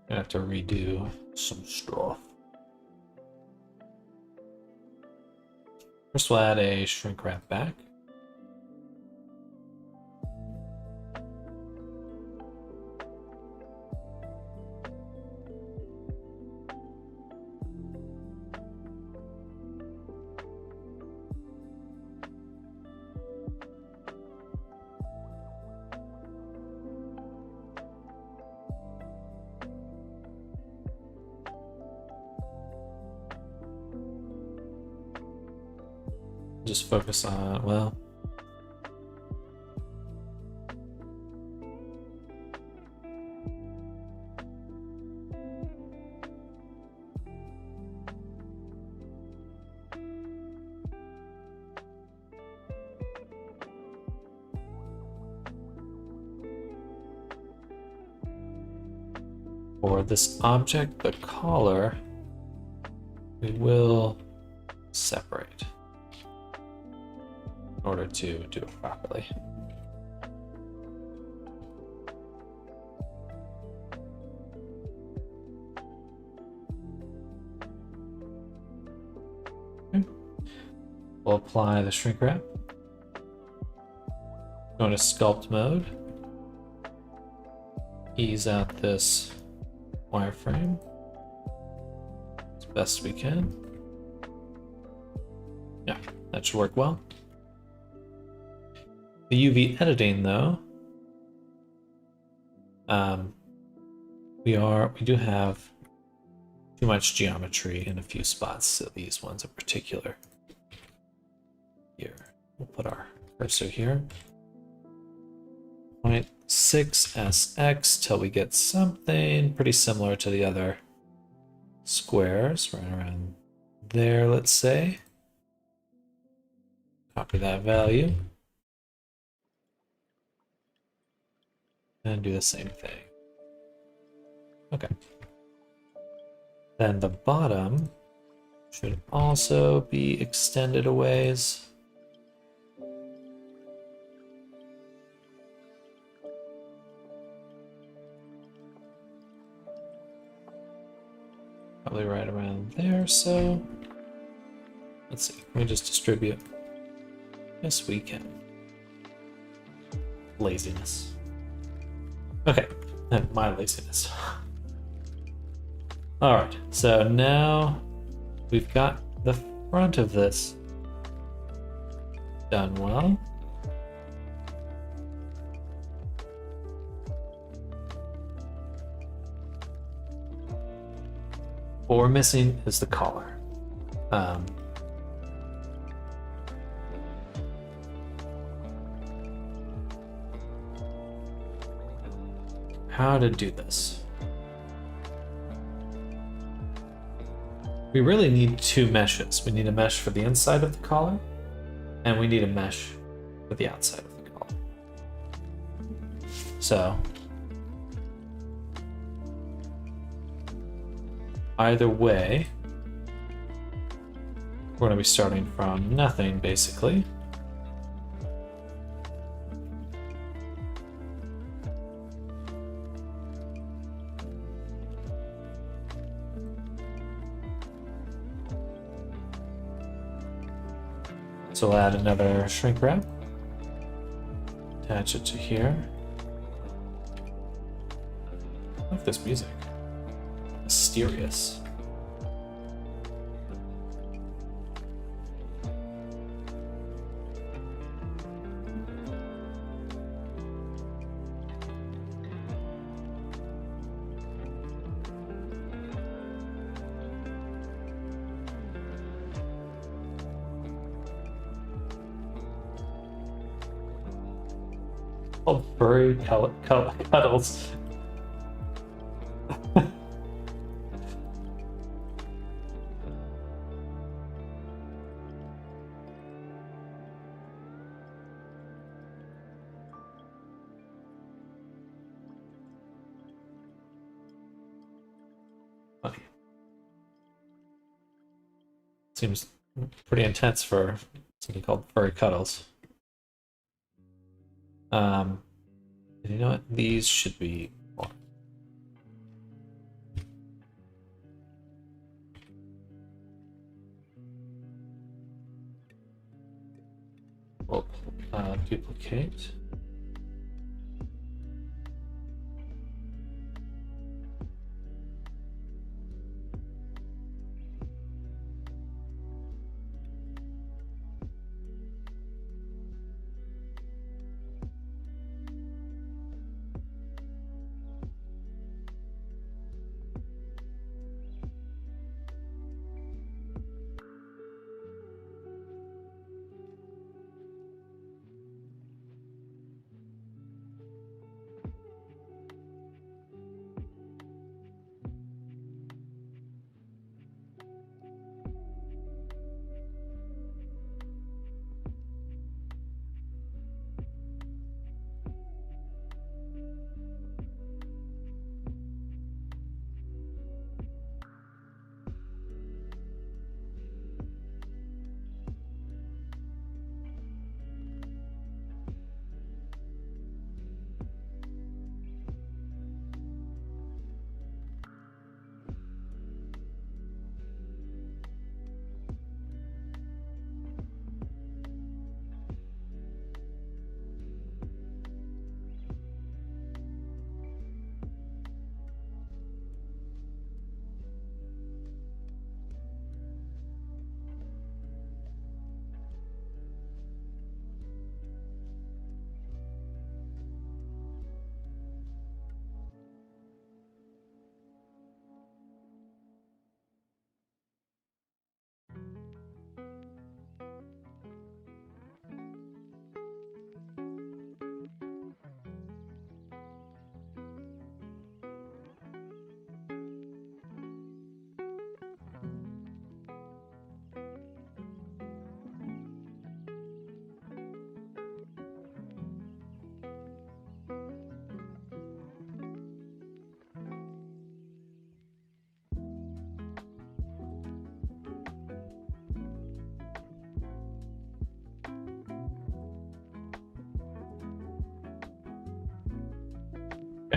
I have to redo some stuff. First, we'll add a shrink wrap back. Just focus on, well, for this object, the collar, we will separate in order to do it properly. Okay. We'll apply the shrink wrap. Go to sculpt mode. Ease out this wireframe as best we can. Yeah, that should work well. The UV editing, though, we do have too much geometry in a few spots, so these ones in particular. Here, we'll put our cursor here. 0.6sx till we get something pretty similar to the other squares, right around there, let's say. Copy that value. And do the same thing. Okay. Then the bottom should also be extended a ways. Probably right around there, so let's see, can we just distribute? Yes, we can. Laziness. Okay, and my laziness. All right, so now we've got the front of this done well. What we're missing is the collar. How to do this? We really need two meshes. We need a mesh for the inside of the collar, and we need a mesh for the outside of the collar. So either way, we're going to be starting from nothing, basically. So we'll add another shrink wrap. Attach it to here. I love this music. Mysterious. Oh, furry cuddles. Funny. Seems pretty intense for something called furry cuddles. And you know what? These should be more. We'll duplicate.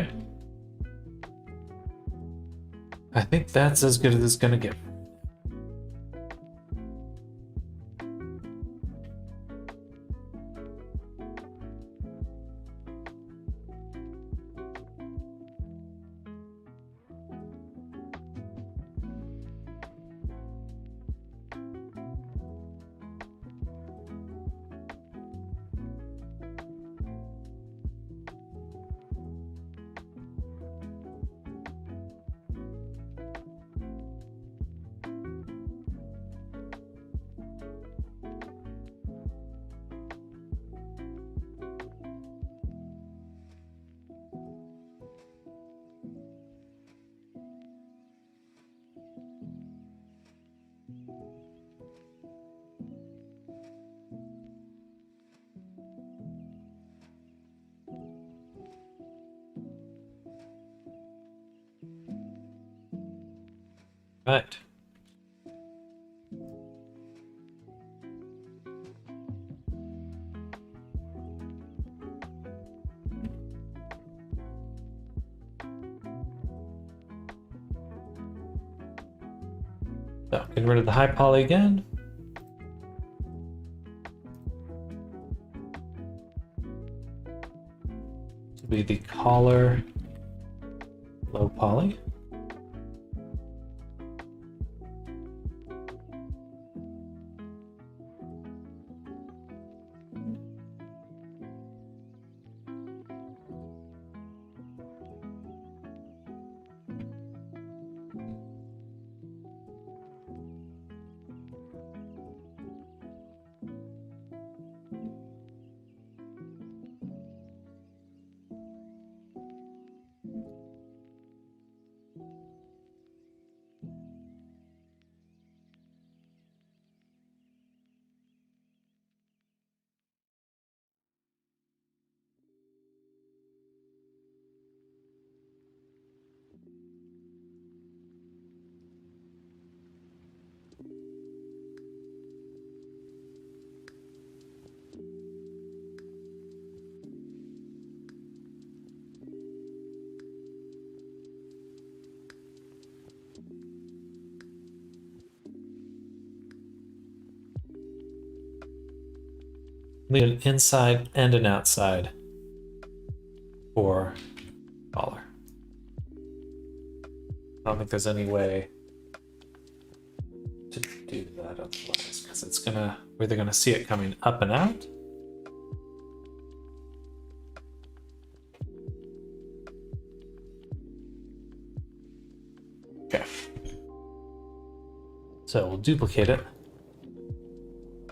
Okay. I think that's as good as it's gonna get. Right. So, get rid of the high poly again. This will be the collar low poly. Need an inside and an outside for collar. I don't think there's any way to do that otherwise, because it's gonna, we're either gonna see it coming up and out. Okay. So we'll duplicate it.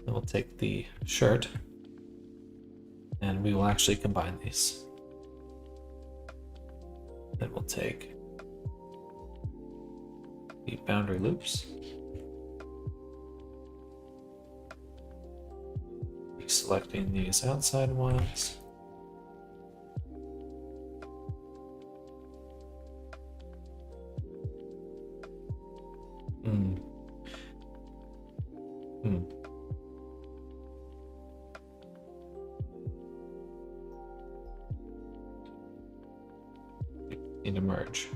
Then we'll take the shirt and we will actually combine these. Then we'll take the boundary loops. Selecting these outside ones. Need to merge.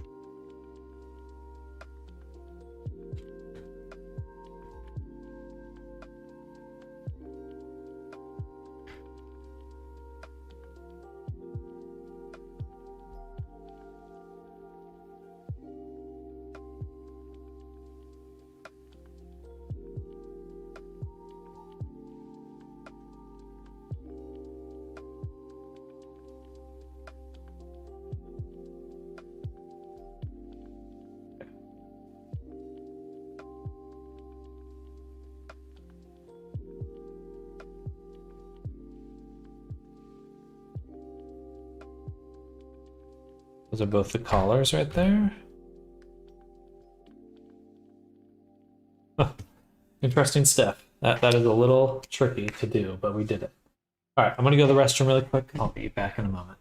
Those are both the collars right there. Huh. Interesting stuff. That is a little tricky to do, but we did it. All right, I'm gonna go to the restroom really quick. I'll be back in a moment.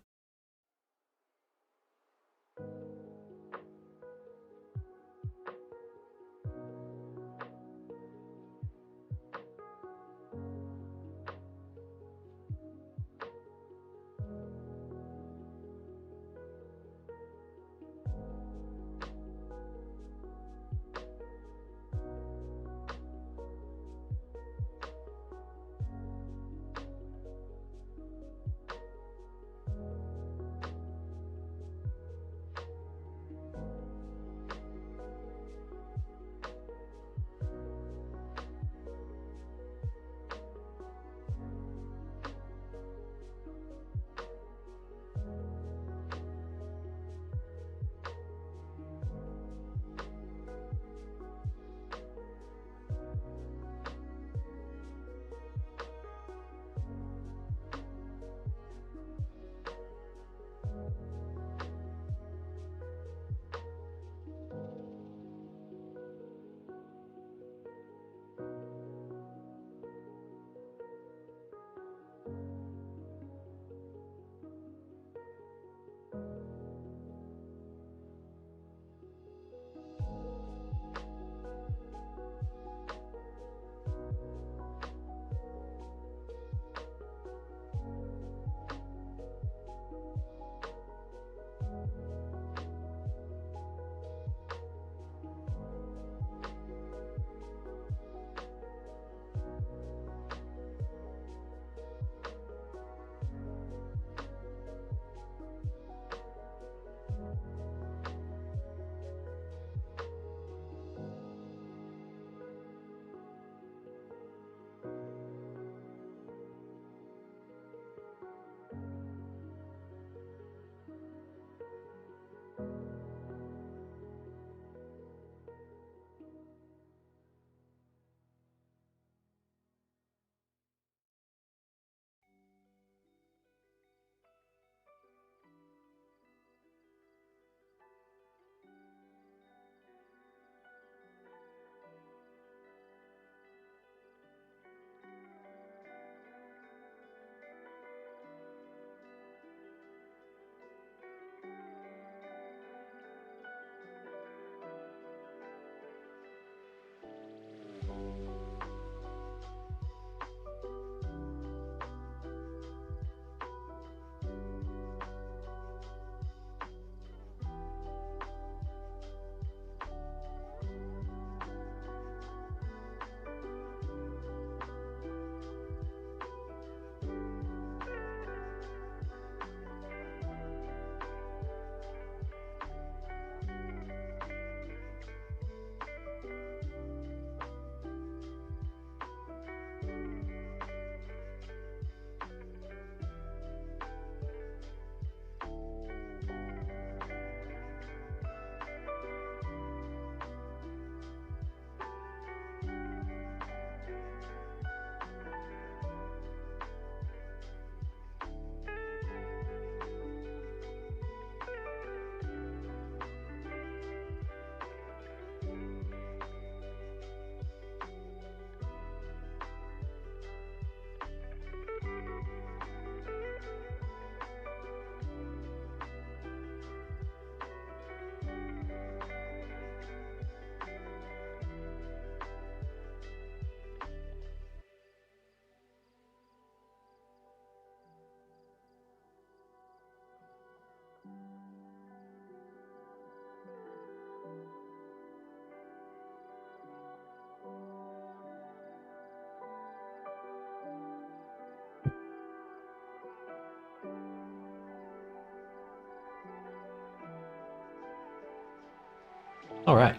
All right.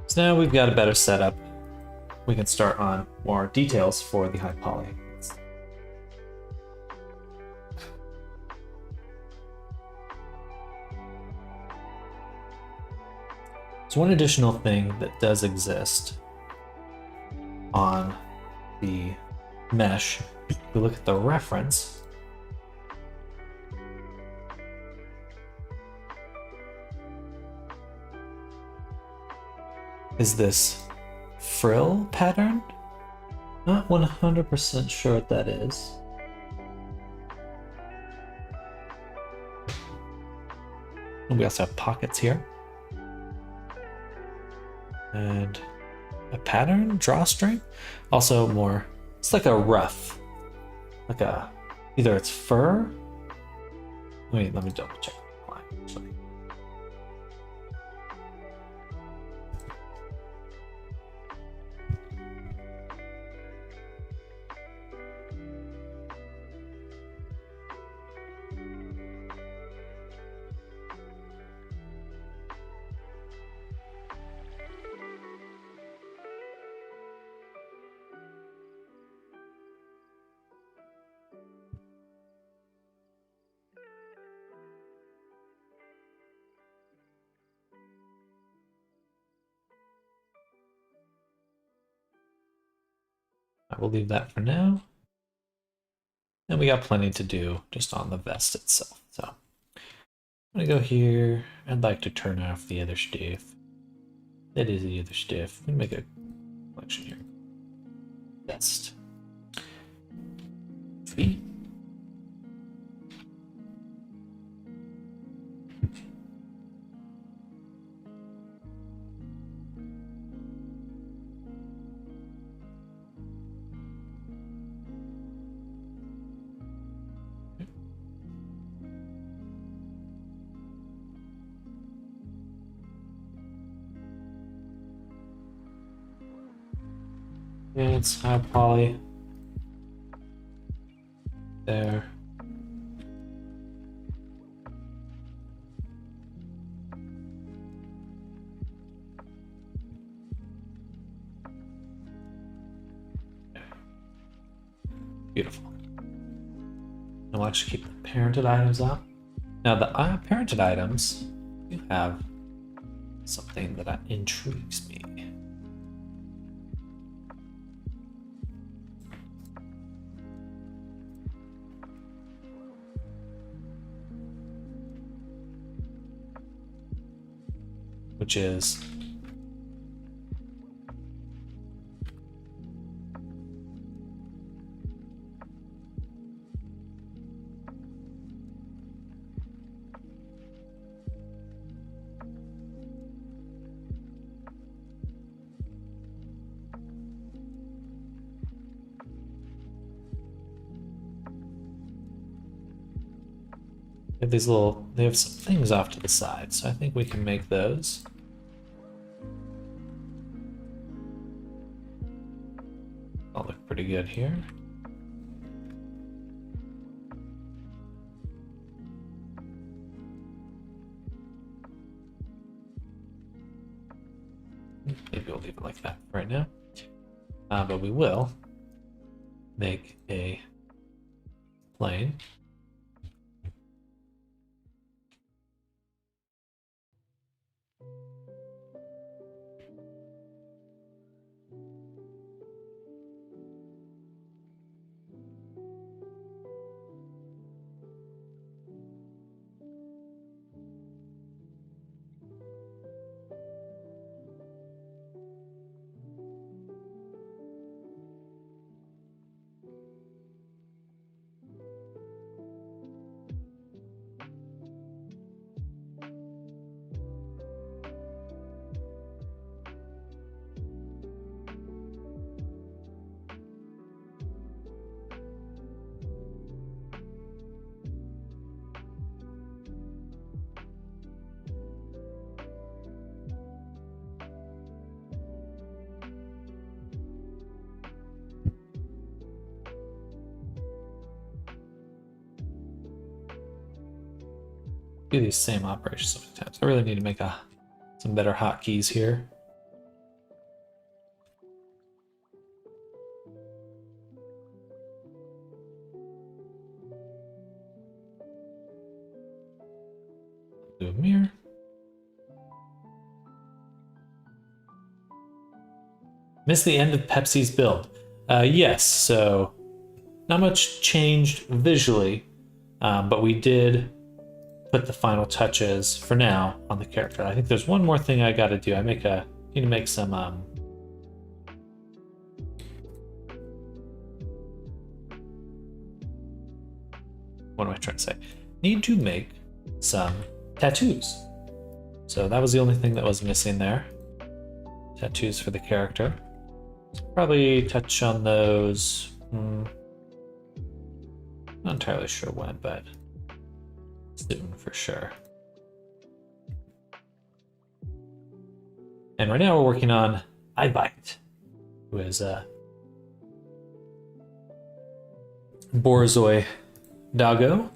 So now we've got a better setup. We can start on more details for the high poly. So one additional thing that does exist on the mesh, if we look at the reference, is this frill pattern. Not 100% sure what that is. And we also have pockets here. And a pattern, drawstring. Also more, it's like a ruff. Like a, either it's fur. Wait, let me double check. Actually. I will leave that for now. And we got plenty to do just on the vest itself. So I'm gonna go here. I'd like to turn off the other stuff. That is the other stuff. Let me make a collection here. Vest. Feet. Yeah, it's high poly. There. Beautiful. And we'll actually keep the parented items out. Now the parented items do have something that intrigues me. Which is they have these little, they have some things off to the side, so I think we can make those. All look pretty good here. Maybe we'll leave it like that right now. But we will make a plane. do these same operations so many times. I really need to make some better hotkeys here. Do a mirror. Missed the end of Pepsi's build. Yes, so not much changed visually, but we did put the final touches for now on the character. I think there's one more thing I got to do. Need to make some what am I trying to say? Need to make some tattoos. So that was the only thing that was missing there. Tattoos for the character. Probably touch on those. Not entirely sure when, but soon for sure. And right now we're working on Ibite, who is Borzoi Dago.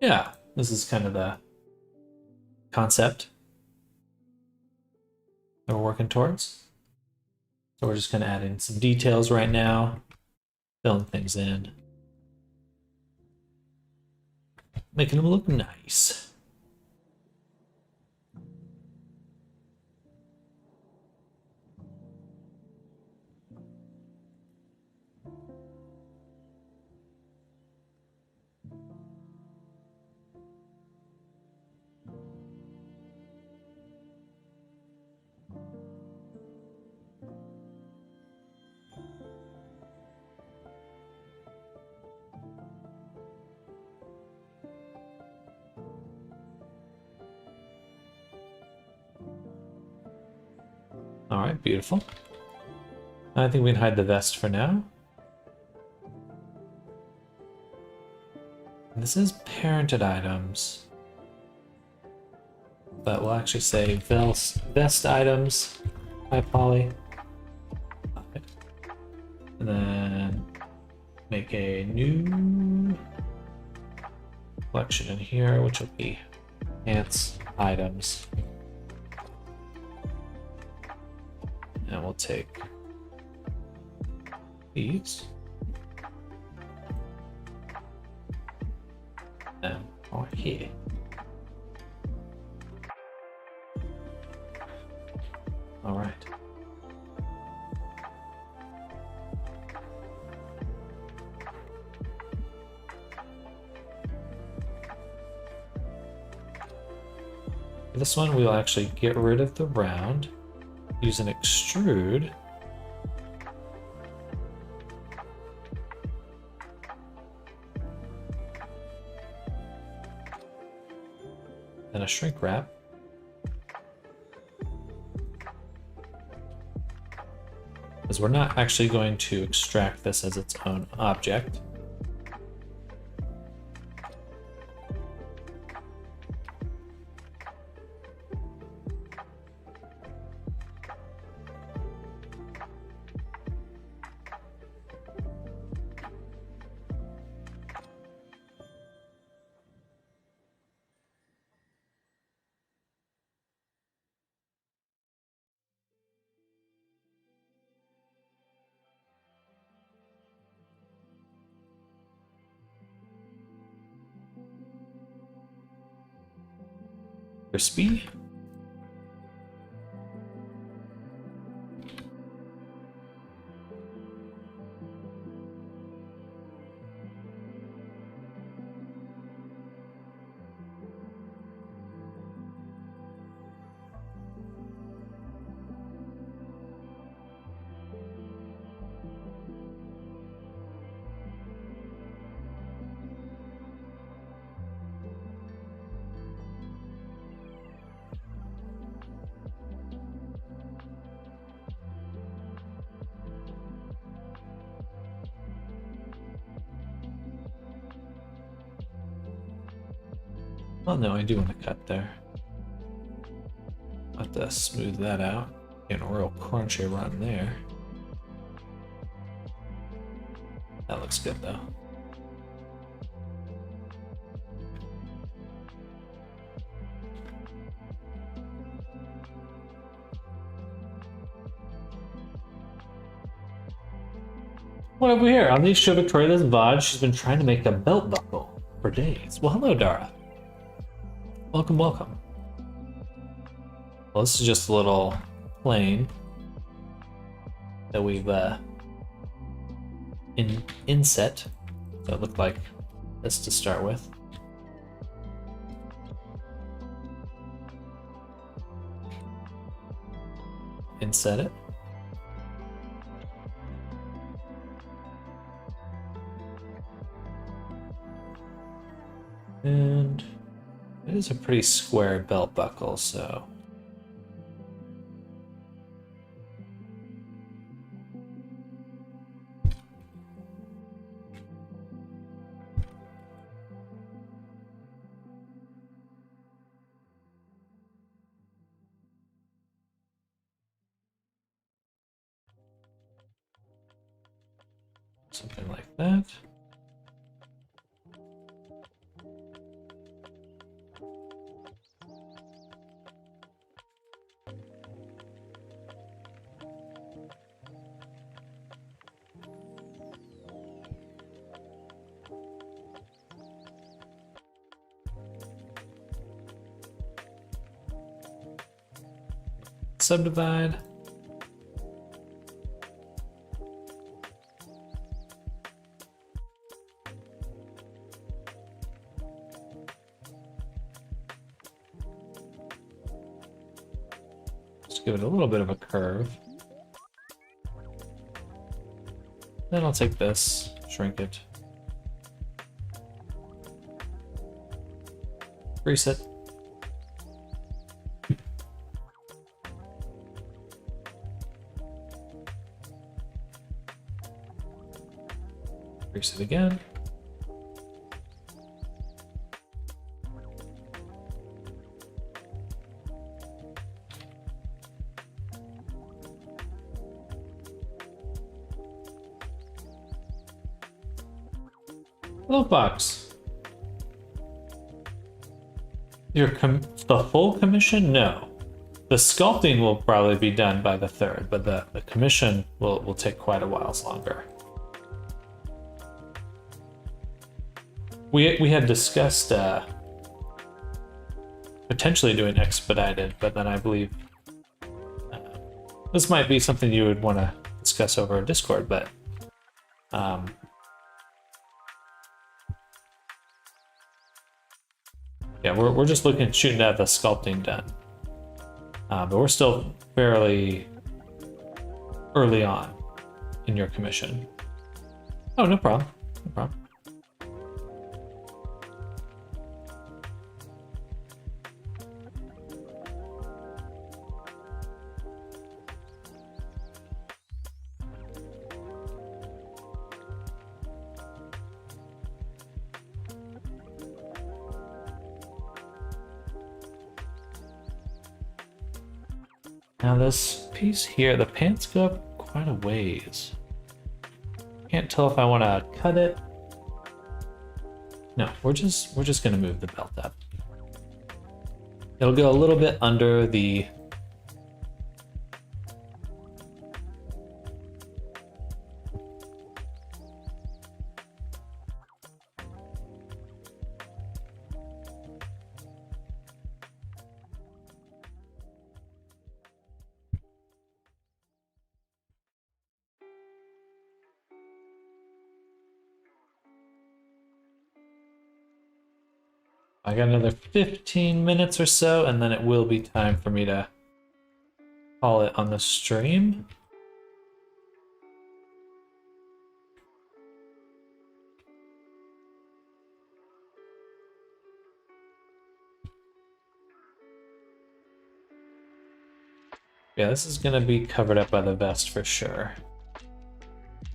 Yeah, this is kind of the concept that we're working towards. So we're just going to add in some details right now, filling things in, making them look nice. All right, beautiful. I think we can hide the vest for now. This is parented items. But we'll actually say vest items. Hi, Polly. And then make a new collection in here, which will be pants items. And we'll take these. And over here. All right. For this one, we'll actually get rid of the round. Use an extrude. And a shrink wrap. Because we're not actually going to extract this as its own object. Crispy. Oh no, I do want to cut there. I'll have to smooth that out. Getting a real crunchy run there. That looks good though. What have we here? Alicia Victoria's Vaj. She's been trying to make a belt buckle for days. Well, hello, Dara. Welcome, welcome. Well, this is just a little plane that we've inset. So it looked like this to start with. Inset it. And it is a pretty square belt buckle, so something like that. Subdivide. Just give it a little bit of a curve. Then I'll take this, shrink it. Reset. Reset again. Hello, Fox. The full commission? No. The sculpting will probably be done by the 3rd, but the commission will take quite a while longer. We had discussed potentially doing expedited, but then I believe this might be something you would want to discuss over Discord, but yeah, we're just looking at shooting to have the sculpting done, but we're still fairly early on in your commission. Oh, no problem, no problem. Now this piece here, the pants go up quite a ways. Can't tell if I want to cut it. No, we're just gonna move the belt up. It'll go a little bit under the I got another 15 minutes or so, and then it will be time for me to call it on the stream. Yeah, this is gonna be covered up by the vest for sure.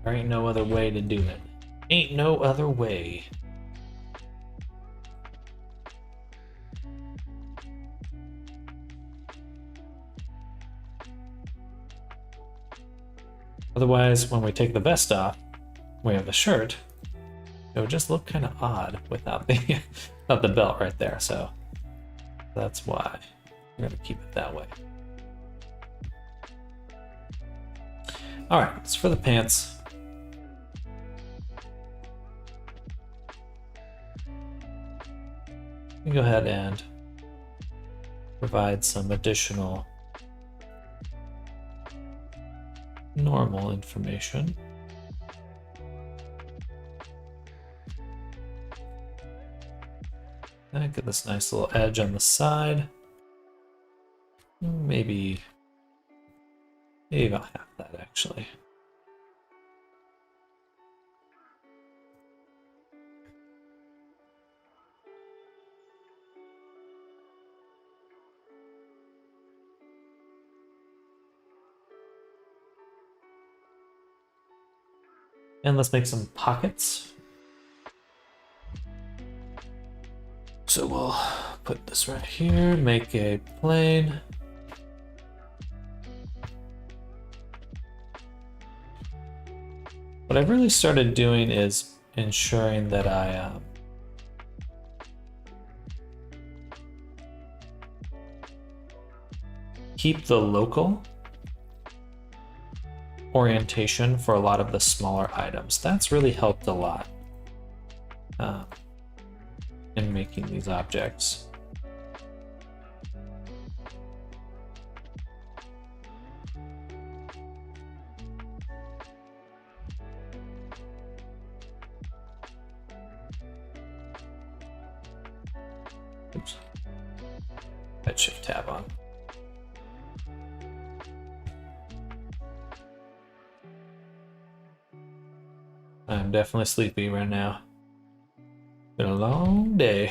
There ain't no other way to do it. Ain't no other way. Otherwise, when we take the vest off, we have the shirt, it would just look kind of odd without the without the belt right there. So that's why we're gonna keep it that way. All right, as for the pants, we go ahead and provide some additional normal information. And get this nice little edge on the side. Maybe about half that actually. And let's make some pockets. So we'll put this right here, make a plane. What I've really started doing is ensuring that I keep the local orientation for a lot of the smaller items. That's really helped a lot in making these objects. Oops. Hit Shift Tab on. I'm definitely sleepy right now. Been a long day.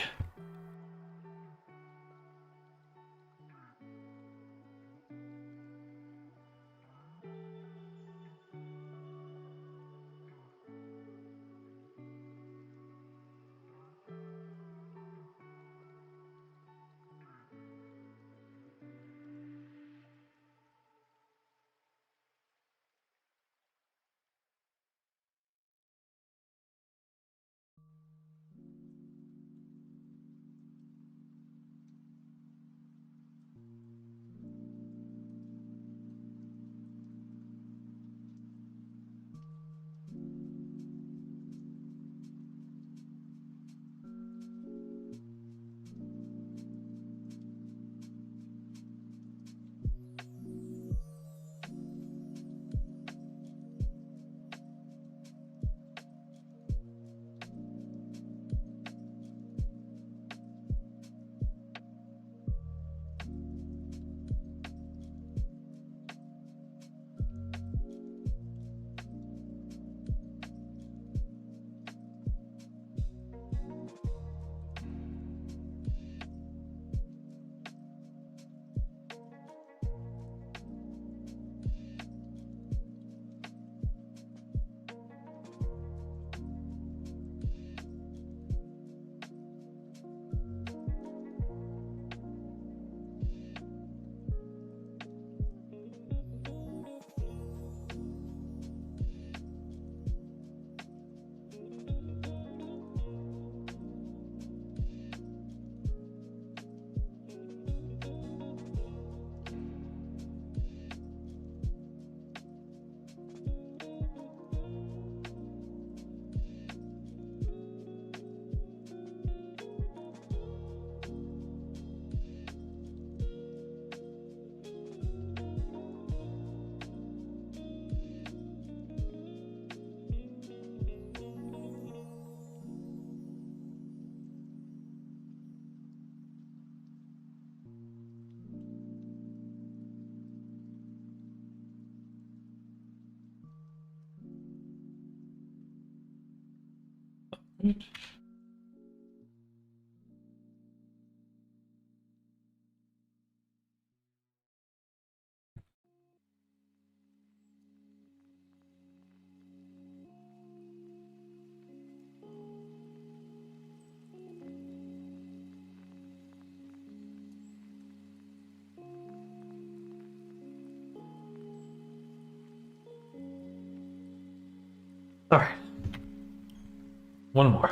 All right, One more.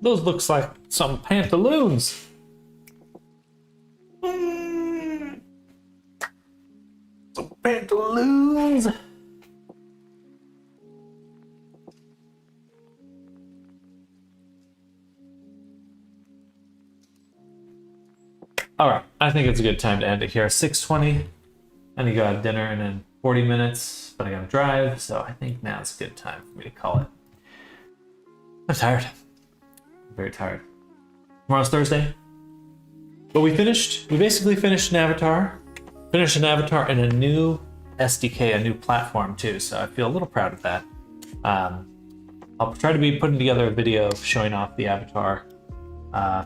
Those looks like some pantaloons. Some pantaloons. All right, I think it's a good time to end it here. 6:20. I need to go have dinner in 40 minutes, but I gotta drive, so I think now's a good time for me to call it. I'm tired. I'm very tired. Tomorrow's Thursday. But we basically finished an avatar. Finished an avatar in a new SDK, a new platform too, so I feel a little proud of that. I'll try to be putting together a video showing off the avatar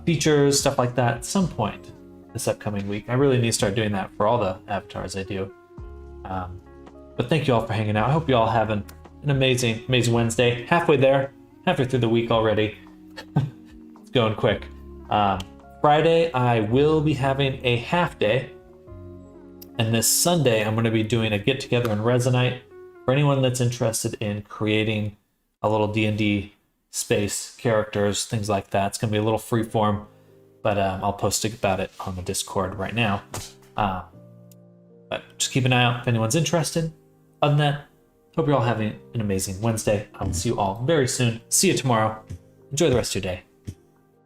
features, stuff like that at some point this upcoming week. I really need to start doing that for all the avatars I do. But thank you all for hanging out. I hope you all have an amazing Wednesday. Halfway through the week already. It's going quick. Friday, I will be having a half day. And this Sunday, I'm going to be doing a get-together in Resonite for anyone that's interested in creating a little D&D space, characters, things like that. It's going to be a little free-form, but I'll post about it on the Discord right now. But just keep an eye out if anyone's interested. Other than that, hope you're all having an amazing Wednesday. I will see you all very soon. See you tomorrow. Enjoy the rest of your day.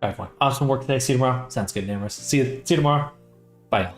All right, everyone. Awesome work today. See you tomorrow. Sounds good, Namorous. See you tomorrow. Bye.